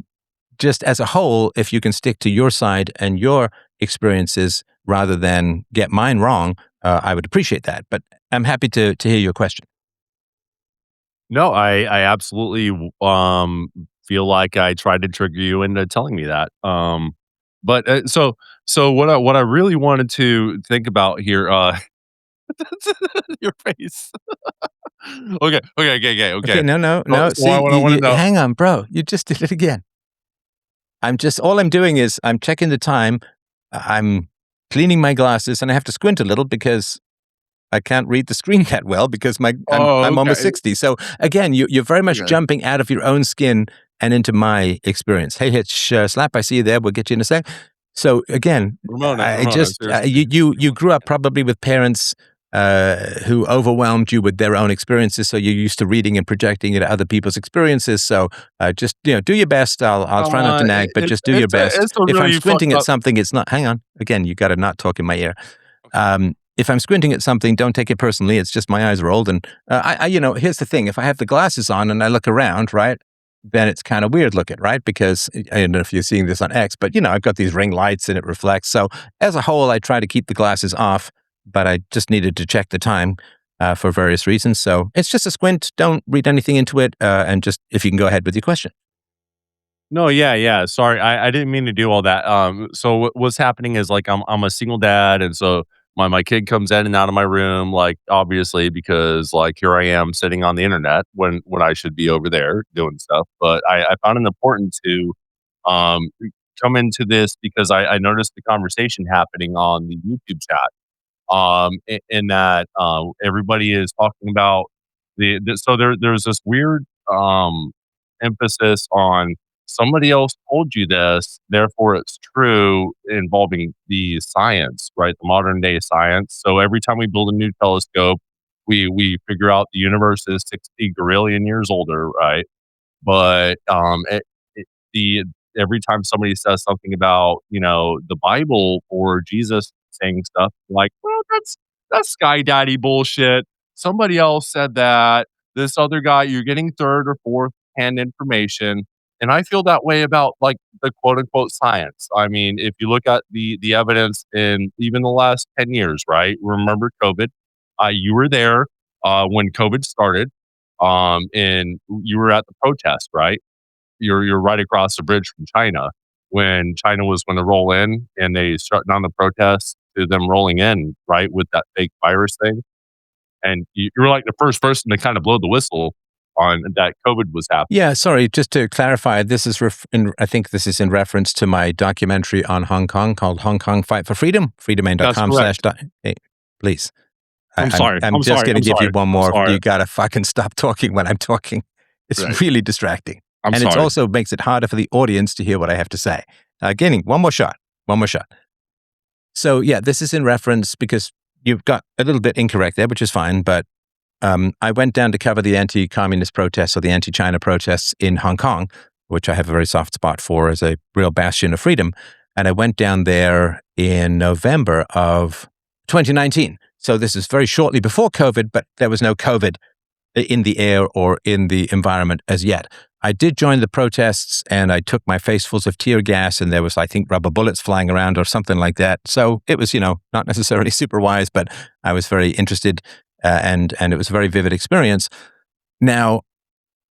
A: just as a whole, if you can stick to your side and your experiences rather than get mine wrong, I would appreciate that. But I'm happy to hear your question.
E: No, I absolutely feel like I tried to trigger you into telling me that. But so what I really wanted to think about here, your face.
A: Okay, no.
E: So I
A: See,
E: want to know.
A: hang on, bro. You just did it again. All I'm doing is I'm checking the time. I'm cleaning my glasses, and I have to squint a little because I can't read the screen that well because I'm almost 60. So again, you're very much jumping out of your own skin and into my experience. Hey, Hitch, Slap, I see you there. We'll get you in a sec. So again, you grew up probably with parents who overwhelmed you with their own experiences. So you're used to reading and projecting it other people's experiences. So just do your best. I'll try not to nag, but just do your best. If I'm squinting at something, it's not. Hang on. Again, you got to not talk in my ear. If I'm squinting at something, don't take it personally. It's just my eyes are old. And here's the thing: if I have the glasses on and I look around, right, then it's kind of weird looking, right? Because I don't know if you're seeing this on X, but I've got these ring lights and it reflects. So as a whole, I try to keep the glasses off, but I just needed to check the time for various reasons. So it's just a squint. Don't read anything into it, and just if you can go ahead with your question.
E: No, yeah. Sorry, I didn't mean to do all that. So what's happening is like I'm a single dad, and so my kid comes in and out of my room, like obviously because like here I am sitting on the internet when I should be over there doing stuff. But I found it important to um come into this because I noticed the conversation happening on the YouTube chat. In that everybody is talking about so there's this weird emphasis on somebody else told you this, therefore it's true, involving the science, right? The modern day science. So every time we build a new telescope, we figure out the universe is 60 gorillion years older, right? But the every time somebody says something about the Bible or Jesus saying stuff like, well, that's sky daddy bullshit. Somebody else said that. This other guy, you're getting third or fourth hand information. And I feel that way about like the quote unquote science. I mean, if you look at the evidence in even the last 10 years, right? Remember COVID? You were there when COVID started, and you were at the protest, right? You're right across the bridge from China when China was going to roll in and they shut down the protests to them rolling in, right, with that fake virus thing. And you were like the first person to kind of blow the whistle on that COVID was happening.
A: Yeah, sorry, just to clarify, this is I think this is in reference to my documentary on Hong Kong called Hong Kong Fight for Freedom, freedomain.com / hey, please.
E: I'm sorry.
A: I'm just going to give you one more. You got to fucking stop talking when I'm talking. It's really distracting. It also makes it harder for the audience to hear what I have to say. Gaining, one more shot. So yeah, this is in reference because you've got a little bit incorrect there, which is fine, but I went down to cover the anti-communist protests or the anti-China protests in Hong Kong, which I have a very soft spot for as a real bastion of freedom. And I went down there in November of 2019. So this is very shortly before COVID, but there was no COVID in the air or in the environment as yet. I did join the protests and I took my face full of tear gas and there was, I think, rubber bullets flying around or something like that. So it was, not necessarily super wise, but I was very interested and it was a very vivid experience. Now,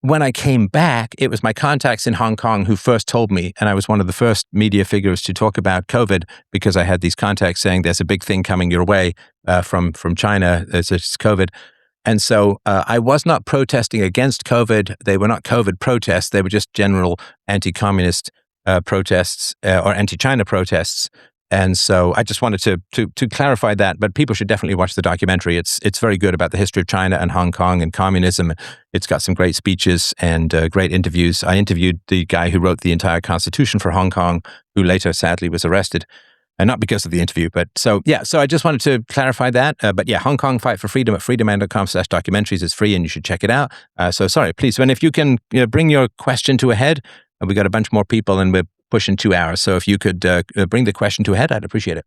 A: when I came back, it was my contacts in Hong Kong who first told me, and I was one of the first media figures to talk about COVID because I had these contacts saying there's a big thing coming your way from China. It's COVID. And so I was not protesting against COVID. They were not COVID protests. They were just general anti-communist protests or anti-China protests. And so I just wanted to clarify that. But people should definitely watch the documentary. It's very good about the history of China and Hong Kong and communism. It's got some great speeches and great interviews. I interviewed the guy who wrote the entire constitution for Hong Kong, who later sadly was arrested. And not because of the interview, but so I just wanted to clarify that. But yeah, Hong Kong Fight for Freedom at freedomain.com/documentaries is free and you should check it out. So sorry, please, and if you can bring your question to a head, we got a bunch more people and we're pushing 2 hours. So if you could bring the question to a head, I'd appreciate it.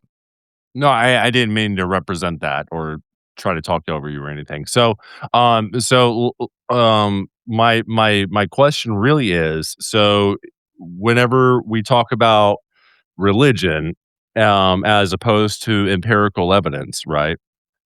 E: No, I didn't mean to represent that or try to talk over you or anything. So, my question really is, so whenever we talk about religion, as opposed to empirical evidence, right?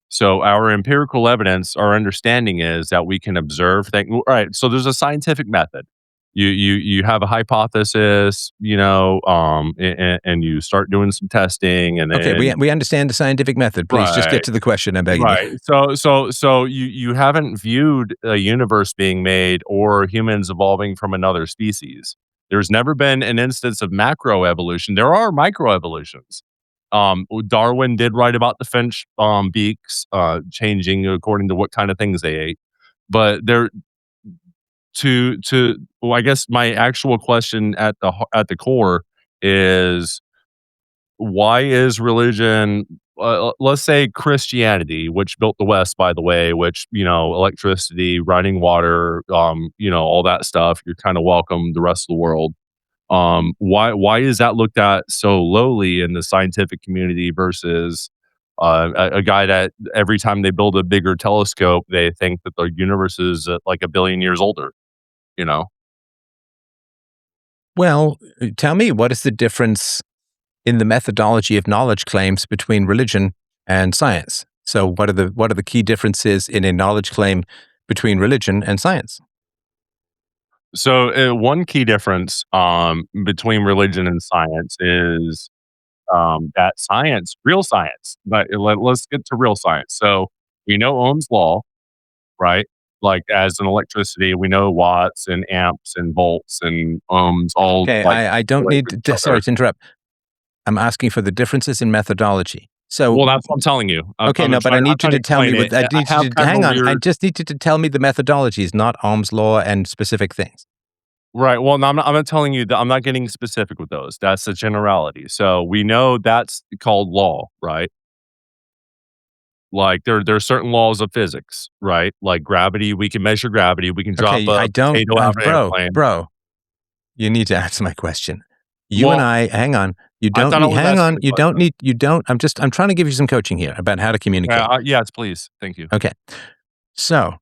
E: So our empirical evidence, our understanding is that we can observe things. Right. So there's a scientific method. you have a hypothesis, and you start doing some testing, and
A: Okay,
E: then
A: we understand the scientific method. Please just get
E: right.
A: to the question. I'm begging you.
E: Right. So you haven't viewed a universe being made or humans evolving from another species. There's never been an instance of macroevolution. There are microevolutions. Darwin did write about the finch beaks changing according to what kind of things they ate. But there well, I guess my actual question at the core is, why is religion, let's say Christianity, which built the West, by the way, which, electricity, running water, all that stuff, you're kind of welcome the rest of the world. Why is that looked at so lowly in the scientific community versus a guy that every time they build a bigger telescope, they think that the universe is like a billion years older, you know?
A: Well, tell me, what is the difference in the methodology of knowledge claims between religion and science? So what are the key differences in a knowledge claim between religion and science?
E: So one key difference between religion and science is that science, real science, but let's get to real science. So we know Ohm's law, right? Like as in electricity, we know watts and amps and volts and ohms all
A: Okay,
E: like
A: I don't
E: relate
A: need
E: to each
A: to, sorry
E: other.
A: to interrupt. I'm asking for the differences in methodology. So
E: Well, that's what I'm telling you.
A: okay, no, but I
E: I'm
A: need you
E: trying
A: to tell me
E: explain
A: with
E: it.
A: I
E: I
A: need you
E: have
A: to
E: kind of
A: hang
E: a
A: on. I
E: weird.
A: just need you to tell me the methodologies, not Ohm's law and specific things.
E: Right. Well, no, I'm not telling you that. I'm not getting specific with those. That's a generality. So we know that's called law, right? Like there are certain laws of physics, right? Like gravity, we can measure gravity. We can drop
A: Okay, I
E: a
A: don't,
E: potato out of an airplane.
A: bro. You need to answer my question. You and
E: Well,
A: I, hang on. You
E: I
A: don't
E: thought I
A: need,
E: was
A: hang
E: asking
A: on.
E: the
A: You don't
E: question.
A: need, you don't. I'm trying to give you some coaching here about how to communicate.
E: Yes, please. Thank you.
A: Okay. So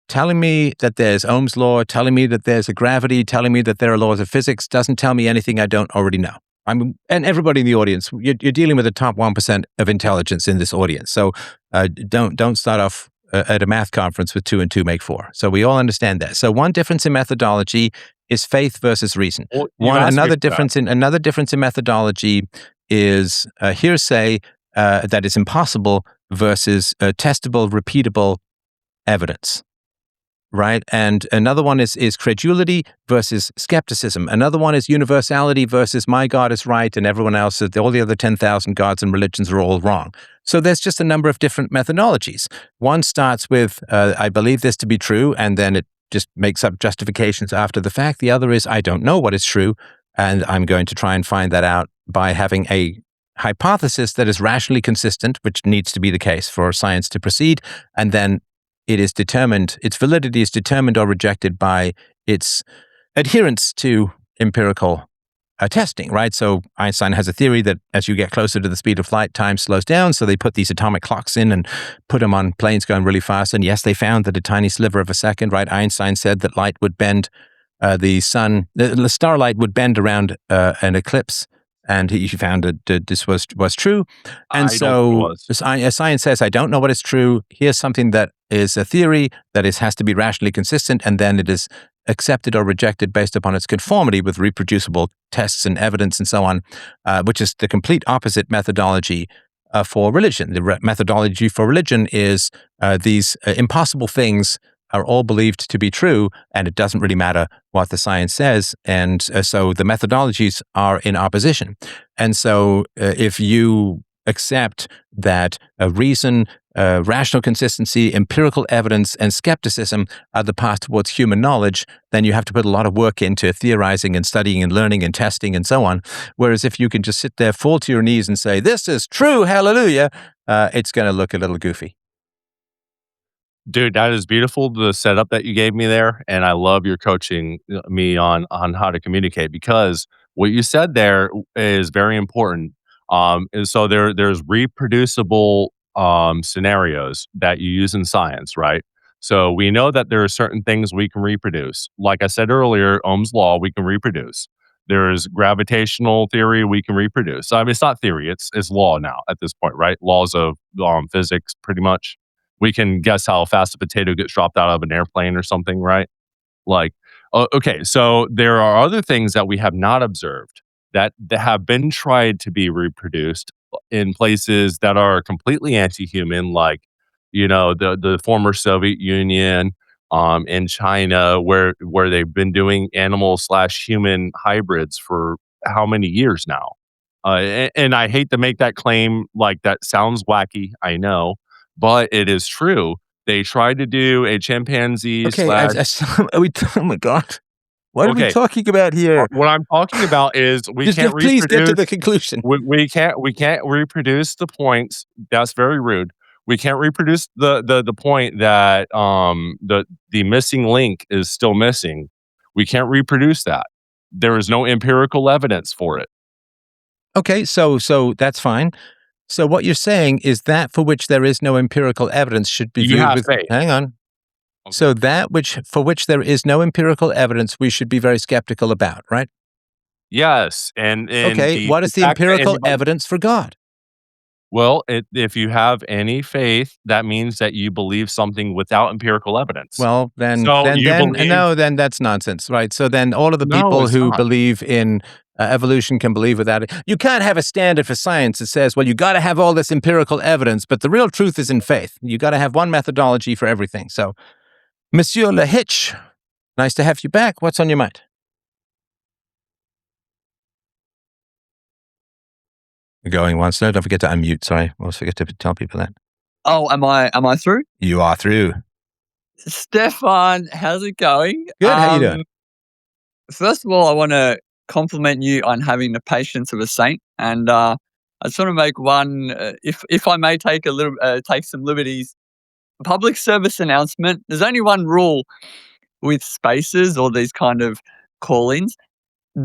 A: telling me that there's Ohm's law, telling me that there's a gravity, telling me that there are laws of physics doesn't tell me anything I don't already know. And everybody in the audience, you're dealing with the top 1% of intelligence in this audience. So don't start off at a math conference with 2 and 2 make 4. So we all understand that. So one difference in methodology is faith versus reason.
E: Well, you asked me for that.
A: Another difference in methodology is hearsay that is impossible versus testable, repeatable evidence. Right. And another one is credulity versus skepticism. Another one is universality versus my God is right and everyone else, all the other 10,000 gods and religions are all wrong. So there's just a number of different methodologies. One starts with, I believe this to be true, and then it just makes up justifications after the fact. The other is, I don't know what is true, and I'm going to try and find that out by having a hypothesis that is rationally consistent, which needs to be the case for science to proceed, and then its validity is determined or rejected by its adherence to empirical testing, right? So Einstein has a theory that as you get closer to the speed of light, time slows down. So they put these atomic clocks in and put them on planes going really fast. And yes, they found that a tiny sliver of a second, right? Einstein said that light would bend the starlight would bend around an eclipse. And he found that this was true. And
E: I don't think it
A: so
E: was.
A: science says, I don't know what is true. Here's something that is a theory that has to be rationally consistent, and then it is accepted or rejected based upon its conformity with reproducible tests and evidence and so on, which is the complete opposite methodology for religion. The methodology for religion is these impossible things are all believed to be true, and it doesn't really matter what the science says. And so the methodologies are in opposition. And so if you accept that reason, rational consistency, empirical evidence, and skepticism are the path towards human knowledge, then you have to put a lot of work into theorizing and studying and learning and testing and so on. Whereas if you can just sit there, fall to your knees and say, this is true, hallelujah, it's going to look a little goofy.
E: Dude, that is beautiful, the setup that you gave me there, and I love your coaching me on how to communicate, because what you said there is very important. And so there's reproducible scenarios that you use in science, right? So we know that there are certain things we can reproduce. Like I said earlier, Ohm's law we can reproduce. There's gravitational theory we can reproduce. I mean, it's not theory; it's law now at this point, right? Laws of physics, pretty much. We can guess how fast a potato gets dropped out of an airplane or something, right? Like, Okay, so there are other things that we have not observed that have been tried to be reproduced in places that are completely anti-human, like the former Soviet Union, in China, where they've been doing animal/human hybrids for how many years now? And I hate to make that claim, like that sounds wacky, I know, but it is true. They tried to do a chimpanzee
A: Okay,
E: slash.
A: oh my God. What are we
E: Okay,
A: talking about here?
E: what I'm talking about is we
A: Just
E: can't
A: please get to the
E: reproduce.
A: conclusion.
E: We can't reproduce the points. That's very rude. We can't reproduce the point that the missing link is still missing. We can't reproduce that. There is no empirical evidence for it.
A: Okay, so that's fine. So what you're saying is that for which there is no empirical evidence should be
E: You
A: viewed
E: have
A: with.
E: faith.
A: Hang on.
E: Okay.
A: So that for which there is no empirical evidence, we should be very skeptical about, right?
E: Yes, and
A: Okay,
E: the
A: what is the
E: fact that
A: empirical
E: anybody.
A: evidence for God?
E: Well, if you have any faith, that means that you believe something without empirical evidence.
A: Well, then
E: So you believe.
A: no, then that's nonsense, right? So then all of the
E: No,
A: people
E: it's
A: who
E: not.
A: believe in evolution can believe without it. You can't have a standard for science that says, well, you got to have all this empirical evidence, but the real truth is in faith. You got to have one methodology for everything. So, Monsieur Lehitch, nice to have you back. What's on your mind? Going once. No, don't forget to unmute. Sorry, I always forget to tell people that.
F: Oh, am I through?
A: You are through.
F: Stefan, how's it going?
A: Good. How you doing?
F: First of all, I want to compliment you on having the patience of a saint, and I just want to make one, if I may take take some liberties. Public service announcement. There's only one rule with spaces or these kind of call-ins.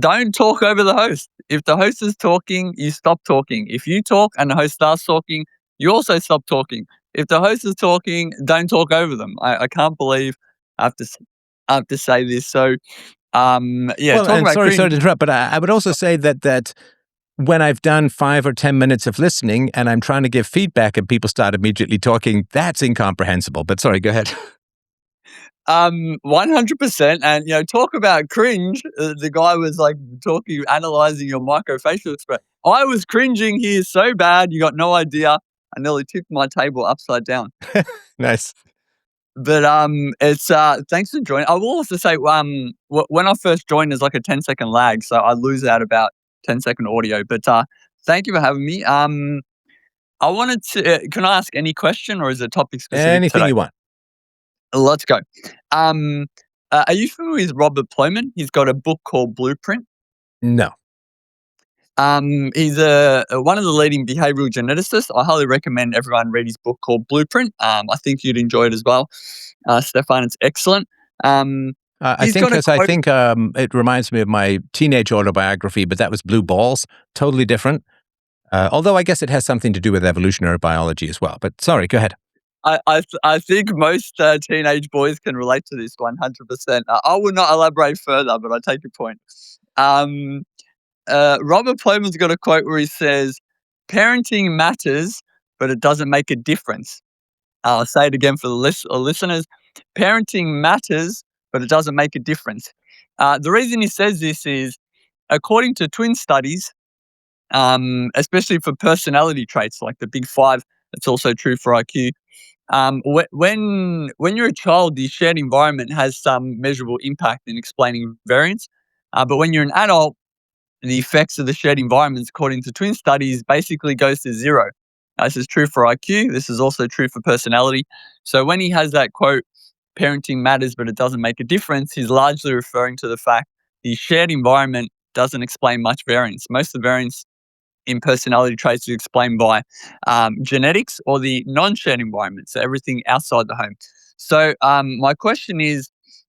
F: Don't talk over the host. If the host is talking, you stop talking. If you talk and the host starts talking, you also stop talking. If the host is talking, don't talk over them. I can't believe I have to I have to say this. So yeah,
A: Well,
F: talking
A: and
F: about
A: sorry
F: cringe.
A: to interrupt, but I would also say that when I've done 5 or 10 minutes of listening and I'm trying to give feedback and people start immediately talking, that's incomprehensible. But sorry, go ahead.
F: 100%. And talk about cringe. The guy was like talking, analyzing your microfacial expression. I was cringing here so bad, you got no idea. I nearly tipped my table upside down.
A: Nice.
F: But it's thanks for joining. I will also say when I first joined, there's like a 10-second lag, so I lose out about 10-second audio. But thank you for having me. I wanted to. Can I ask any question, or is it topic specific
A: Anything
F: today?
A: you want.
F: Let's go. Are you familiar with Robert Plomin? He's got a book called Blueprint.
A: No.
F: He's one of the leading behavioral geneticists. I highly recommend everyone read his book called Blueprint. I think you'd enjoy it as well. Stefan, it's excellent.
A: I
F: He's
A: think
F: got a quote.
A: it reminds me of my teenage autobiography, but that was Blue Balls. Totally different. Although I guess it has something to do with evolutionary biology as well. But sorry, go ahead.
F: I think most teenage boys can relate to this 100%. I will not elaborate further, but I take your point. Robert Plomin's got a quote where he says, "Parenting matters, but it doesn't make a difference." I'll say it again for the listeners. Parenting matters, but it doesn't make a difference. The reason he says this is, according to twin studies, especially for personality traits like the Big Five, it's also true for IQ. When you're a child, the shared environment has some measurable impact in explaining variance. But when you're an adult, the effects of the shared environments, according to twin studies, basically goes to zero. This is true for IQ. This is also true for personality. So when he has that quote, parenting matters, but it doesn't make a difference, he's largely referring to the fact the shared environment doesn't explain much variance. Most of the variance in personality traits is explained by genetics or the non-shared environment, so everything outside the home. So my question is,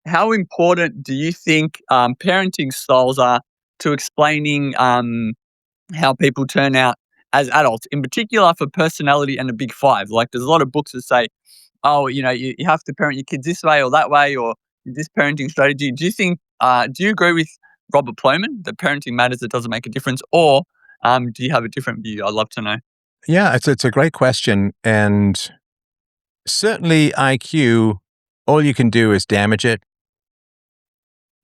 F: how important do you think parenting styles are to explaining how people turn out as adults, in particular for personality and the Big Five? Like, there's a lot of books that say, oh, you have to parent your kids this way or that way, or this parenting strategy. Do you think, do you agree with Robert Plomin that parenting matters, it doesn't make a difference, or do you have a different view? I'd love to know.
A: Yeah, it's a great question. And certainly IQ, all you can do is damage it.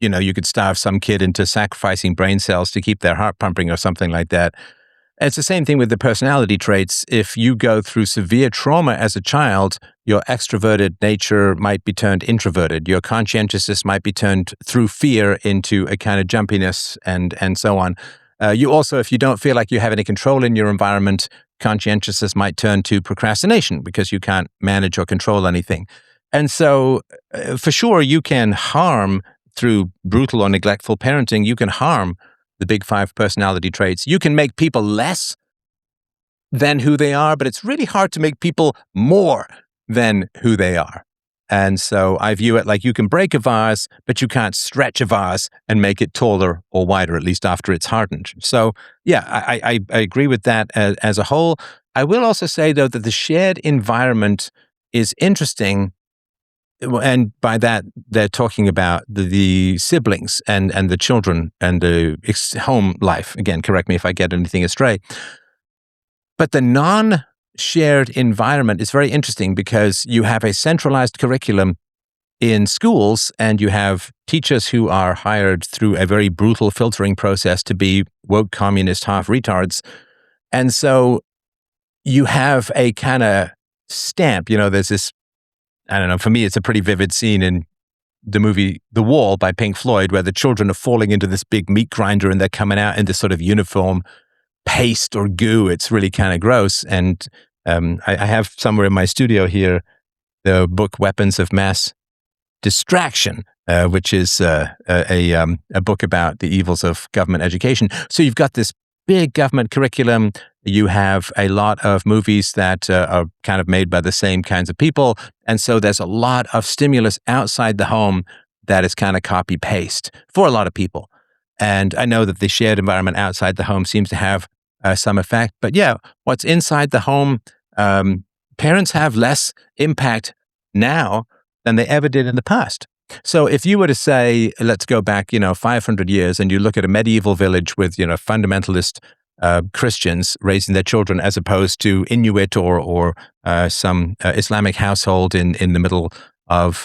A: you could starve some kid into sacrificing brain cells to keep their heart pumping or something like that. It's the same thing with the personality traits. If you go through severe trauma as a child, your extroverted nature might be turned introverted. Your conscientiousness might be turned through fear into a kind of jumpiness and so on. You also, if you don't feel like you have any control in your environment, conscientiousness might turn to procrastination because you can't manage or control anything. And so, for sure, you can harm through brutal or neglectful parenting. You can harm the big 5 personality traits. You can make people less than who they are, but it's really hard to make people more than who they are. And so I view it like you can break a vase, but you can't stretch a vase and make it taller or wider, at least after it's hardened. So yeah, I agree with that as a whole. I will also say, though, that the shared environment is interesting. And by that, they're talking about the siblings and the children and the home life. Again, correct me if I get anything astray. But the non-shared environment is very interesting because you have a centralized curriculum in schools and you have teachers who are hired through a very brutal filtering process to be woke communist half retards. And so you have a kind of stamp, there's this, I don't know, for me, it's a pretty vivid scene in the movie The Wall by Pink Floyd, where the children are falling into this big meat grinder and they're coming out in this sort of uniform paste or goo. It's really kind of gross. And I have somewhere in my studio here the book Weapons of Mass Distraction, which is a book about the evils of government education. So you've got this big government curriculum. You have a lot of movies that are kind of made by the same kinds of people. And so there's a lot of stimulus outside the home that is kind of copy-paste for a lot of people. And I know that the shared environment outside the home seems to have some effect. But yeah, what's inside the home, parents have less impact now than they ever did in the past. So if you were to say, let's go back, 500 years, and you look at a medieval village with, fundamentalist Christians raising their children as opposed to Inuit or some Islamic household in the middle of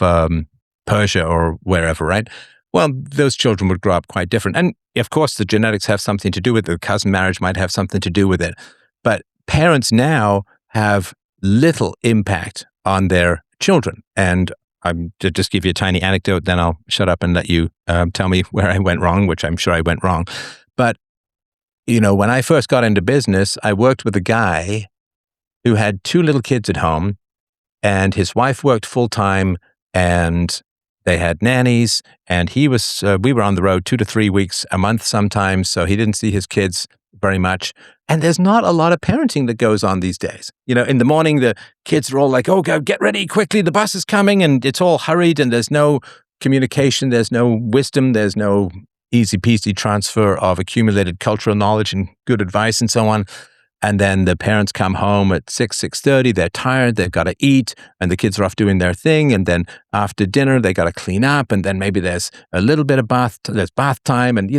A: Persia or wherever, right? Well, those children would grow up quite different. And of course, the genetics have something to do with it. The cousin marriage might have something to do with it. But parents now have little impact on their children. And to just give you a tiny anecdote, then I'll shut up and let you tell me where I went wrong, which I'm sure I went wrong. But, when I first got into business, I worked with a guy who had 2 little kids at home, and his wife worked full-time, and they had nannies, and we were on the road 2 to 3 weeks a month sometimes, so he didn't see his kids very much. And there's not a lot of parenting that goes on these days. In the morning, the kids are all like, oh, God, get ready quickly, the bus is coming, and it's all hurried, and there's no communication, there's no wisdom, there's no easy-peasy transfer of accumulated cultural knowledge and good advice and so on. And then the parents come home at 6:30, they're tired, they've got to eat, and the kids are off doing their thing. And then after dinner, they got to clean up, and then maybe there's a little bit of bath time, and,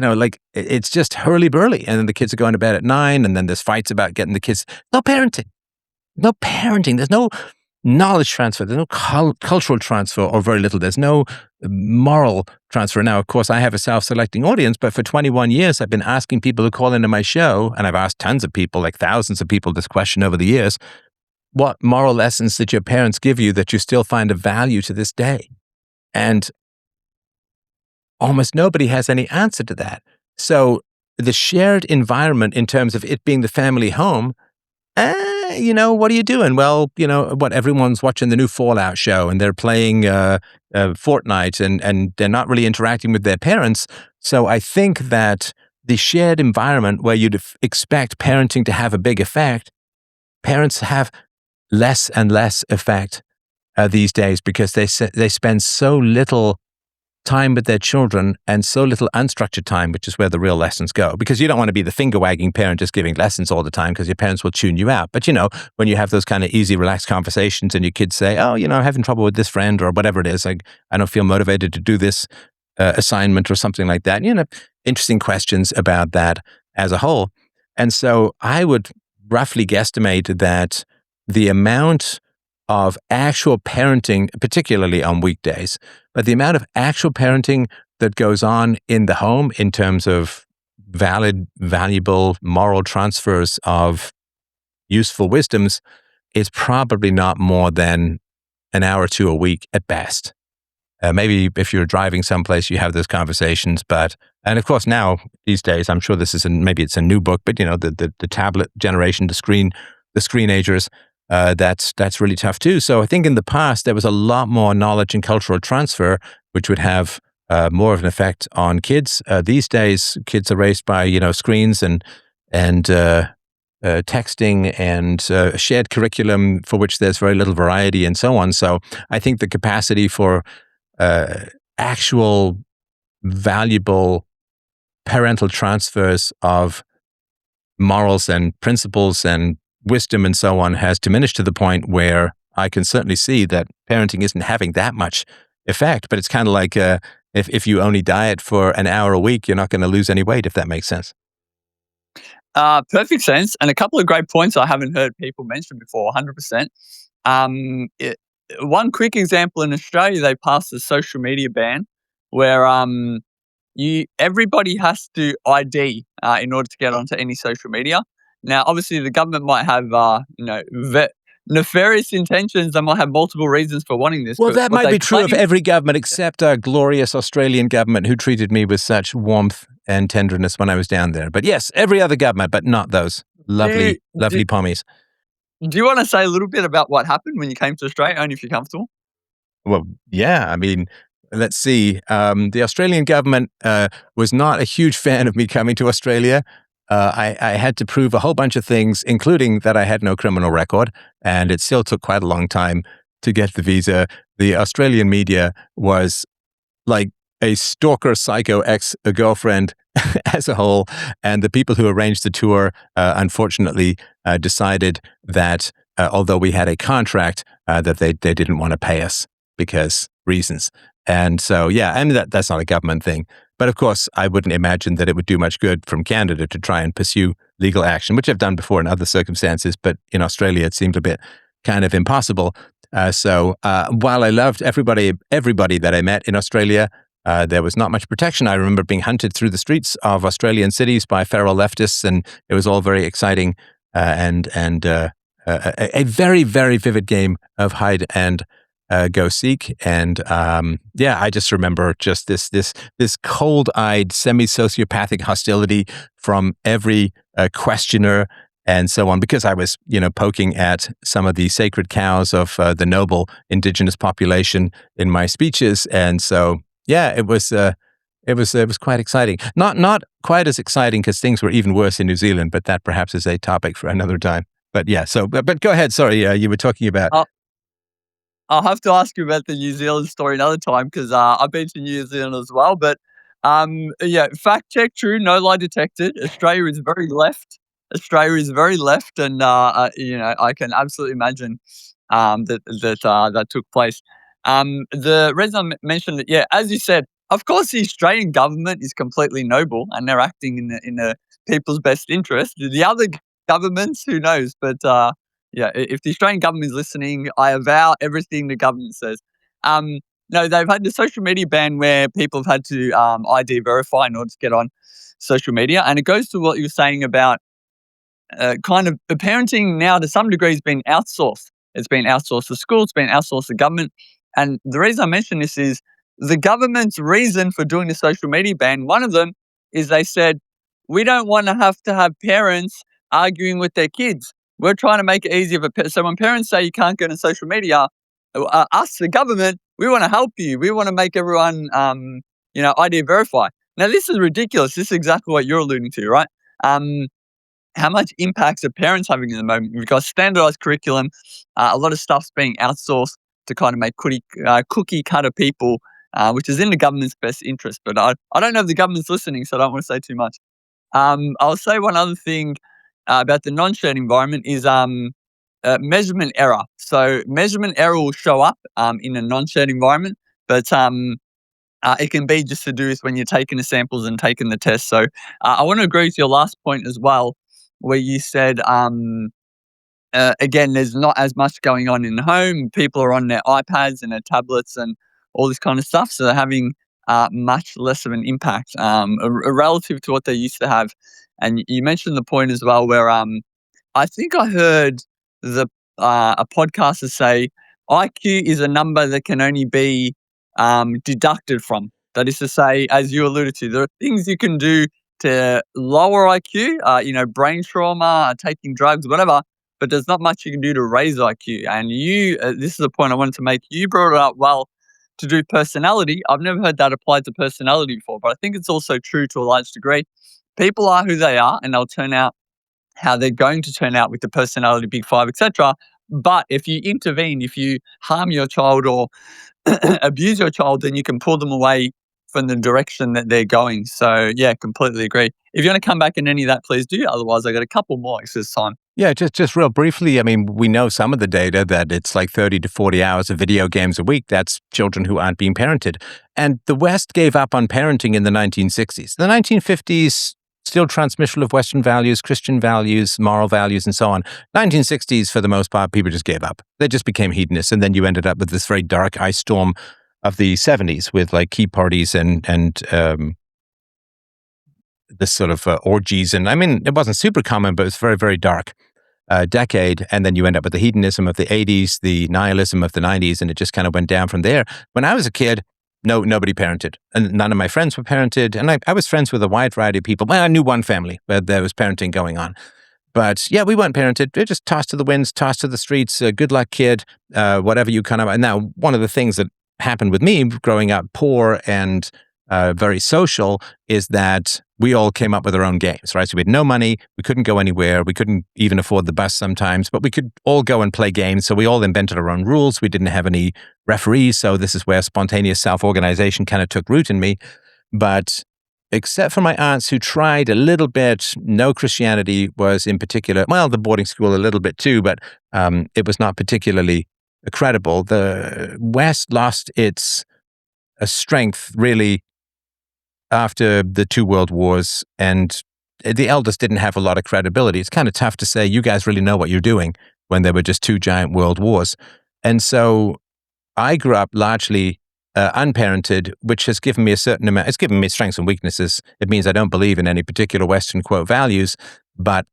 A: it's just hurly-burly. And then the kids are going to bed at 9, and then there's fights about getting the kids. No parenting. There's no knowledge transfer. There's no cultural transfer, or very little. There's no moral transfer. Now, of course, I have a self-selecting audience, but for 21 years, I've been asking people who call into my show, and I've asked tons of people, like thousands of people, this question over the years: what moral lessons did your parents give you that you still find of value to this day? And almost nobody has any answer to that. So the shared environment, in terms of it being the family home, what are you doing? Well, everyone's watching the new Fallout show, and they're playing Fortnite, and they're not really interacting with their parents. So I think that the shared environment where you'd expect parenting to have a big effect, parents have less and less effect these days because they spend so little time with their children and so little unstructured time, which is where the real lessons go. Because you don't want to be the finger-wagging parent just giving lessons all the time, because your parents will tune you out. But, when you have those kind of easy, relaxed conversations and your kids say, oh, I'm having trouble with this friend or whatever it is, like, I don't feel motivated to do this assignment or something like that. Interesting questions about that as a whole. And so I would roughly guesstimate that the amount of actual parenting, particularly on weekdays, but the amount of actual parenting that goes on in the home in terms of valid, valuable moral transfers of useful wisdoms is probably not more than an hour or two a week at best. Maybe if you're driving someplace, you have those conversations. And of course, now these days, I'm sure this is maybe it's a new book, but the tablet generation, the screenagers, that's really tough too. So I think in the past there was a lot more knowledge and cultural transfer, which would have more of an effect on kids. These days, kids are raised by screens and texting and shared curriculum for which there's very little variety and so on. So I think the capacity for actual valuable parental transfers of morals and principles and wisdom and so on has diminished to the point where I can certainly see that parenting isn't having that much effect. But it's kind of like if you only diet for an hour a week, you're not going to lose any weight, if that makes sense.
F: Perfect sense. And a couple of great points I haven't heard people mention before, 100%. One quick example, in Australia, they passed a social media ban where everybody has to ID in order to get onto any social media. Now, obviously, the government might have nefarious intentions. They might have multiple reasons for wanting this.
A: Well,
F: but
A: that
F: what
A: might
F: they
A: be true of
F: claim-
A: every government except our glorious Australian government, who treated me with such warmth and tenderness when I was down there. But yes, every other government, but not those lovely pommies.
F: Do you want to say a little bit about what happened when you came to Australia, only if you're comfortable?
A: Well, yeah. I mean, let's see. The Australian government was not a huge fan of me coming to Australia. I had to prove a whole bunch of things, including that I had no criminal record, and it still took quite a long time to get the visa. The Australian media was like a stalker, psycho ex-girlfriend as a whole, and the people who arranged the tour, unfortunately, decided that although we had a contract, that they didn't want to pay us because reasons. And so, yeah, I mean, that's not a government thing. But of course, I wouldn't imagine that it would do much good from Canada to try and pursue legal action, which I've done before in other circumstances. But in Australia, it seemed a bit kind of impossible. So while I loved everybody that I met in Australia, there was not much protection. I remember being hunted through the streets of Australian cities by feral leftists, and it was all very exciting and a very, very vivid game of hide and go seek. And I just remember just this cold-eyed, semi-sociopathic hostility from every questioner and so on, because I was, poking at some of the sacred cows of the noble indigenous population in my speeches. And so, yeah, it was quite exciting. Not quite as exciting because things were even worse in New Zealand, but that perhaps is a topic for another time. But yeah, but go ahead. Sorry, you were talking about.
F: I'll have to ask you about the New Zealand story another time because I've been to New Zealand as well. But fact check true, no lie detected. Australia is very left. And I can absolutely imagine that took place. The reason I mentioned it, as you said, of course, the Australian government is completely noble and they're acting in the people's best interest. The other governments, who knows? But if the Australian government is listening, I avow everything the government says. No, they've had the social media ban where people have had to ID verify in order to get on social media, and it goes to what you were saying about kind of parenting now to some degree has been outsourced. It's been outsourced to schools, it's been outsourced to government. And the reason I mention this is the government's reason for doing the social media ban. One of them is they said, we don't want to have parents arguing with their kids. We're trying to make it easier for so when parents say you can't get on social media, us, the government, we want to help you. We want to make everyone, ID verify. Now, this is ridiculous. This is exactly what you're alluding to, right? How much impacts are parents having at the moment? We've got standardized curriculum. A lot of stuff's being outsourced to kind of make cookie cutter people, which is in the government's best interest. But I don't know if the government's listening, so I don't want to say too much. I'll say one other thing about the non-shared environment is measurement error. So measurement error will show up in a non-shared environment, but it can be just to do with when you're taking the samples and taking the test. So I want to agree with your last point as well, where you said, again, there's not as much going on in the home. People are on their iPads and their tablets and all this kind of stuff. So they're having much less of an impact relative to what they used to have. And you mentioned the point as well where I think I heard a podcaster say IQ is a number that can only be deducted from. That is to say, as you alluded to, there are things you can do to lower IQ, brain trauma, taking drugs, whatever, but there's not much you can do to raise IQ. And this is a point I wanted to make. You brought it up well to do personality. I've never heard that applied to personality before, but I think it's also true to a large degree. People are who they are, and they'll turn out how they're going to turn out with the personality big five, etc. But if you intervene, if you harm your child or abuse your child, then you can pull them away from the direction that they're going. So yeah, completely agree. If you want to come back in any of that, please do. Otherwise, I got a couple more this time.
A: Yeah, just real briefly. I mean, we know some of the data that it's like 30 to 40 hours of video games a week. That's children who aren't being parented. And the West gave up on parenting in the 1960s. The 1950s, still transmission of Western values, Christian values, moral values, and so on. 1960s, for the most part, people just gave up. They just became hedonists. And then you ended up with this very dark ice storm of the 70s with like key parties and this sort of orgies. And I mean, it wasn't super common, but it was very, very dark decade. And then you end up with the hedonism of the 80s, the nihilism of the 90s, and it just kind of went down from there. When I was a kid, nobody parented, and none of my friends were parented. And I was friends with a wide variety of people. Well, I knew one family where there was parenting going on. But yeah, we weren't parented. They're just tossed to the winds, tossed to the streets. Good luck, kid. Whatever you kind of. And now, one of the things that happened with me growing up poor and very social is that we all came up with our own games, right? So we had no money. We couldn't go anywhere. We couldn't even afford the bus sometimes, but we could all go and play games. So we all invented our own rules. We didn't have any referees. So this is where spontaneous self-organization kind of took root in me. But except for my aunts who tried a little bit, no Christianity was in particular, well, the boarding school a little bit too, but it was not particularly credible. The West lost its strength really after the two world wars, and the elders didn't have a lot of credibility. It's kind of tough to say, you guys really know what you're doing when there were just two giant world wars. And so I grew up largely unparented, which has given me a certain amount, it's given me strengths and weaknesses. It means I don't believe in any particular Western quote values, but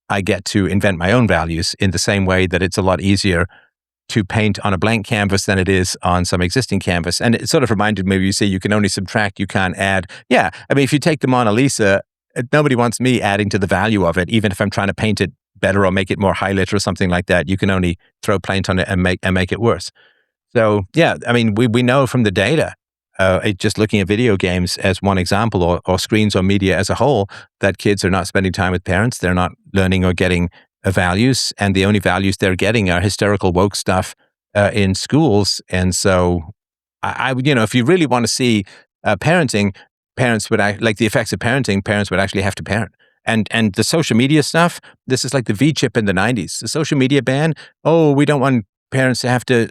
A: I get to invent my own values in the same way that it's a lot easier to paint on a blank canvas than it is on some existing canvas. And it sort of reminded me, you say you can only subtract, you can't add. Yeah, I mean, if you take the Mona Lisa, nobody wants me adding to the value of it, even if I'm trying to paint it better or make it more highlight or something like that. You can only throw paint on it and make it worse. So yeah, I mean, we know from the data, just looking at video games as one example, or screens or media as a whole, that kids are not spending time with parents. They're not learning or getting values, and the only values they're getting are hysterical woke stuff in schools. And so, I if you really want to see parenting, parents would like the effects of parenting. Parents would actually have to parent. And the social media stuff. This is like the V chip in the 90s. The social media ban. Oh, we don't want parents to have to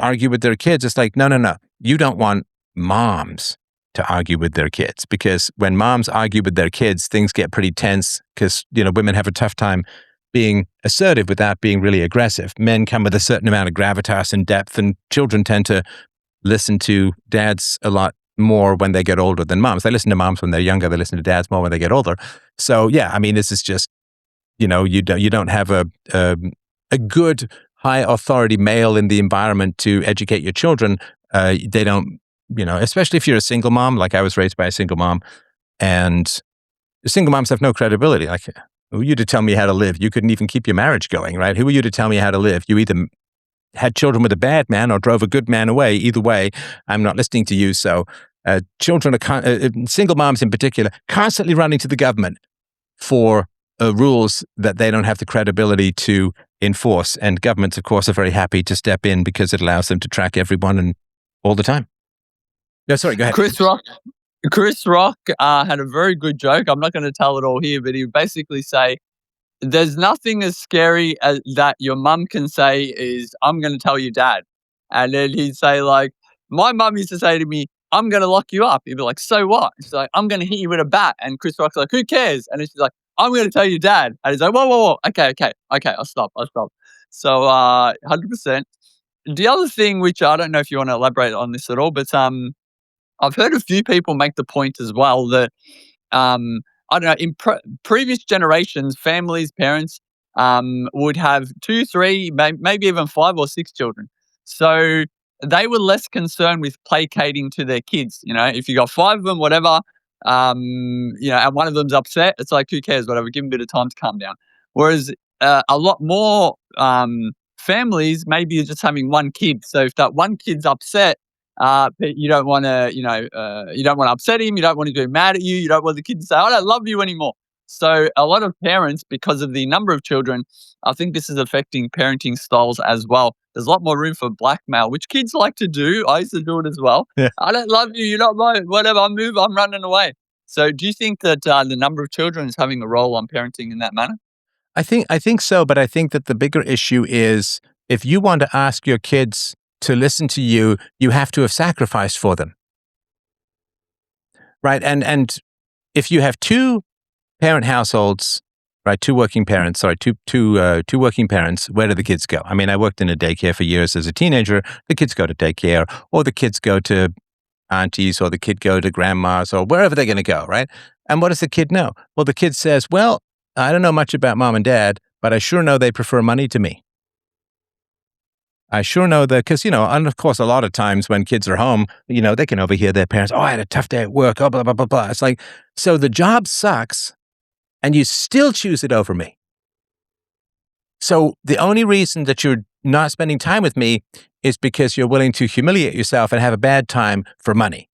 A: argue with their kids. It's like no. You don't want moms to argue with their kids, because when moms argue with their kids, things get pretty tense, because women have a tough time being assertive without being really aggressive. Men come with a certain amount of gravitas and depth, and children tend to listen to dads a lot more when they get older than moms. They listen to moms when they're younger. They listen to dads more when they get older. So yeah, I mean, this is just, you don't have a good high authority male in the environment to educate your children. They don't, especially if you're a single mom, like I was raised by a single mom, and single moms have no credibility. Like, who are you to tell me how to live? You couldn't even keep your marriage going, right? Who are you to tell me how to live? You either had children with a bad man or drove a good man away. Either way, I'm not listening to you. So children are, single moms in particular, constantly running to the government for rules that they don't have the credibility to enforce. And governments, of course, are very happy to step in because it allows them to track everyone and all the time. No, sorry, go ahead.
F: Chris Rock had a very good joke. I'm not going to tell it all here, but he would basically say, there's nothing as scary as that your mum can say is, I'm going to tell your dad. And then he'd say, like, my mum used to say to me, I'm going to lock you up. He'd be like, so what? She's like, I'm going to hit you with a bat. And Chris Rock's like, who cares? And she's like, I'm going to tell your dad. And he's like, whoa. Okay, I'll stop. So 100%. The other thing, which I don't know if you want to elaborate on this at all, but I've heard a few people make the point as well that I don't know, in previous generations, families, parents would have 2, 3, maybe even 5 or 6 children. So they were less concerned with placating to their kids. You know, if you got 5 of them, whatever, and one of them's upset, it's like, who cares, whatever, give them a bit of time to calm down. Whereas a lot more families, maybe you're just having one kid. So if that one kid's upset, but you don't want to, you don't want to upset him. You don't want to get mad at you. You don't want the kid to say, "I don't love you anymore." So a lot of parents, because of the number of children, I think this is affecting parenting styles as well. There's a lot more room for blackmail, which kids like to do. I used to do it as well.
A: Yeah.
F: I don't love you. You're not mine. Whatever. I'm running away. So do you think that the number of children is having a role on parenting in that manner?
A: I think so, but I think that the bigger issue is if you want to ask your kids to listen to you, you have to have sacrificed for them. Right? And if you have two parent households, right, two working parents, two working parents, where do the kids go? I mean, I worked in a daycare for years as a teenager. The kids go to daycare, or the kids go to aunties, or the kid go to grandma's, or wherever they're going to go, right? And what does the kid know? Well, the kid says, well, I don't know much about mom and dad, but I sure know they prefer money to me. I sure know that, because, and of course, a lot of times when kids are home, they can overhear their parents, oh, I had a tough day at work, oh, blah, blah, blah, blah. It's like, so the job sucks, and you still choose it over me. So the only reason that you're not spending time with me is because you're willing to humiliate yourself and have a bad time for money.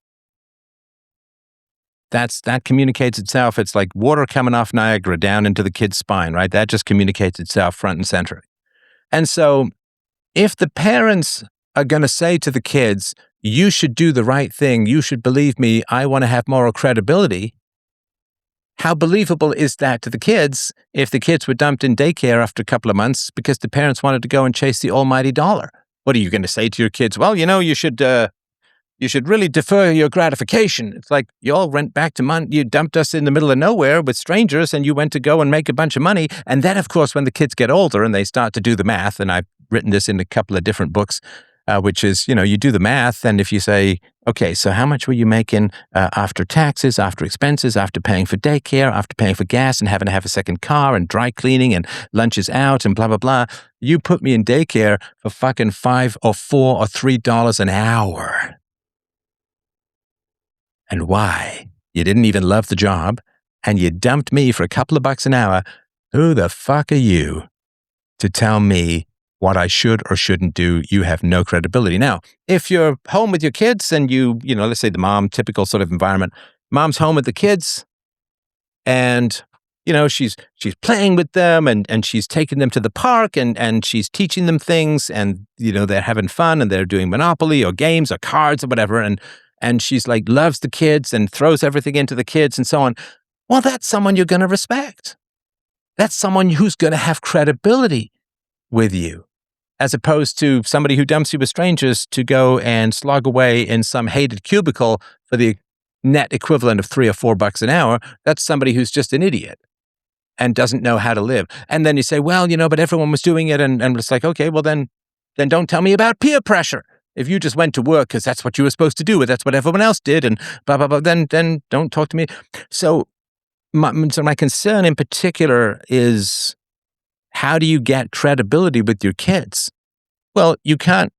A: That communicates itself. It's like water coming off Niagara down into the kid's spine, right? That just communicates itself front and center. And so if the parents are going to say to the kids, you should do the right thing, you should believe me, I want to have moral credibility, how believable is that to the kids if the kids were dumped in daycare after a couple of months because the parents wanted to go and chase the almighty dollar? What are you going to say to your kids? Well, you should really defer your gratification. It's like you all went back to money. You dumped us in the middle of nowhere with strangers, and you went to go and make a bunch of money. And then, of course, when the kids get older and they start to do the math, and I've written this in a couple of different books, which is, you do the math, and if you say, okay, so how much were you making after taxes, after expenses, after paying for daycare, after paying for gas and having to have a second car and dry cleaning and lunches out and blah, blah, blah. You put me in daycare for fucking $5 or $4 or $3 an hour. And why? You didn't even love the job, and you dumped me for a couple of bucks an hour. Who the fuck are you to tell me what I should or shouldn't do? You have no credibility. Now, if you're home with your kids and let's say the mom, typical sort of environment, mom's home with the kids and, she's playing with them and she's taking them to the park and she's teaching them things and, they're having fun and they're doing Monopoly or games or cards or whatever. And she's like, loves the kids and throws everything into the kids and so on. Well, that's someone you're going to respect. That's someone who's going to have credibility with you, as opposed to somebody who dumps you with strangers to go and slog away in some hated cubicle for the net equivalent of $3 or $4 an hour. That's somebody who's just an idiot and doesn't know how to live. And then you say, well, but everyone was doing it. And it's like, okay, well, then don't tell me about peer pressure. If you just went to work because that's what you were supposed to do, or that's what everyone else did, and blah, blah, blah, then don't talk to me. So my concern in particular is, how do you get credibility with your kids? Well, you can't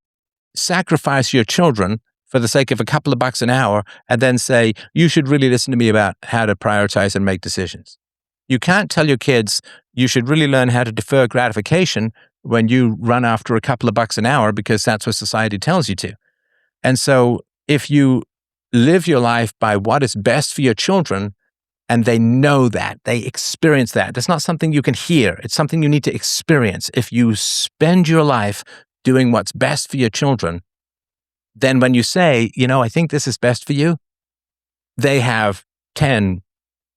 A: sacrifice your children for the sake of a couple of bucks an hour and then say, you should really listen to me about how to prioritize and make decisions. You can't tell your kids, you should really learn how to defer gratification when you run after a couple of bucks an hour because that's what society tells you to. And so if you live your life by what is best for your children, and they know that, they experience that. That's not something you can hear. It's something you need to experience. If you spend your life doing what's best for your children, then when you say, I think this is best for you, they have 10,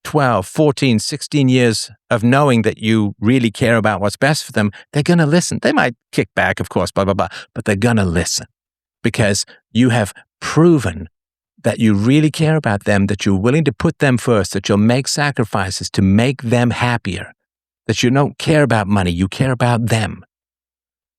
A: 12, 14, 16 years of knowing that you really care about what's best for them. They're going to listen. They might kick back, of course, blah, blah, blah, but they're going to listen because you have proven that you really care about them, that you're willing to put them first, that you'll make sacrifices to make them happier, that you don't care about money, you care about them.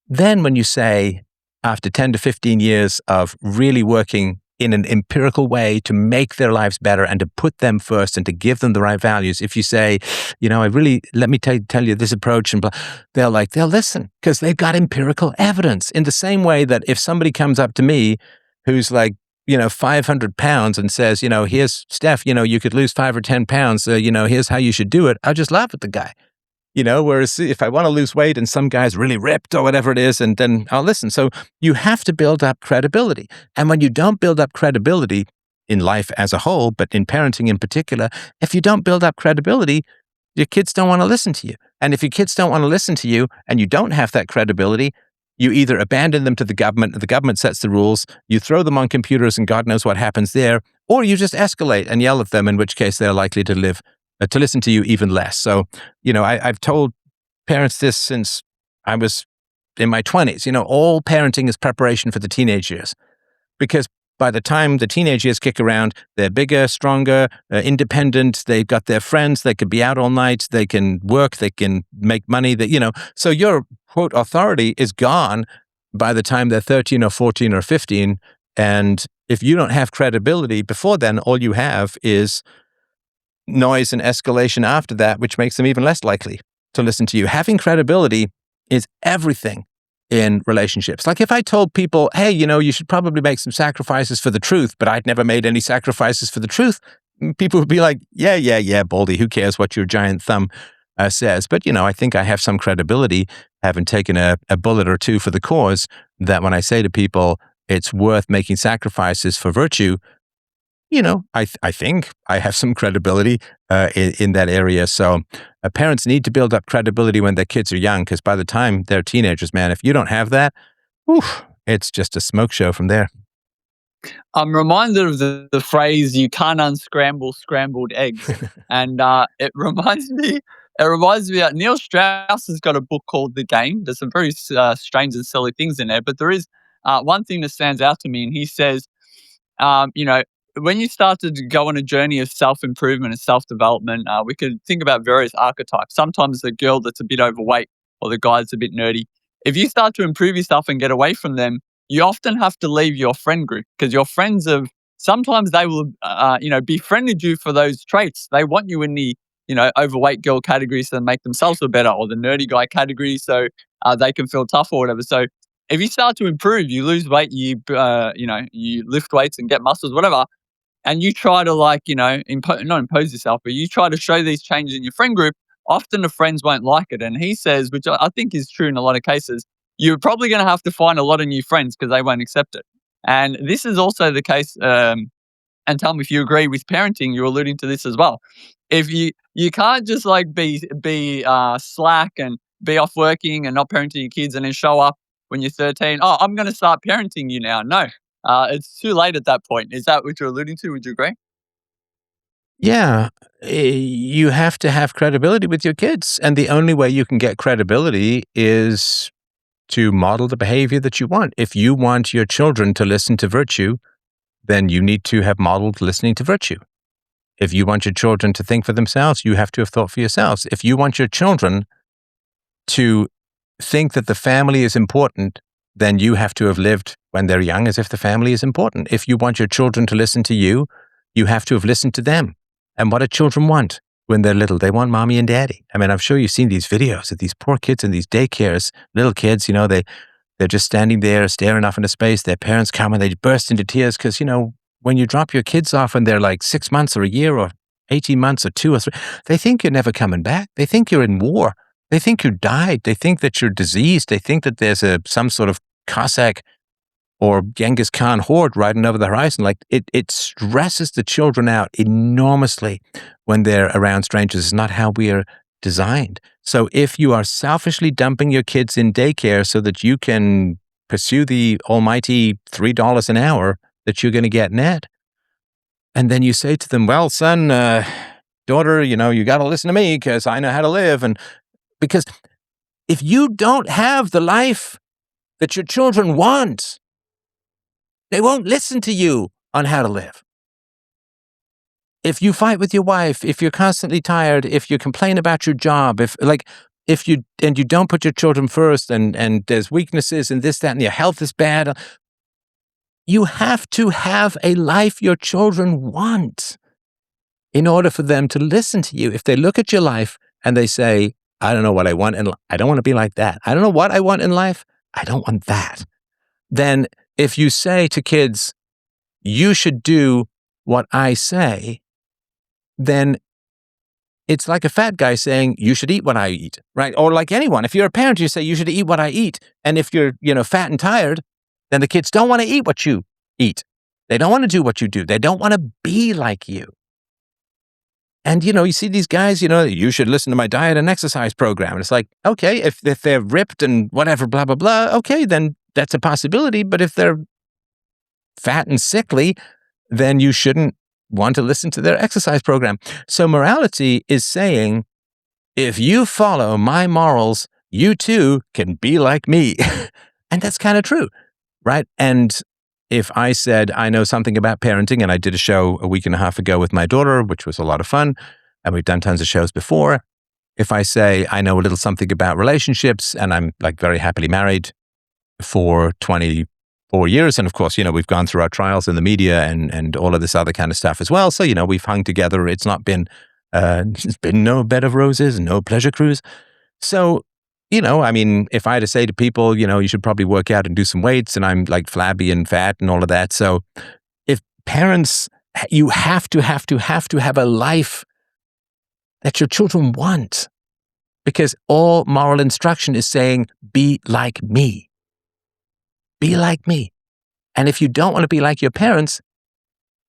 A: Then when you say, after 10 to 15 years of really working in an empirical way to make their lives better and to put them first and to give them the right values. If you say, let me tell you this approach, and blah, they'll listen because they've got empirical evidence. In the same way that if somebody comes up to me who's 500 pounds and says, here's Steph, you could lose 5 or 10 pounds. Here's how you should do it. I'll just laugh at the guy. Whereas if I want to lose weight and some guy's really ripped or whatever it is, and then I'll listen. So you have to build up credibility. And when you don't build up credibility in life as a whole, but in parenting in particular, if you don't build up credibility, your kids don't want to listen to you. And if your kids don't want to listen to you and you don't have that credibility, you either abandon them to the government, and the government sets the rules, you throw them on computers and God knows what happens there, or you just escalate and yell at them, in which case they're likely to listen to you even less. So, I've told parents this since I was in my 20s. All parenting is preparation for the teenage years, because by the time the teenage years kick around, they're bigger, stronger, independent. They've got their friends. They can be out all night. They can work. They can make money. So your quote authority is gone by the time they're 13 or 14 or 15. And if you don't have credibility before then, all you have is noise and escalation after that, which makes them even less likely to listen to you. Having credibility is everything in relationships. Like if I told people, hey, you should probably make some sacrifices for the truth, but I'd never made any sacrifices for the truth, people would be like, yeah, Baldy, who cares what your giant thumb says? But, I think I have some credibility, having taken a bullet or two for the cause, that when I say to people, it's worth making sacrifices for virtue, I think I have some credibility in that area. So parents need to build up credibility when their kids are young, because by the time they're teenagers, man, if you don't have that, it's just a smoke show from there.
F: I'm reminded of the phrase, you can't unscramble scrambled eggs. And it reminds me, Neil Strauss has got a book called The Game. There's some very strange and silly things in there, but there is one thing that stands out to me, and he says, when you start to go on a journey of self-improvement and self-development, we could think about various archetypes. Sometimes the girl that's a bit overweight or the guy that's a bit nerdy. If you start to improve yourself and get away from them, you often have to leave your friend group, because your friends sometimes they will, befriended you for those traits. They want you in the, overweight girl category so they make themselves feel better, or the nerdy guy category so they can feel tough or whatever. So if you start to improve, you lose weight, you lift weights and get muscles, whatever, and you try to not impose yourself, but you try to show these changes in your friend group, often the friends won't like it. And he says, which I think is true in a lot of cases, you're probably going to have to find a lot of new friends because they won't accept it. And this is also the case, and tell me if you agree with parenting, you're alluding to this as well. If you can't just be slack and be off working and not parenting your kids and then show up when you're 13, I'm going to start parenting you now. No. It's too late at that point. Is that what you're alluding to? Would you agree?
A: Yeah, you have to have credibility with your kids. And the only way you can get credibility is to model the behavior that you want. If you want your children to listen to virtue, then you need to have modeled listening to virtue. If you want your children to think for themselves, you have to have thought for yourselves. If you want your children to think that the family is important, then you have to have lived when they're young as if the family is important. If you want your children to listen to you, you have to have listened to them. And what do children want when they're little? They want mommy and daddy. I mean, I'm sure you've seen these videos of these poor kids in these daycares, little kids, they're just standing there staring off into space. Their parents come and they burst into tears because, when you drop your kids off and they're like 6 months or a year or 18 months or 2 or 3, they think you're never coming back. They think you're in war. They think you died. They think that you're diseased. They think that there's some sort of Cossack or Genghis Khan horde riding over the horizon. It stresses the children out enormously when they're around strangers. It's not how we are designed. So if you are selfishly dumping your kids in daycare so that you can pursue the almighty $3 an hour that you're going to get net, and then you say to them, well, son, daughter, you got to listen to me because I know how to live. And because if you don't have the life that your children want, they won't listen to you on how to live. If you fight with your wife, if you're constantly tired, if you complain about your job, if you don't put your children first and there's weaknesses and this, that, and your health is bad, You have to have a life your children want in order for them to listen to you. If they look at your life and they say, I don't know what I want, and I don't want to be like that. I don't know what I want in life. I don't want that. Then if you say to kids, you should do what I say, then it's like a fat guy saying, you should eat what I eat, right? Or like anyone, if you're a parent, you say, you should eat what I eat. And if you're, fat and tired, then the kids don't want to eat what you eat. They don't want to do what you do. They don't want to be like you. And, you see these guys, you should listen to my diet and exercise program. And it's like, okay, if they're ripped and whatever, blah, blah, blah, okay, then that's a possibility. But if they're fat and sickly, then you shouldn't want to listen to their exercise program. So morality is saying, if you follow my morals, you too can be like me. And that's kind of true, right? And if I said I know something about parenting, and I did a show a week and a half ago with my daughter, which was a lot of fun, and we've done tons of shows before. If I say I know a little something about relationships, and I'm like very happily married for 24 years, and of course, we've gone through our trials in the media and all of this other kind of stuff as well. So, we've hung together. It's not been, it's been no bed of roses, no pleasure cruise. So, if I had to say to people, you should probably work out and do some weights, and I'm like flabby and fat and all of that. So if parents, you have to have a life that your children want, because all moral instruction is saying, be like me. Be like me. And if you don't want to be like your parents,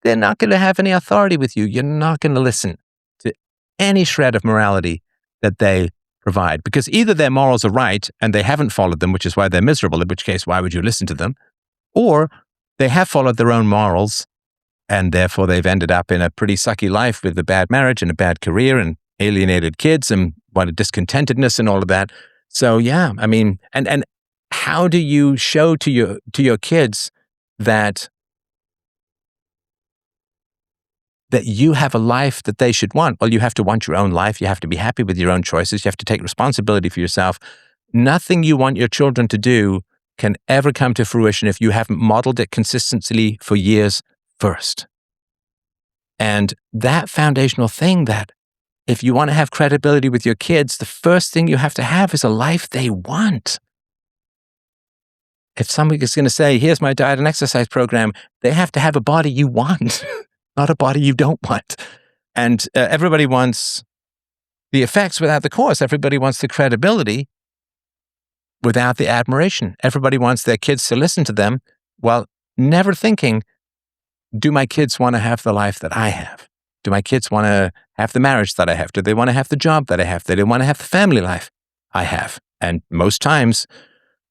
A: they're not going to have any authority with you. You're not going to listen to any shred of morality that they provide, because either their morals are right and they haven't followed them, which is why they're miserable, in which case, why would you listen to them? Or they have followed their own morals and therefore they've ended up in a pretty sucky life with a bad marriage and a bad career and alienated kids and what a discontentedness and all of that. So yeah, and how do you show to your kids that you have a life that they should want? Well, you have to want your own life. You have to be happy with your own choices. You have to take responsibility for yourself. Nothing you want your children to do can ever come to fruition if you haven't modeled it consistently for years first. And that foundational thing, that if you want to have credibility with your kids, the first thing you have to have is a life they want. If somebody is going to say, here's my diet and exercise program, they have to have a body you want, not a body you don't want. And everybody wants the effects without the cause. Everybody wants the credibility without the admiration. Everybody wants their kids to listen to them while never thinking, do my kids want to have the life that I have? Do my kids want to have the marriage that I have? Do they want to have the job that I have? Do they want to have the family life I have? And most times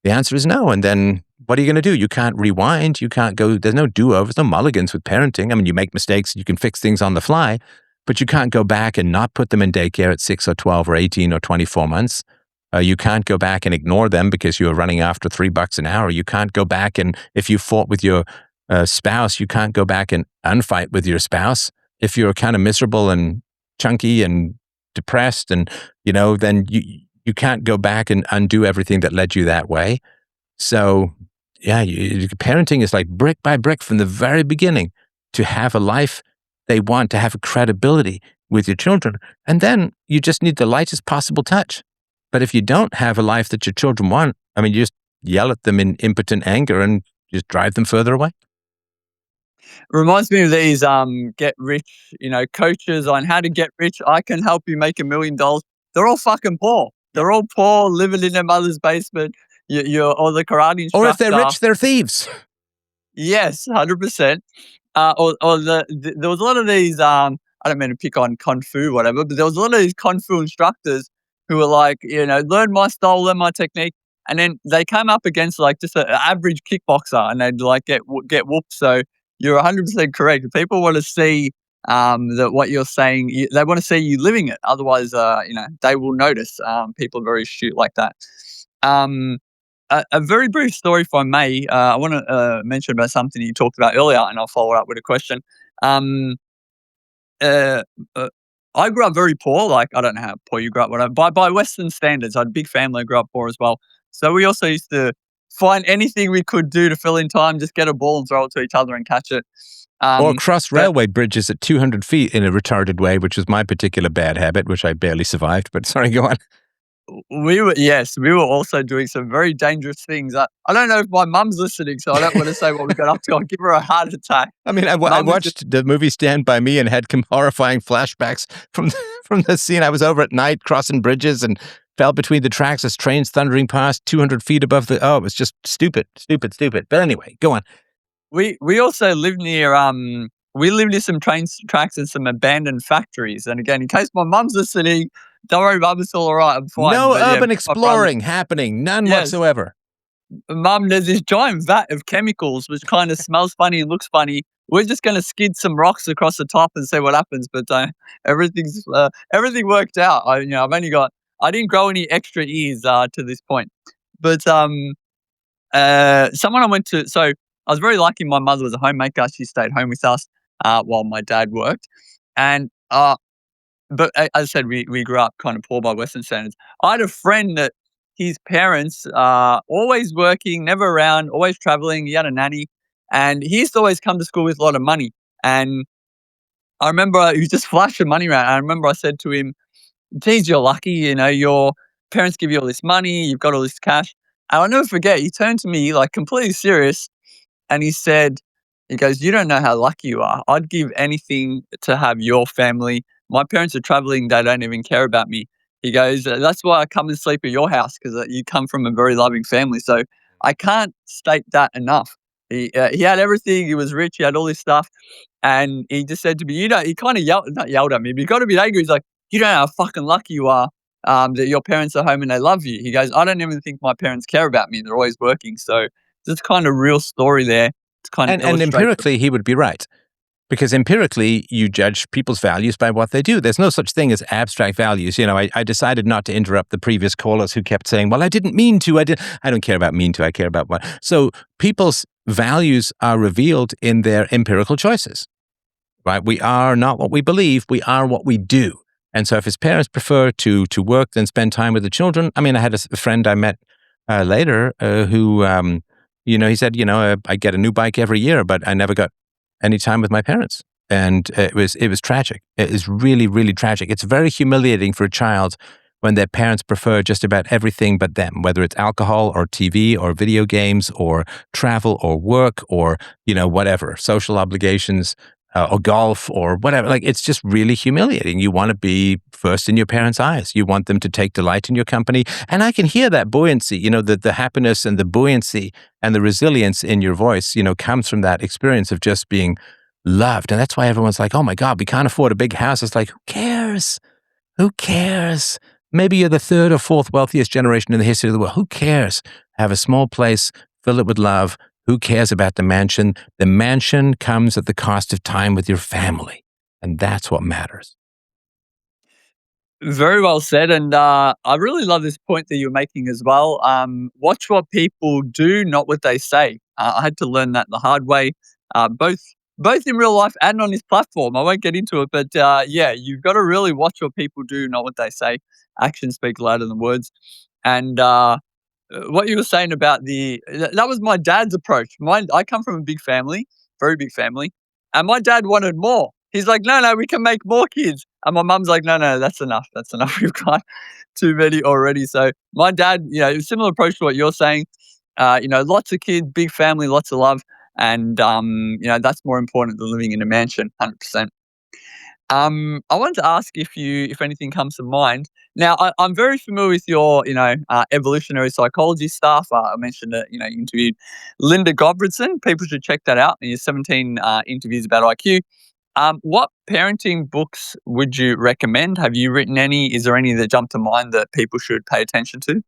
A: the answer is no. And then what are you going to do? You can't rewind. You can't go, there's no do-overs, no mulligans with parenting. You make mistakes, you can fix things on the fly, but you can't go back and not put them in daycare at 6 or 12 or 18 or 24 months. You can't go back and ignore them because you're running after $3 an hour. You can't go back and if you fought with your spouse, you can't go back and unfight with your spouse. If you're kind of miserable and chunky and depressed and, then you can't go back and undo everything that led you that way. So yeah, parenting is like brick by brick from the very beginning to have a life they want, to have a credibility with your children. And then you just need the lightest possible touch. But if you don't have a life that your children want, you just yell at them in impotent anger and just drive them further away.
F: Reminds me of these get rich, coaches on how to get rich. I can help you make $1 million. They're all fucking poor. They're all poor, living in their mother's basement. Or the karate instructor.
A: Or if they're rich, they're thieves.
F: Yes, 100%. There was a lot of these. I don't mean to pick on kung fu, whatever, but there was a lot of these kung fu instructors who were like, learn my style, learn my technique, and then they came up against like just an average kickboxer, and they'd like get whooped. So you're 100% correct. People want to see that what you're saying. They want to see you living it. Otherwise, they will notice. People are very astute like that. A very brief story, if I may. I want to mention about something you talked about earlier, and I'll follow up with a question. I grew up very poor. Like, I don't know how poor you grew up, whatever. By Western standards, I had a big family. I grew up poor as well. So we also used to find anything we could do to fill in time, just get a ball and throw it to each other and catch it.
A: Or cross
F: but-
A: railway bridges at 200 feet in a retarded way, which is my particular bad habit, which I barely survived. But sorry, go on.
F: We were also doing some very dangerous things. I don't know if my mum's listening, so I don't want to say what we got up to. I'll give her a heart attack.
A: I mean, I
F: Mum was
A: watched the movie Stand By Me and had horrifying flashbacks from the scene. I was over at night crossing bridges and fell between the tracks as trains thundering past 200 feet above the... Oh, it was just stupid. But anyway, go on.
F: We also live near we live near some train tracks and some abandoned factories. And again, in case my mum's listening, don't worry, Mum, it's all right. I'm fine.
A: No
F: But yeah,
A: urban
F: my
A: exploring happening. None
F: Yes.
A: whatsoever.
F: Mum, there's this giant vat of chemicals which kind of smells funny and looks funny. We're just going to skid some rocks across the top and see what happens. But everything worked out. I didn't grow any extra ears to this point. But someone I went to. So I was very lucky. My mother was a homemaker. She stayed home with us while my dad worked. And but as I said, we grew up kind of poor by Western standards. I had a friend that his parents always working, never around, always traveling. He had a nanny, and he used to always come to school with a lot of money. And I remember he was just flashing money around. I remember I said to him, "Geez, you're lucky. Your parents give you all this money. You've got all this cash." And I'll never forget. He turned to me like completely serious, and he goes, "You don't know how lucky you are. I'd give anything to have your family. My parents are traveling. They don't even care about me." He goes, "That's why I come and sleep at your house, because you come from a very loving family." So I can't state that enough. He had everything. He was rich. He had all this stuff. And he just said to me, he kind of not yelled at me, but he got a bit angry. He's like, "You don't know how fucking lucky you are that your parents are home and they love you." He goes, "I don't even think my parents care about me. They're always working." So this kind of real story there. To kind of
A: And
F: illustrate
A: empirically, he would be right. Because empirically, you judge people's values by what they do. There's no such thing as abstract values. I decided not to interrupt the previous callers who kept saying, "Well, I didn't mean to. I don't care about mean to. I care about what." So people's values are revealed in their empirical choices, right? We are not what we believe. We are what we do. And so if his parents prefer to work than spend time with the children, I mean, I had a friend I met later who, he said, I get a new bike every year, but I never got any time with my parents. And it was tragic. It is really, really tragic. It's very humiliating for a child when their parents prefer just about everything but them, whether it's alcohol or TV or video games or travel or work or, whatever, social obligations or golf or whatever. Like, it's just really humiliating. You want to be first in your parents' eyes. You want them to take delight in your company. And I can hear that buoyancy, the happiness and the buoyancy and the resilience in your voice, comes from that experience of just being loved. And that's why everyone's like, "Oh my God, we can't afford a big house." It's like, who cares? Who cares? Maybe you're the third or fourth wealthiest generation in the history of the world. Who cares? Have a small place, fill it with love. Who cares about the mansion? The mansion comes at the cost of time with your family. And that's what matters.
F: Very well said. And I really love this point that you're making as well. Watch what people do, not what they say. I had to learn that the hard way, both in real life and on this platform. I won't get into it, but you've got to really watch what people do, not what they say. Actions speak louder than words. And what you were saying about that was my dad's approach. I come from a big family, very big family, and my dad wanted more. He's like, "No, we can make more kids." And my mum's like, "No, that's enough. That's enough. We've got too many already." So my dad, similar approach to what you're saying. Lots of kids, big family, lots of love. And, that's more important than living in a mansion, 100%. I wanted to ask if anything comes to mind. Now, I'm very familiar with your, evolutionary psychology stuff. I mentioned that, you interviewed Linda Gottfredson. People should check that out. And your 17 interviews about IQ. What parenting books would you recommend? Have you written any? Is there any that jump to mind that people should pay attention to?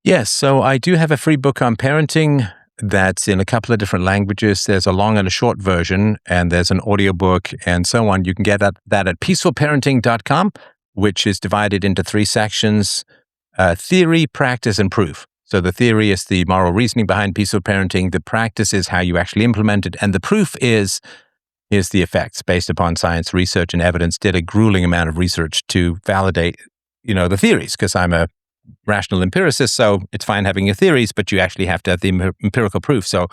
A: Yes, so I do have a free book on parenting that's in a couple of different languages. There's a long and a short version, and there's an audiobook and so on. You can get that at peacefulparenting.com, which is divided into 3 sections, theory, practice, and proof. So the theory is the moral reasoning behind peaceful parenting. The practice is how you actually implement it. And the proof is the effects based upon science, research, and evidence. Did a grueling amount of research to validate, the theories, because I'm a rational empiricist, so it's fine having your theories, but you actually have to have the empirical proof. So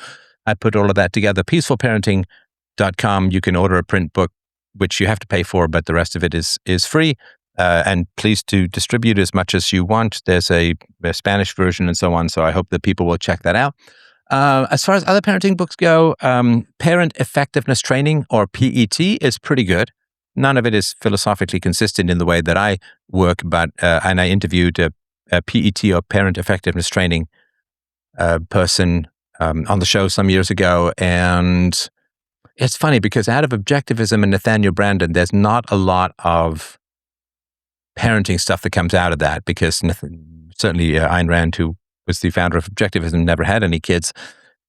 A: I put all of that together. Peacefulparenting.com. You can order a print book, which you have to pay for, but the rest of it is free. And please to distribute as much as you want. There's a Spanish version and so on. So I hope that people will check that out. As far as other parenting books go, Parent Effectiveness Training, or PET, is pretty good. None of it is philosophically consistent in the way that I work, but and I interviewed a PET, or Parent Effectiveness Training person on the show some years ago, and it's funny because out of Objectivism and Nathaniel Branden, there's not a lot of parenting stuff that comes out of that, because certainly Ayn Rand, who was the founder of Objectivism, never had any kids.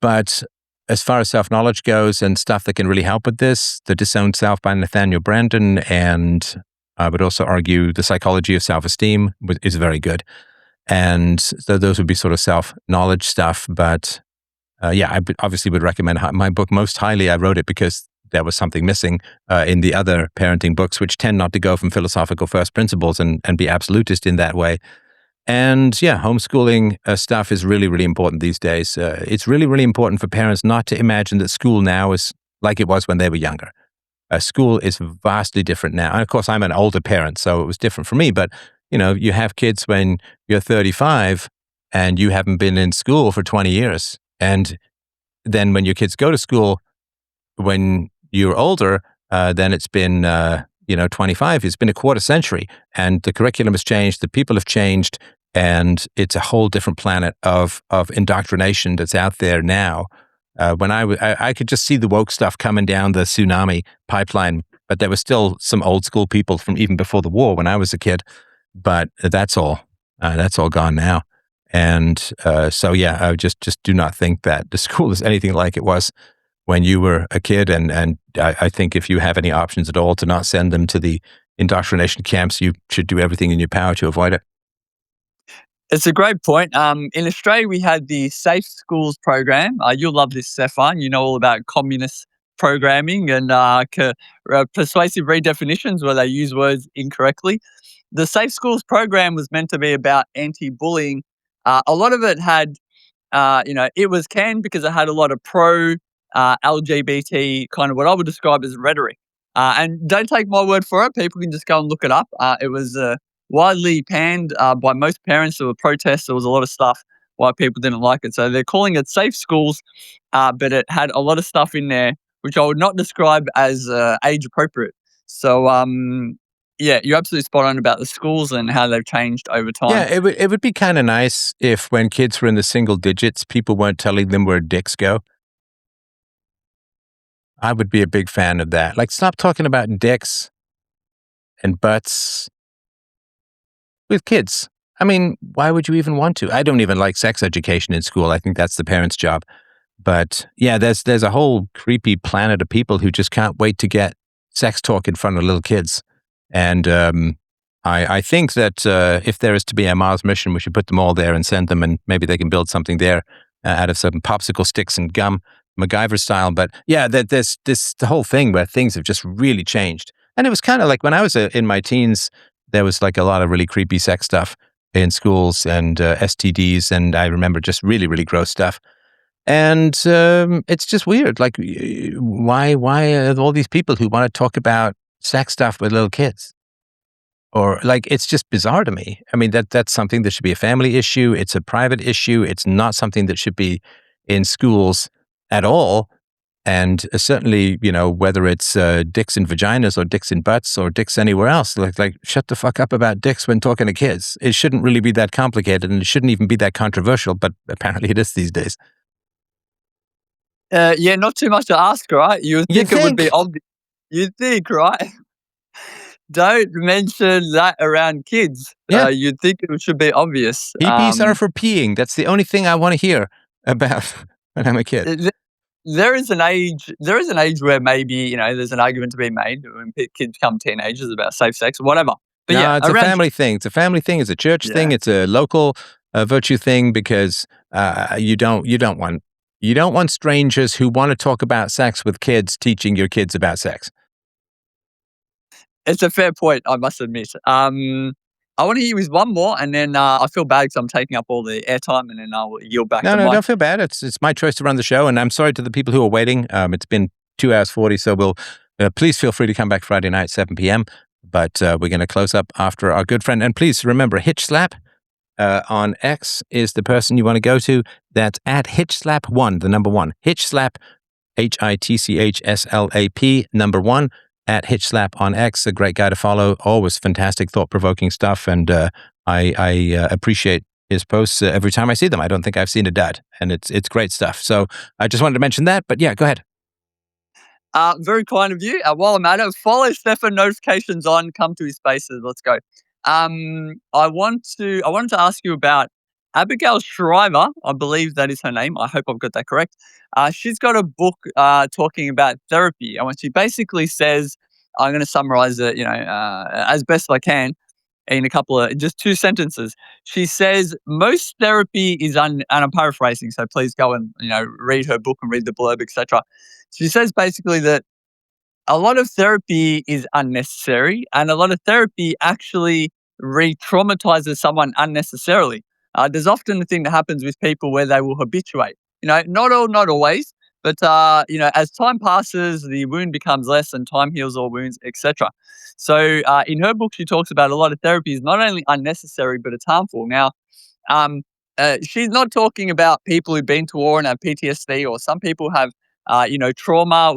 A: But as far as self-knowledge goes and stuff that can really help with this, The Disowned Self by Nathaniel Branden, and I would also argue The Psychology of Self-Esteem is very good. And so those would be sort of self-knowledge stuff. But I obviously would recommend my book most highly. I wrote it because there was something missing in the other parenting books, which tend not to go from philosophical first principles and be absolutist in that way. And homeschooling stuff is really, really important these days. It's really, really important for parents not to imagine that school now is like it was when they were younger. School is vastly different now. And of course, I'm an older parent, so it was different for me. But, you have kids when you're 35 and you haven't been in school for 20 years. And then when your kids go to school, when you're older, then it's been 25. It's been a quarter century, and the curriculum has changed, the people have changed, and it's a whole different planet of indoctrination that's out there now. When I could just see the woke stuff coming down the tsunami pipeline, but there were still some old school people from even before the war when I was a kid. But that's all gone now. And I just do not think that the school is anything like it was when you were a kid. And I think if you have any options at all to not send them to the indoctrination camps, you should do everything in your power to avoid it.
F: It's a great point. In Australia, we had the Safe Schools program. You'll love this, Stefan. You know all about communist programming and persuasive redefinitions where they use words incorrectly. The Safe Schools program was meant to be about anti-bullying. A lot of it had, it was canned because it had a lot of LGBT kind of what I would describe as rhetoric. And don't take my word for it. People can just go and look it up. It was widely panned by most parents. There were protests. There was a lot of stuff why people didn't like it. So they're calling it Safe Schools, but it had a lot of stuff in there which I would not describe as age appropriate. So you're absolutely spot on about the schools and how they've changed over time.
A: Yeah, it would be kind of nice if when kids were in the single digits, people weren't telling them where dicks go. I would be a big fan of that. Like, stop talking about dicks and butts with kids. I mean, why would you even want to? I don't even like sex education in school. I think that's the parents' job. But yeah, there's a whole creepy planet of people who just can't wait to get sex talk in front of little kids. And I think that if there is to be a Mars mission, we should put them all there and send them, and maybe they can build something there out of some popsicle sticks and gum, MacGyver style. But yeah, there's the whole thing where things have just really changed. And it was kind of like when I was in my teens, there was like a lot of really creepy sex stuff in schools and STDs, and I remember just really, really gross stuff. And it's just weird. Like, why are all these people who want to talk about sex stuff with little kids? Or like, it's just bizarre to me. I mean, that's something that should be a family issue. It's a private issue. It's not something that should be in schools at all. And certainly, whether it's dicks in vaginas or dicks in butts or dicks anywhere else, like shut the fuck up about dicks when talking to kids. It shouldn't really be that complicated, and it shouldn't even be that controversial, but apparently it is these days.
F: Not too much to ask, right? You think it would be obvious. You'd think, right? Don't mention that around kids.
A: Yeah.
F: You'd think it should be obvious.
A: Peepees are for peeing. That's the only thing I want to hear about when I'm a kid.
F: There is an age where maybe, there's an argument to be made when kids become teenagers about safe sex or whatever. But
A: no, it's a family thing. It's a family thing. It's a church thing. It's a local virtue thing, because you don't want strangers who want to talk about sex with kids teaching your kids about sex.
F: It's a fair point, I must admit. I I want to hear with one more, and then I feel bad because I'm taking up all the airtime, and then I'll yield back the mic.
A: Don't feel bad. It's my choice to run the show, and I'm sorry to the people who are waiting. It's been 2 hours 40, so we'll please feel free to come back Friday night 7 p.m. But we're going to close up after our good friend, and please remember, Hitch Slap on X is the person you want to go to. That's at Hitch Slap 1, the number 1. Hitch Slap, HITCHSLAP, number 1. At Hitch Slap on X, a great guy to follow. Always fantastic, thought-provoking stuff, and I appreciate his posts every time I see them. I don't think I've seen a dud, and it's great stuff. So I just wanted to mention that, but yeah, go ahead.
F: Very kind of you. While I'm at it, follow Stefan, notifications on, come to his spaces. Let's go. I wanted to ask you about Abigail Shriver. I believe that is her name. I hope I've got that correct. She's got a book talking about therapy, and what she basically says, I'm going to summarize it, as best I can in a couple of just 2 sentences. She says most therapy is and I'm paraphrasing, so please go and read her book and read the blurb, etc. She says basically that a lot of therapy is unnecessary, and a lot of therapy actually re-traumatizes someone unnecessarily. There's often a thing that happens with people where they will habituate. Not always, but as time passes, the wound becomes less, and time heals all wounds, etc. So, in her book, she talks about a lot of therapy is not only unnecessary, but it's harmful. Now, she's not talking about people who've been to war and have PTSD, or some people have trauma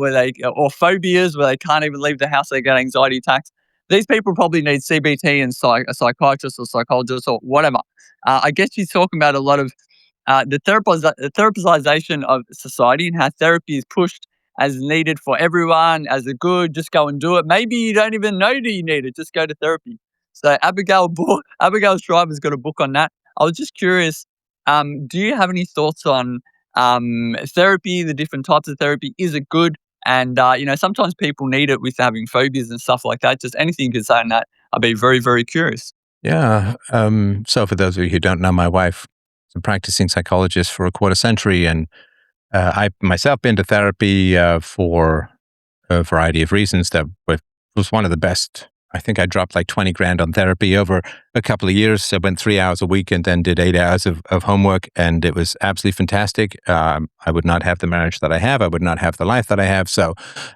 F: or phobias where they can't even leave the house, they get anxiety attacks. These people probably need CBT and a psychiatrist or psychologist or whatever. I guess she's talking about a lot of the therapization of society, and how therapy is pushed as needed for everyone, as a good, just go and do it. Maybe you don't even know that you need it, just go to therapy. So Abigail Shriver's got a book on that. I was just curious, do you have any thoughts on therapy, the different types of therapy? Is it good? And sometimes people need it with having phobias and stuff like that. Just anything you can say on that, I'd be very, very curious.
A: Yeah. So for those of you who don't know, my wife is a practicing psychologist for a quarter century, and I myself been to therapy for a variety of reasons. That was one of the best. I think I dropped like 20 grand on therapy over a couple of years. I went 3 hours a week and then did 8 hours of homework, and it was absolutely fantastic. I would not have the marriage that I have. I would not have the life that I have.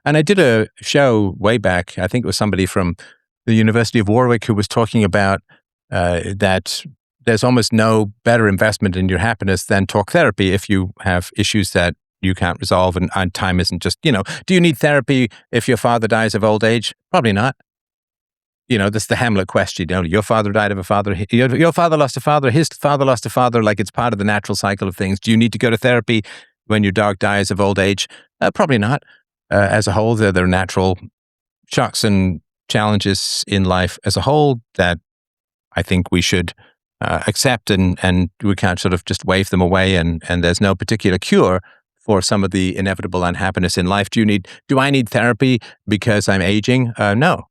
A: And I did a show way back. I think it was somebody from the University of Warwick who was talking about that there's almost no better investment in your happiness than talk therapy if you have issues that you can't resolve, and time isn't just, do you need therapy if your father dies of old age? Probably not. That's the Hamlet question. Your father died of a father. Your father lost a father. His father lost a father. Like, it's part of the natural cycle of things. Do you need to go to therapy when your dog dies of old age? Probably not. As a whole, there are natural shocks and challenges in life as a whole that I think we should accept, and we can't sort of just wave them away. And there's no particular cure for some of the inevitable unhappiness in life. Do I need therapy because I'm aging? No.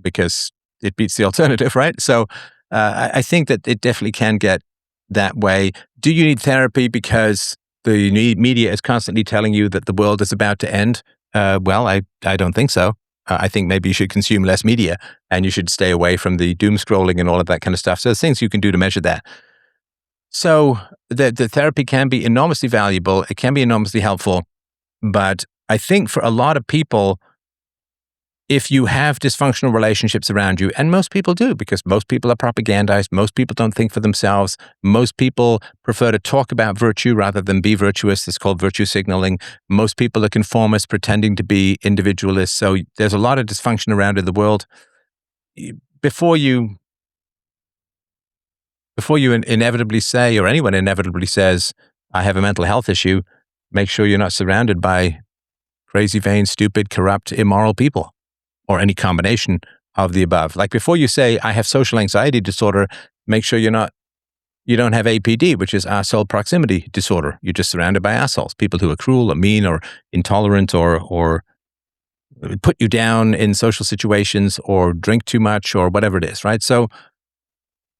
A: Because it beats the alternative, right? So I think that it definitely can get that way. Do you need therapy because the media is constantly telling you that the world is about to end? Well, I don't think so. I think maybe you should consume less media, and you should stay away from the doom scrolling and all of that kind of stuff. So there's things you can do to measure that. So the therapy can be enormously valuable. It can be enormously helpful. But I think for a lot of people, if you have dysfunctional relationships around you, and most people do, because most people are propagandized, most people don't think for themselves, most people prefer to talk about virtue rather than be virtuous. It's called virtue signaling. Most people are conformists, pretending to be individualists. So there's a lot of dysfunction around in the world. Before you inevitably say, or anyone inevitably says, I have a mental health issue, make sure you're not surrounded by crazy, vain, stupid, corrupt, immoral people, or any combination of the above. Like, before you say, I have social anxiety disorder, make sure you don't have APD, which is asshole proximity disorder. You're just surrounded by assholes, people who are cruel or mean or intolerant or put you down in social situations or drink too much or whatever it is, right? So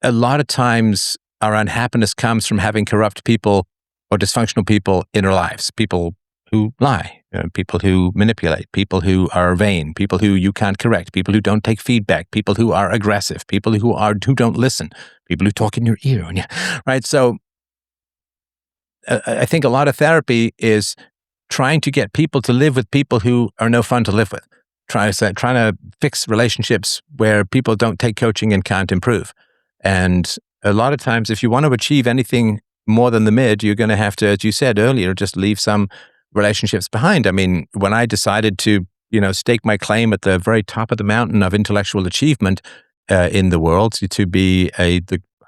A: a lot of times our unhappiness comes from having corrupt people or dysfunctional people in our lives, people who lie, people who manipulate, people who are vain, people who you can't correct, people who don't take feedback, people who are aggressive, people who don't listen, people who talk in your ear, right? So I think a lot of therapy is trying to get people to live with people who are no fun to live with, trying to fix relationships where people don't take coaching and can't improve. And a lot of times, if you want to achieve anything more than the mid, you're going to have to, as you said earlier, just leave some relationships behind. I mean, when I decided to, stake my claim at the very top of the mountain of intellectual achievement in the world, to be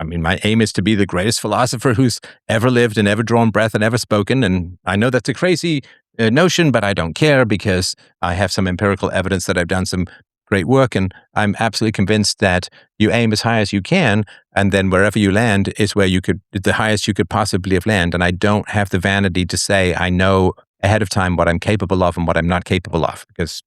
A: my aim is to be the greatest philosopher who's ever lived and ever drawn breath and ever spoken. And I know that's a crazy notion, but I don't care because I have some empirical evidence that I've done some great work. And I'm absolutely convinced that you aim as high as you can. And then wherever you land is the highest you could possibly have landed. And I don't have the vanity to say I know ahead of time what I'm capable of and what I'm not capable of, because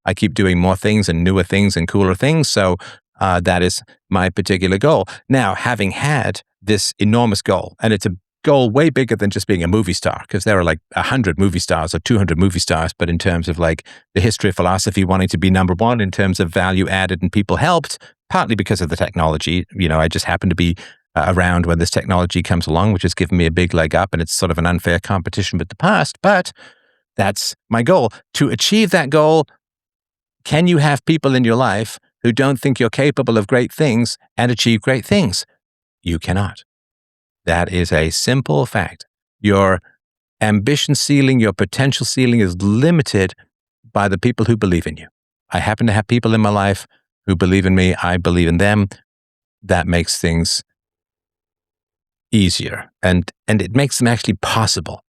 A: I keep doing more things and newer things and cooler things. So that is my particular goal. Now, having had this enormous goal, and it's a goal way bigger than just being a movie star, because there are like 100 movie stars or 200 movie stars, but in terms of like the history of philosophy wanting to be number one in terms of value added and people helped, partly because of the technology. I just happen to be around when this technology comes along, which has given me a big leg up, and it's sort of an unfair competition with the past, but that's my goal. To achieve that goal, can you have people in your life who don't think you're capable of great things and achieve great things? You cannot. That is a simple fact. Your ambition ceiling, your potential ceiling is limited by the people who believe in you. I happen to have people in my life who believe in me. I believe in them. That makes things easier, and it makes them actually possible.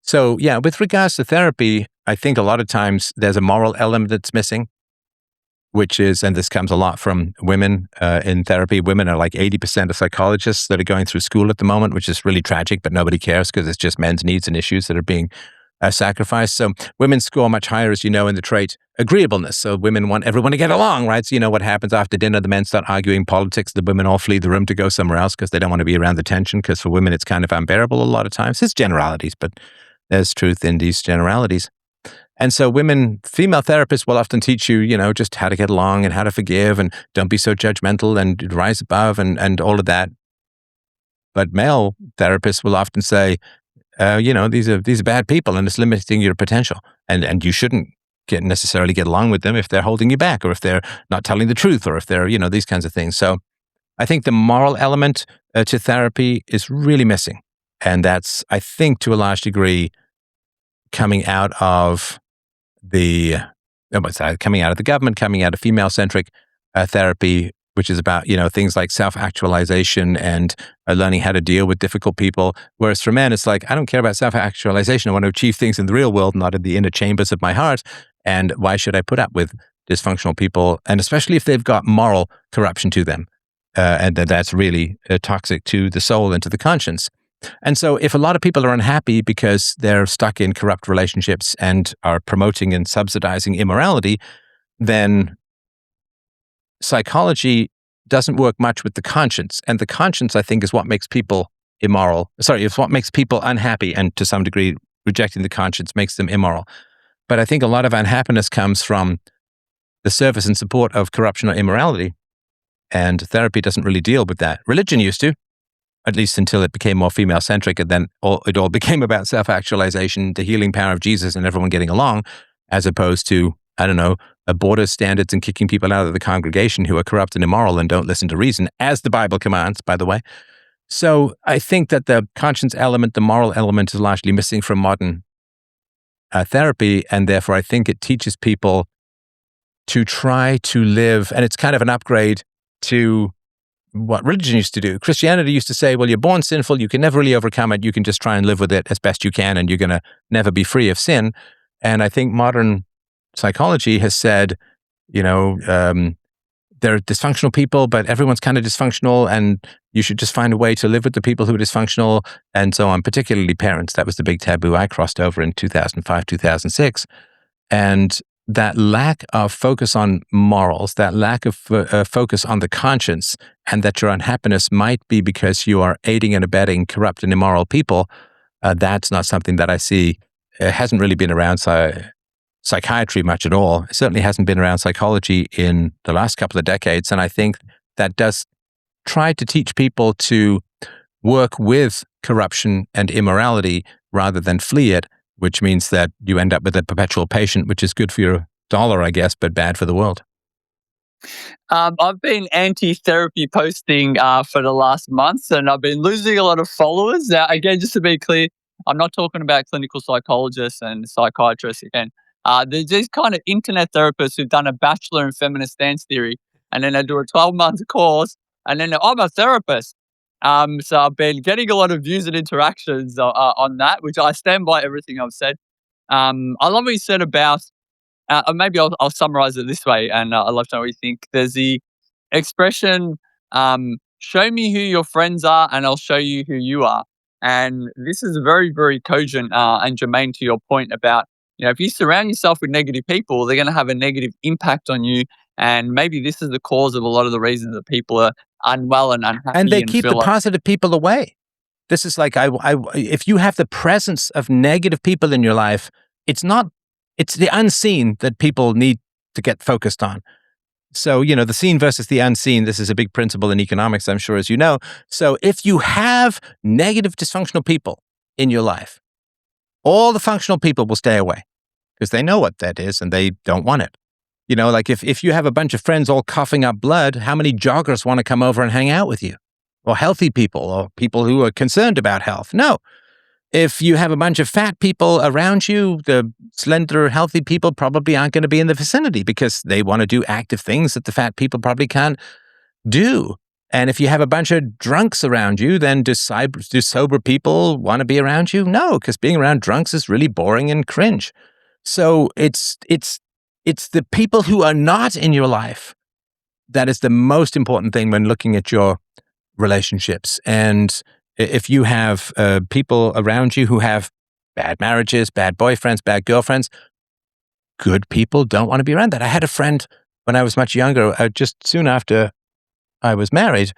A: So yeah, with regards to therapy, I think a lot of times there's a moral element that's missing, which is, and this comes a lot from women in therapy. Women are like 80% of psychologists that are going through school at the moment, which is really tragic, but nobody cares because it's just men's needs and issues that are being sacrificed. So women score much higher, as you know, in the trait agreeableness. So women want everyone to get along, right? So what happens after dinner? The men start arguing politics. The women all flee the room to go somewhere else because they don't want to be around the tension, because for women it's kind of unbearable a lot of times. It's generalities, but there's truth in these generalities. And so female therapists will often teach you, just how to get along and how to forgive and don't be so judgmental and rise above and all of that. But male therapists will often say, these are bad people and it's limiting your potential. And you shouldn't necessarily get along with them if they're holding you back or if they're not telling the truth or if they're, these kinds of things. So I think the moral element to therapy is really missing. And that's, I think, to a large degree, coming out of the government, coming out of female-centric therapy, which is about, things like self-actualization and learning how to deal with difficult people. Whereas for men, it's like, I don't care about self-actualization. I want to achieve things in the real world, not in the inner chambers of my heart. And why should I put up with dysfunctional people? And especially if they've got moral corruption to them. And that's really toxic to the soul and to the conscience. And so if a lot of people are unhappy because they're stuck in corrupt relationships and are promoting and subsidizing immorality, then psychology doesn't work much with the conscience. And the conscience, I think, is what makes people immoral. It's what makes people unhappy. And to some degree, rejecting the conscience makes them immoral. But I think a lot of unhappiness comes from the service and support of corruption or immorality. And therapy doesn't really deal with that. Religion used to, at least until it became more female-centric, and then it all became about self-actualization, the healing power of Jesus, and everyone getting along, as opposed to, border standards and kicking people out of the congregation who are corrupt and immoral and don't listen to reason, as the Bible commands, by the way. So I think that the conscience element, the moral element, is largely missing from modern therapy, and therefore I think it teaches people to try to live, and it's kind of an upgrade to what religion used to do. Christianity used to say, well, you're born sinful, you can never really overcome it, you can just try and live with it as best you can, and you're going to never be free of sin. And I think modern psychology has said, they're dysfunctional people, but everyone's kind of dysfunctional, and you should just find a way to live with the people who are dysfunctional, and so on, particularly parents. That was the big taboo I crossed over in 2005, 2006. And that lack of focus on morals, that lack of focus on the conscience, and that your unhappiness might be because you are aiding and abetting corrupt and immoral people, that's not something that I see it hasn't really been around psychiatry much at all. It certainly hasn't been around psychology in the last couple of decades. And I think that does try to teach people to work with corruption and immorality rather than flee it, which means that you end up with a perpetual patient, which is good for your dollar, I guess, but bad for the world.
F: I've been anti-therapy posting for the last month, and I've been losing a lot of followers. Now, again, just to be clear, I'm not talking about clinical psychologists and psychiatrists again. There's these kind of internet therapists who've done a bachelor in feminist dance theory, and then they do a 12-month course, and then I'm a therapist. So I've been getting a lot of views and interactions on that, which I stand by everything I've said. I love what you said about maybe I'll summarize it this way, and I'd love to know what you think. There's the expression, show me who your friends are, and I'll show you who you are. And this is very, very cogent and germane to your point about, if you surround yourself with negative people, they're going to have a negative impact on you. And maybe this is the cause of a lot of the reasons that people are unwell and unhappy.
A: And they keep
F: feel
A: the
F: like
A: positive people away. This is like, if you have the presence of negative people in your life, it's the unseen that people need to get focused on. So, the seen versus the unseen, this is a big principle in economics, I'm sure, as you know. So if you have negative, dysfunctional people in your life, all the functional people will stay away because they know what that is and they don't want it. Like if you have a bunch of friends all coughing up blood, how many joggers want to come over and hang out with you? Or healthy people, or people who are concerned about health? No. If you have a bunch of fat people around you, the slender, healthy people probably aren't going to be in the vicinity because they want to do active things that the fat people probably can't do. And if you have a bunch of drunks around you, then do sober people want to be around you? No, because being around drunks is really boring and cringe. So it's the people who are not in your life that is the most important thing when looking at your relationships. And if you have people around you who have bad marriages, bad boyfriends, bad girlfriends, good people don't want to be around that. I had a friend when I was much younger, just soon after I was married,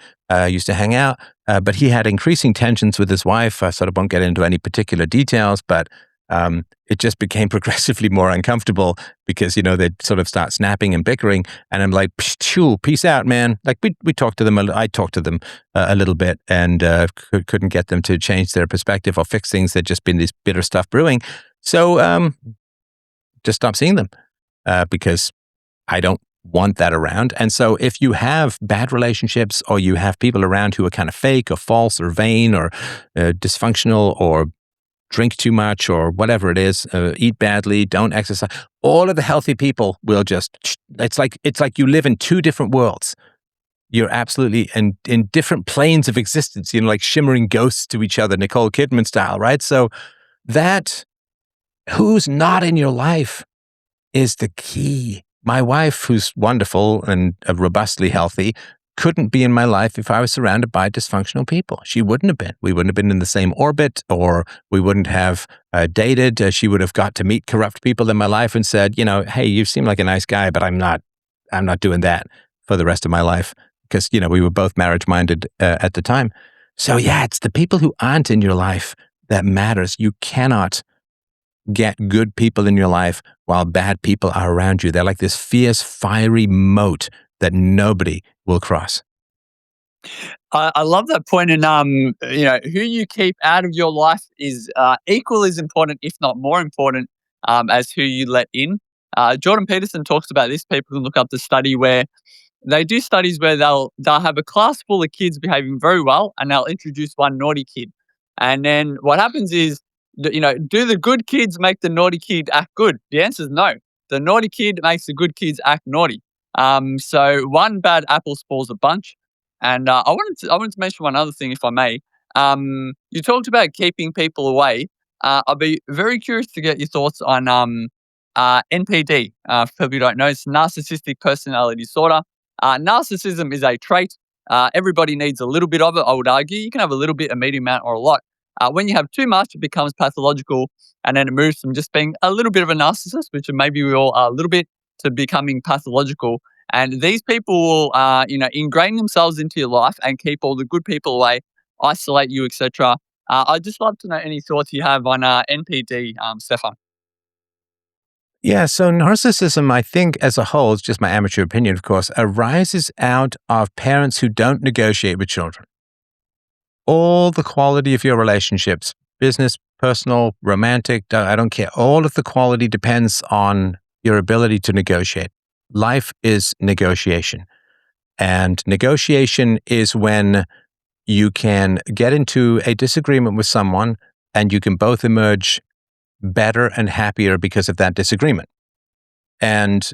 A: used to hang out, but he had increasing tensions with his wife. I sort of won't get into any particular details, but it just became progressively more uncomfortable because, they'd sort of start snapping and bickering. And I'm like, peace out, man. Like we talked to them. I talked to them a little bit and couldn't get them to change their perspective or fix things. There'd just been this bitter stuff brewing. So just stop seeing them because I don't want that around. And so if you have bad relationships or you have people around who are kind of fake or false or vain or dysfunctional or drink too much or whatever it is, eat badly, don't exercise, all of the healthy people will it's like you live in two different worlds. You're absolutely in different planes of existence, like shimmering ghosts to each other, Nicole Kidman style, right? So that who's not in your life is the key. My wife, who's wonderful and robustly healthy, couldn't be in my life if I was surrounded by dysfunctional people. She wouldn't have been. We wouldn't have been in the same orbit, or we wouldn't have dated. She would have got to meet corrupt people in my life and said, hey, you seem like a nice guy, but I'm not doing that for the rest of my life because, we were both marriage-minded at the time. So yeah, it's the people who aren't in your life that matters. You cannot get good people in your life while bad people are around you. They're like this fierce, fiery moat that nobody will cross.
F: I love that point. And, who you keep out of your life is equally as important, if not more important, as who you let in. Jordan Peterson talks about this. People can look up the study where they do studies where they'll have a class full of kids behaving very well and they'll introduce one naughty kid. And then what happens is, do the good kids make the naughty kid act good? The answer is no. The naughty kid makes the good kids act naughty. So one bad apple spoils a bunch. And I wanted to mention one other thing, if I may. You talked about keeping people away. I'd be very curious to get your thoughts on NPD. For people who don't know, it's narcissistic personality disorder. Narcissism is a trait. Everybody needs a little bit of it, I would argue. You can have a little bit, a medium amount, or a lot. When you have too much, it becomes pathological, and then it moves from just being a little bit of a narcissist, which maybe we all are a little bit, to becoming pathological. And these people will, ingrain themselves into your life and keep all the good people away, isolate you, etc. I'd just love to know any thoughts you have on NPD, Stefan.
A: Yeah, so narcissism, I think, as a whole, it's just my amateur opinion, of course, arises out of parents who don't negotiate with children. All the quality of your relationships, business, personal, romantic, I don't care. All of the quality depends on your ability to negotiate. Life is negotiation. And negotiation is when you can get into a disagreement with someone and you can both emerge better and happier because of that disagreement. And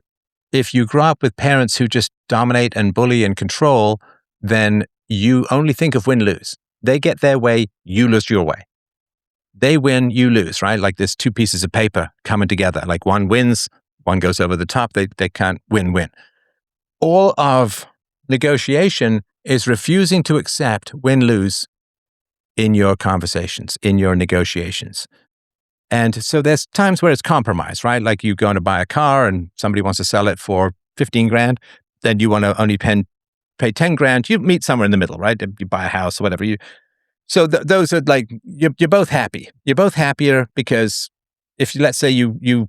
A: if you grow up with parents who just dominate and bully and control, then you only think of win-lose. They get their way, you lose your way. They win, you lose, right? Like there's two pieces of paper coming together. Like one wins, one goes over the top. They can't win-win. All of negotiation is refusing to accept win-lose in your conversations, in your negotiations. And so there's times where it's compromise, right? Like you're going to buy a car and somebody wants to sell it for 15 grand. Then you want to only pay 10 grand. You meet somewhere in the middle, right? You buy a house or whatever. So those are like, you're both happy. You're both happier because if you, let's say you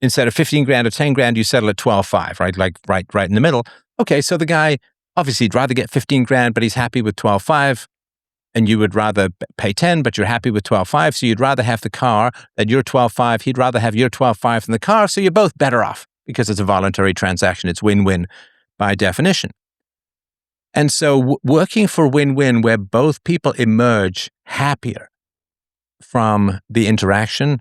A: instead of 15 grand or 10 grand, you settle at 12.5, right? Like right in the middle. Okay. So the guy, obviously he'd rather get 15 grand, but he's happy with 12.5. And you would rather pay 10, but you're happy with 12.5. So you'd rather have the car at your 12.5. He'd rather have your 12.5 than the car. So you're both better off because it's a voluntary transaction. It's win-win by definition. And so working for win-win where both people emerge happier from the interaction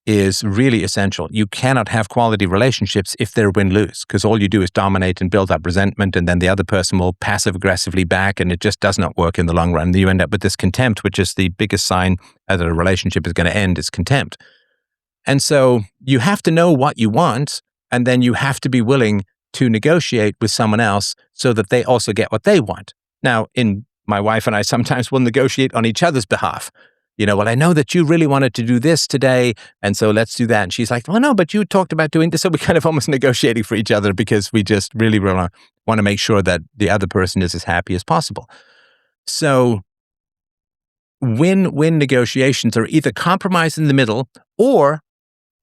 A: is really essential. You cannot have quality relationships if they're win-lose because all you do is dominate and build up resentment and then the other person will passive-aggressively back and it just does not work in the long run. You end up with this contempt, which is the biggest sign that a relationship is going to end, is contempt. And so you have to know what you want and then you have to be willing to negotiate with someone else so that they also get what they want. Now, my wife and I sometimes will negotiate on each other's behalf. Well, I know that you really wanted to do this today, and so let's do that. And she's like, well, no, but you talked about doing this. So we're kind of almost negotiating for each other because we just really want to make sure that the other person is as happy as possible. So win-win negotiations are either compromise in the middle or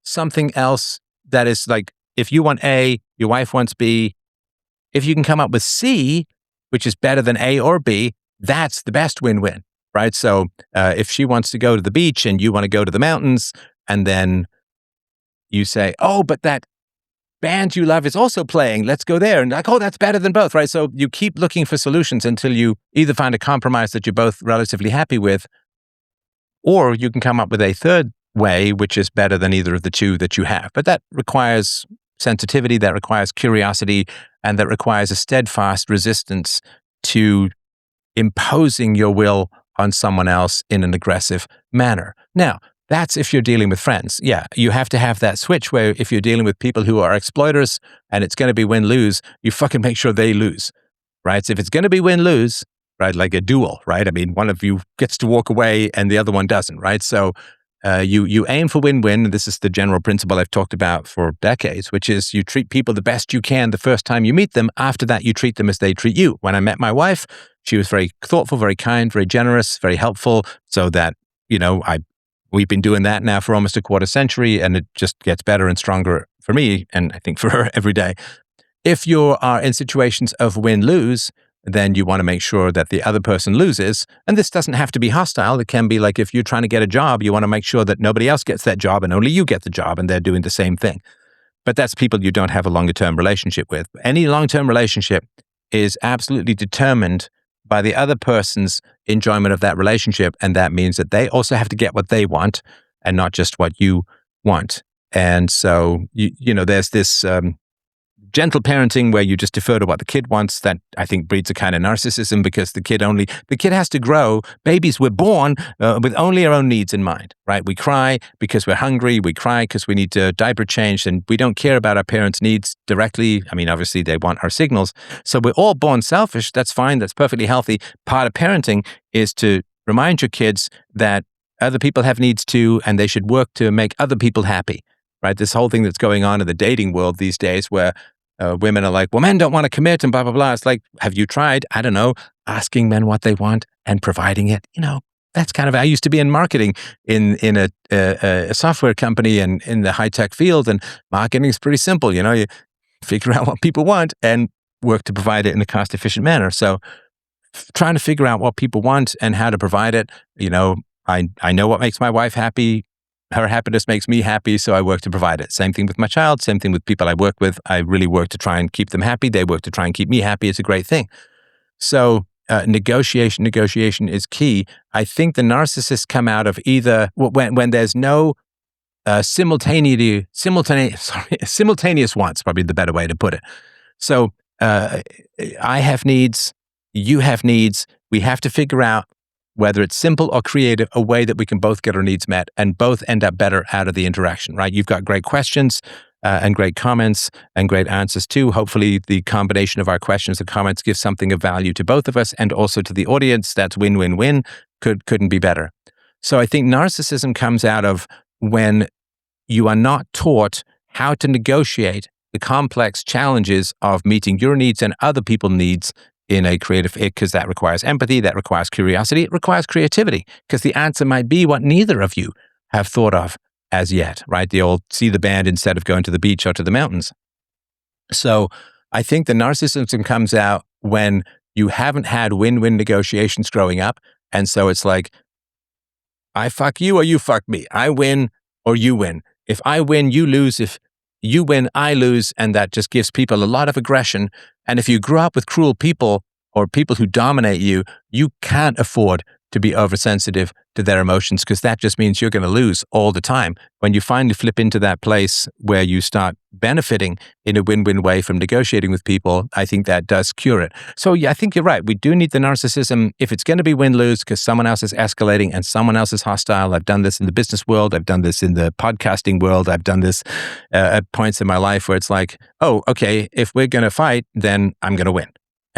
A: something else that is like, if you want A, your wife wants B. If you can come up with C, which is better than A or B, that's the best win-win. Right. So if she wants to go to the beach and you want to go to the mountains, and then you say, oh, but that band you love is also playing, let's go there. And like, oh, that's better than both. Right. So you keep looking for solutions until you either find a compromise that you're both relatively happy with, or you can come up with a third way, which is better than either of the two that you have. But that requires sensitivity, that requires curiosity, and that requires a steadfast resistance to imposing your will on someone else in an aggressive manner. Now, that's if you're dealing with friends. Yeah, you have to have that switch where if you're dealing with people who are exploiters and it's going to be win-lose, you fucking make sure they lose, right? So if it's going to be win-lose, right, like a duel, right? I mean, one of you gets to walk away and the other one doesn't, right? So you aim for win-win. This is the general principle I've talked about for decades, which is you treat people the best you can the first time you meet them. After that, you treat them as they treat you. When I met my wife, she was very thoughtful, very kind, very generous, very helpful, so that, we've been doing that now for almost a quarter century, and it just gets better and stronger for me, and I think for her every day. If you are in situations of win-lose, then you want to make sure that the other person loses. And this doesn't have to be hostile. It can be like if you're trying to get a job, you want to make sure that nobody else gets that job and only you get the job and they're doing the same thing. But that's people you don't have a longer-term relationship with. Any long-term relationship is absolutely determined by the other person's enjoyment of that relationship. And that means that they also have to get what they want and not just what you want. And so, there's this gentle parenting where you just defer to what the kid wants. That I think breeds a kind of narcissism because the kid has to grow. Babies were born with only our own needs in mind, right? We cry because we're hungry. We cry because we need to diaper change, and we don't care about our parents' needs directly. I mean, obviously they want our signals. So we're all born selfish. That's fine. That's perfectly healthy. Part of parenting is to remind your kids that other people have needs too, and they should work to make other people happy, right? This whole thing that's going on in the dating world these days where women are like, well, men don't want to commit and blah, blah, blah. It's like, have you tried, I don't know, asking men what they want and providing it? that's kind of, I used to be in marketing in a software company and in the high-tech field, and marketing is pretty simple. You figure out what people want and work to provide it in a cost-efficient manner. So trying to figure out what people want and how to provide it, I know what makes my wife happy. Her happiness makes me happy, so I work to provide it. Same thing with my child, same thing with people I work with. I really work to try and keep them happy. They work to try and keep me happy. It's a great thing. So negotiation is key. I think the narcissists come out of either when there's no simultaneous wants, probably the better way to put it. So I have needs, you have needs. We have to figure out whether it's simple or creative, a way that we can both get our needs met and both end up better out of the interaction, right? You've got great questions and great comments and great answers too. Hopefully the combination of our questions and comments gives something of value to both of us and also to the audience. That's win-win-win. Couldn't be better. So I think narcissism comes out of when you are not taught how to negotiate the complex challenges of meeting your needs and other people's needs in a creative, because that requires empathy, that requires curiosity, it requires creativity, because the answer might be what neither of you have thought of as yet, right? The old see the band instead of going to the beach or to the mountains. So I think the narcissism comes out when you haven't had win-win negotiations growing up. And so it's like, I fuck you or you fuck me. I win or you win. If I win, you lose. If you win, I lose. And that just gives people a lot of aggression. And if you grow up with cruel people or people who dominate you, you can't afford to be oversensitive to their emotions, because that just means you're going to lose all the time. When you finally flip into that place where you start benefiting in a win-win way from negotiating with people, I think that does cure it. So yeah, I think you're right. We do need the narcissism if it's going to be win-lose, because someone else is escalating and someone else is hostile. I've done this in the business world. I've done this in the podcasting world. I've done this at points in my life where it's like, oh, okay, if we're going to fight, then I'm going to win.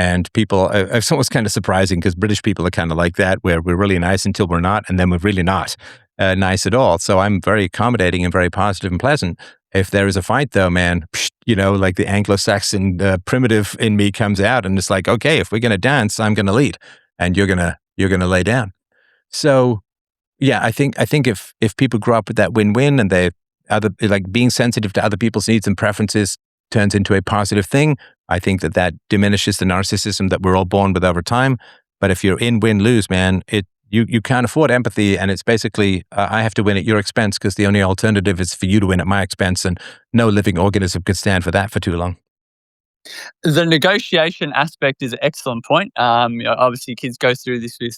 A: And people, it's almost kind of surprising because British people are kind of like that, where we're really nice until we're not, and then we're really not nice at all. So I'm very accommodating and very positive and pleasant. If there is a fight, though, man, like the Anglo-Saxon primitive in me comes out, and it's like, okay, if we're going to dance, I'm going to lead, and you're going to lay down. So yeah, I think if people grow up with that win-win and they being sensitive to other people's needs and preferences turns into a positive thing, I think that diminishes the narcissism that we're all born with over time. But if you're in win-lose, man, you can't afford empathy, and it's basically, I have to win at your expense because the only alternative is for you to win at my expense, and no living organism could stand for that for too long.
F: The negotiation aspect is an excellent point. Obviously, kids go through this with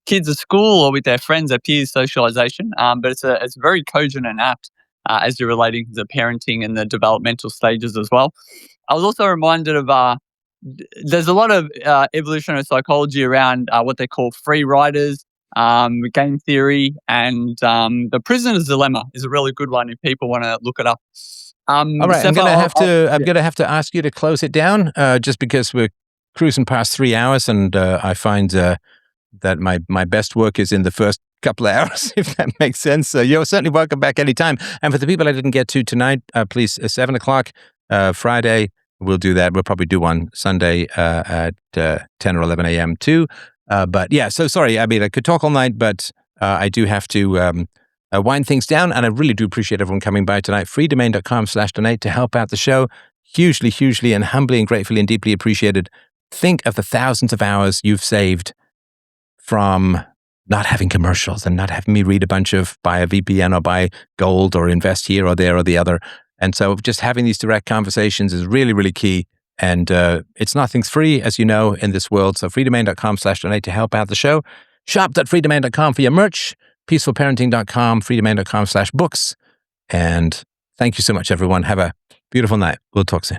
F: kids at school or with their friends, their peers, socialization, but it's very cogent and apt as you're relating to the parenting and the developmental stages as well. I was also reminded of there's a lot of evolutionary psychology around what they call free riders, game theory, and the prisoner's dilemma is a really good one if people want to look it up.
A: All right,
F: Stefan,
A: I'm gonna have to ask you to close it down, just because we're cruising past 3 hours, and I find that my best work is in the first couple of hours, if that makes sense. So you're certainly welcome back anytime. And for the people I didn't get to tonight, please, 7 o'clock Friday, we'll do that. We'll probably do one Sunday at 10 or 11 a.m. too. But yeah, so sorry. I mean, I could talk all night, but I do have to wind things down. And I really do appreciate everyone coming by tonight. freedomain.com/donate to help out the show. Hugely, hugely, and humbly and gratefully and deeply appreciated. Think of the thousands of hours you've saved from not having commercials and not having me read a bunch of buy a VPN or buy gold or invest here or there or the other. And so just having these direct conversations is really, really key. And it's nothing's free, as you know, in this world. So freedomain.com/donate to help out the show. Shop.freedomain.com for your merch. Peacefulparenting.com, freedomain.com/books. And thank you so much, everyone. Have a beautiful night. We'll talk soon.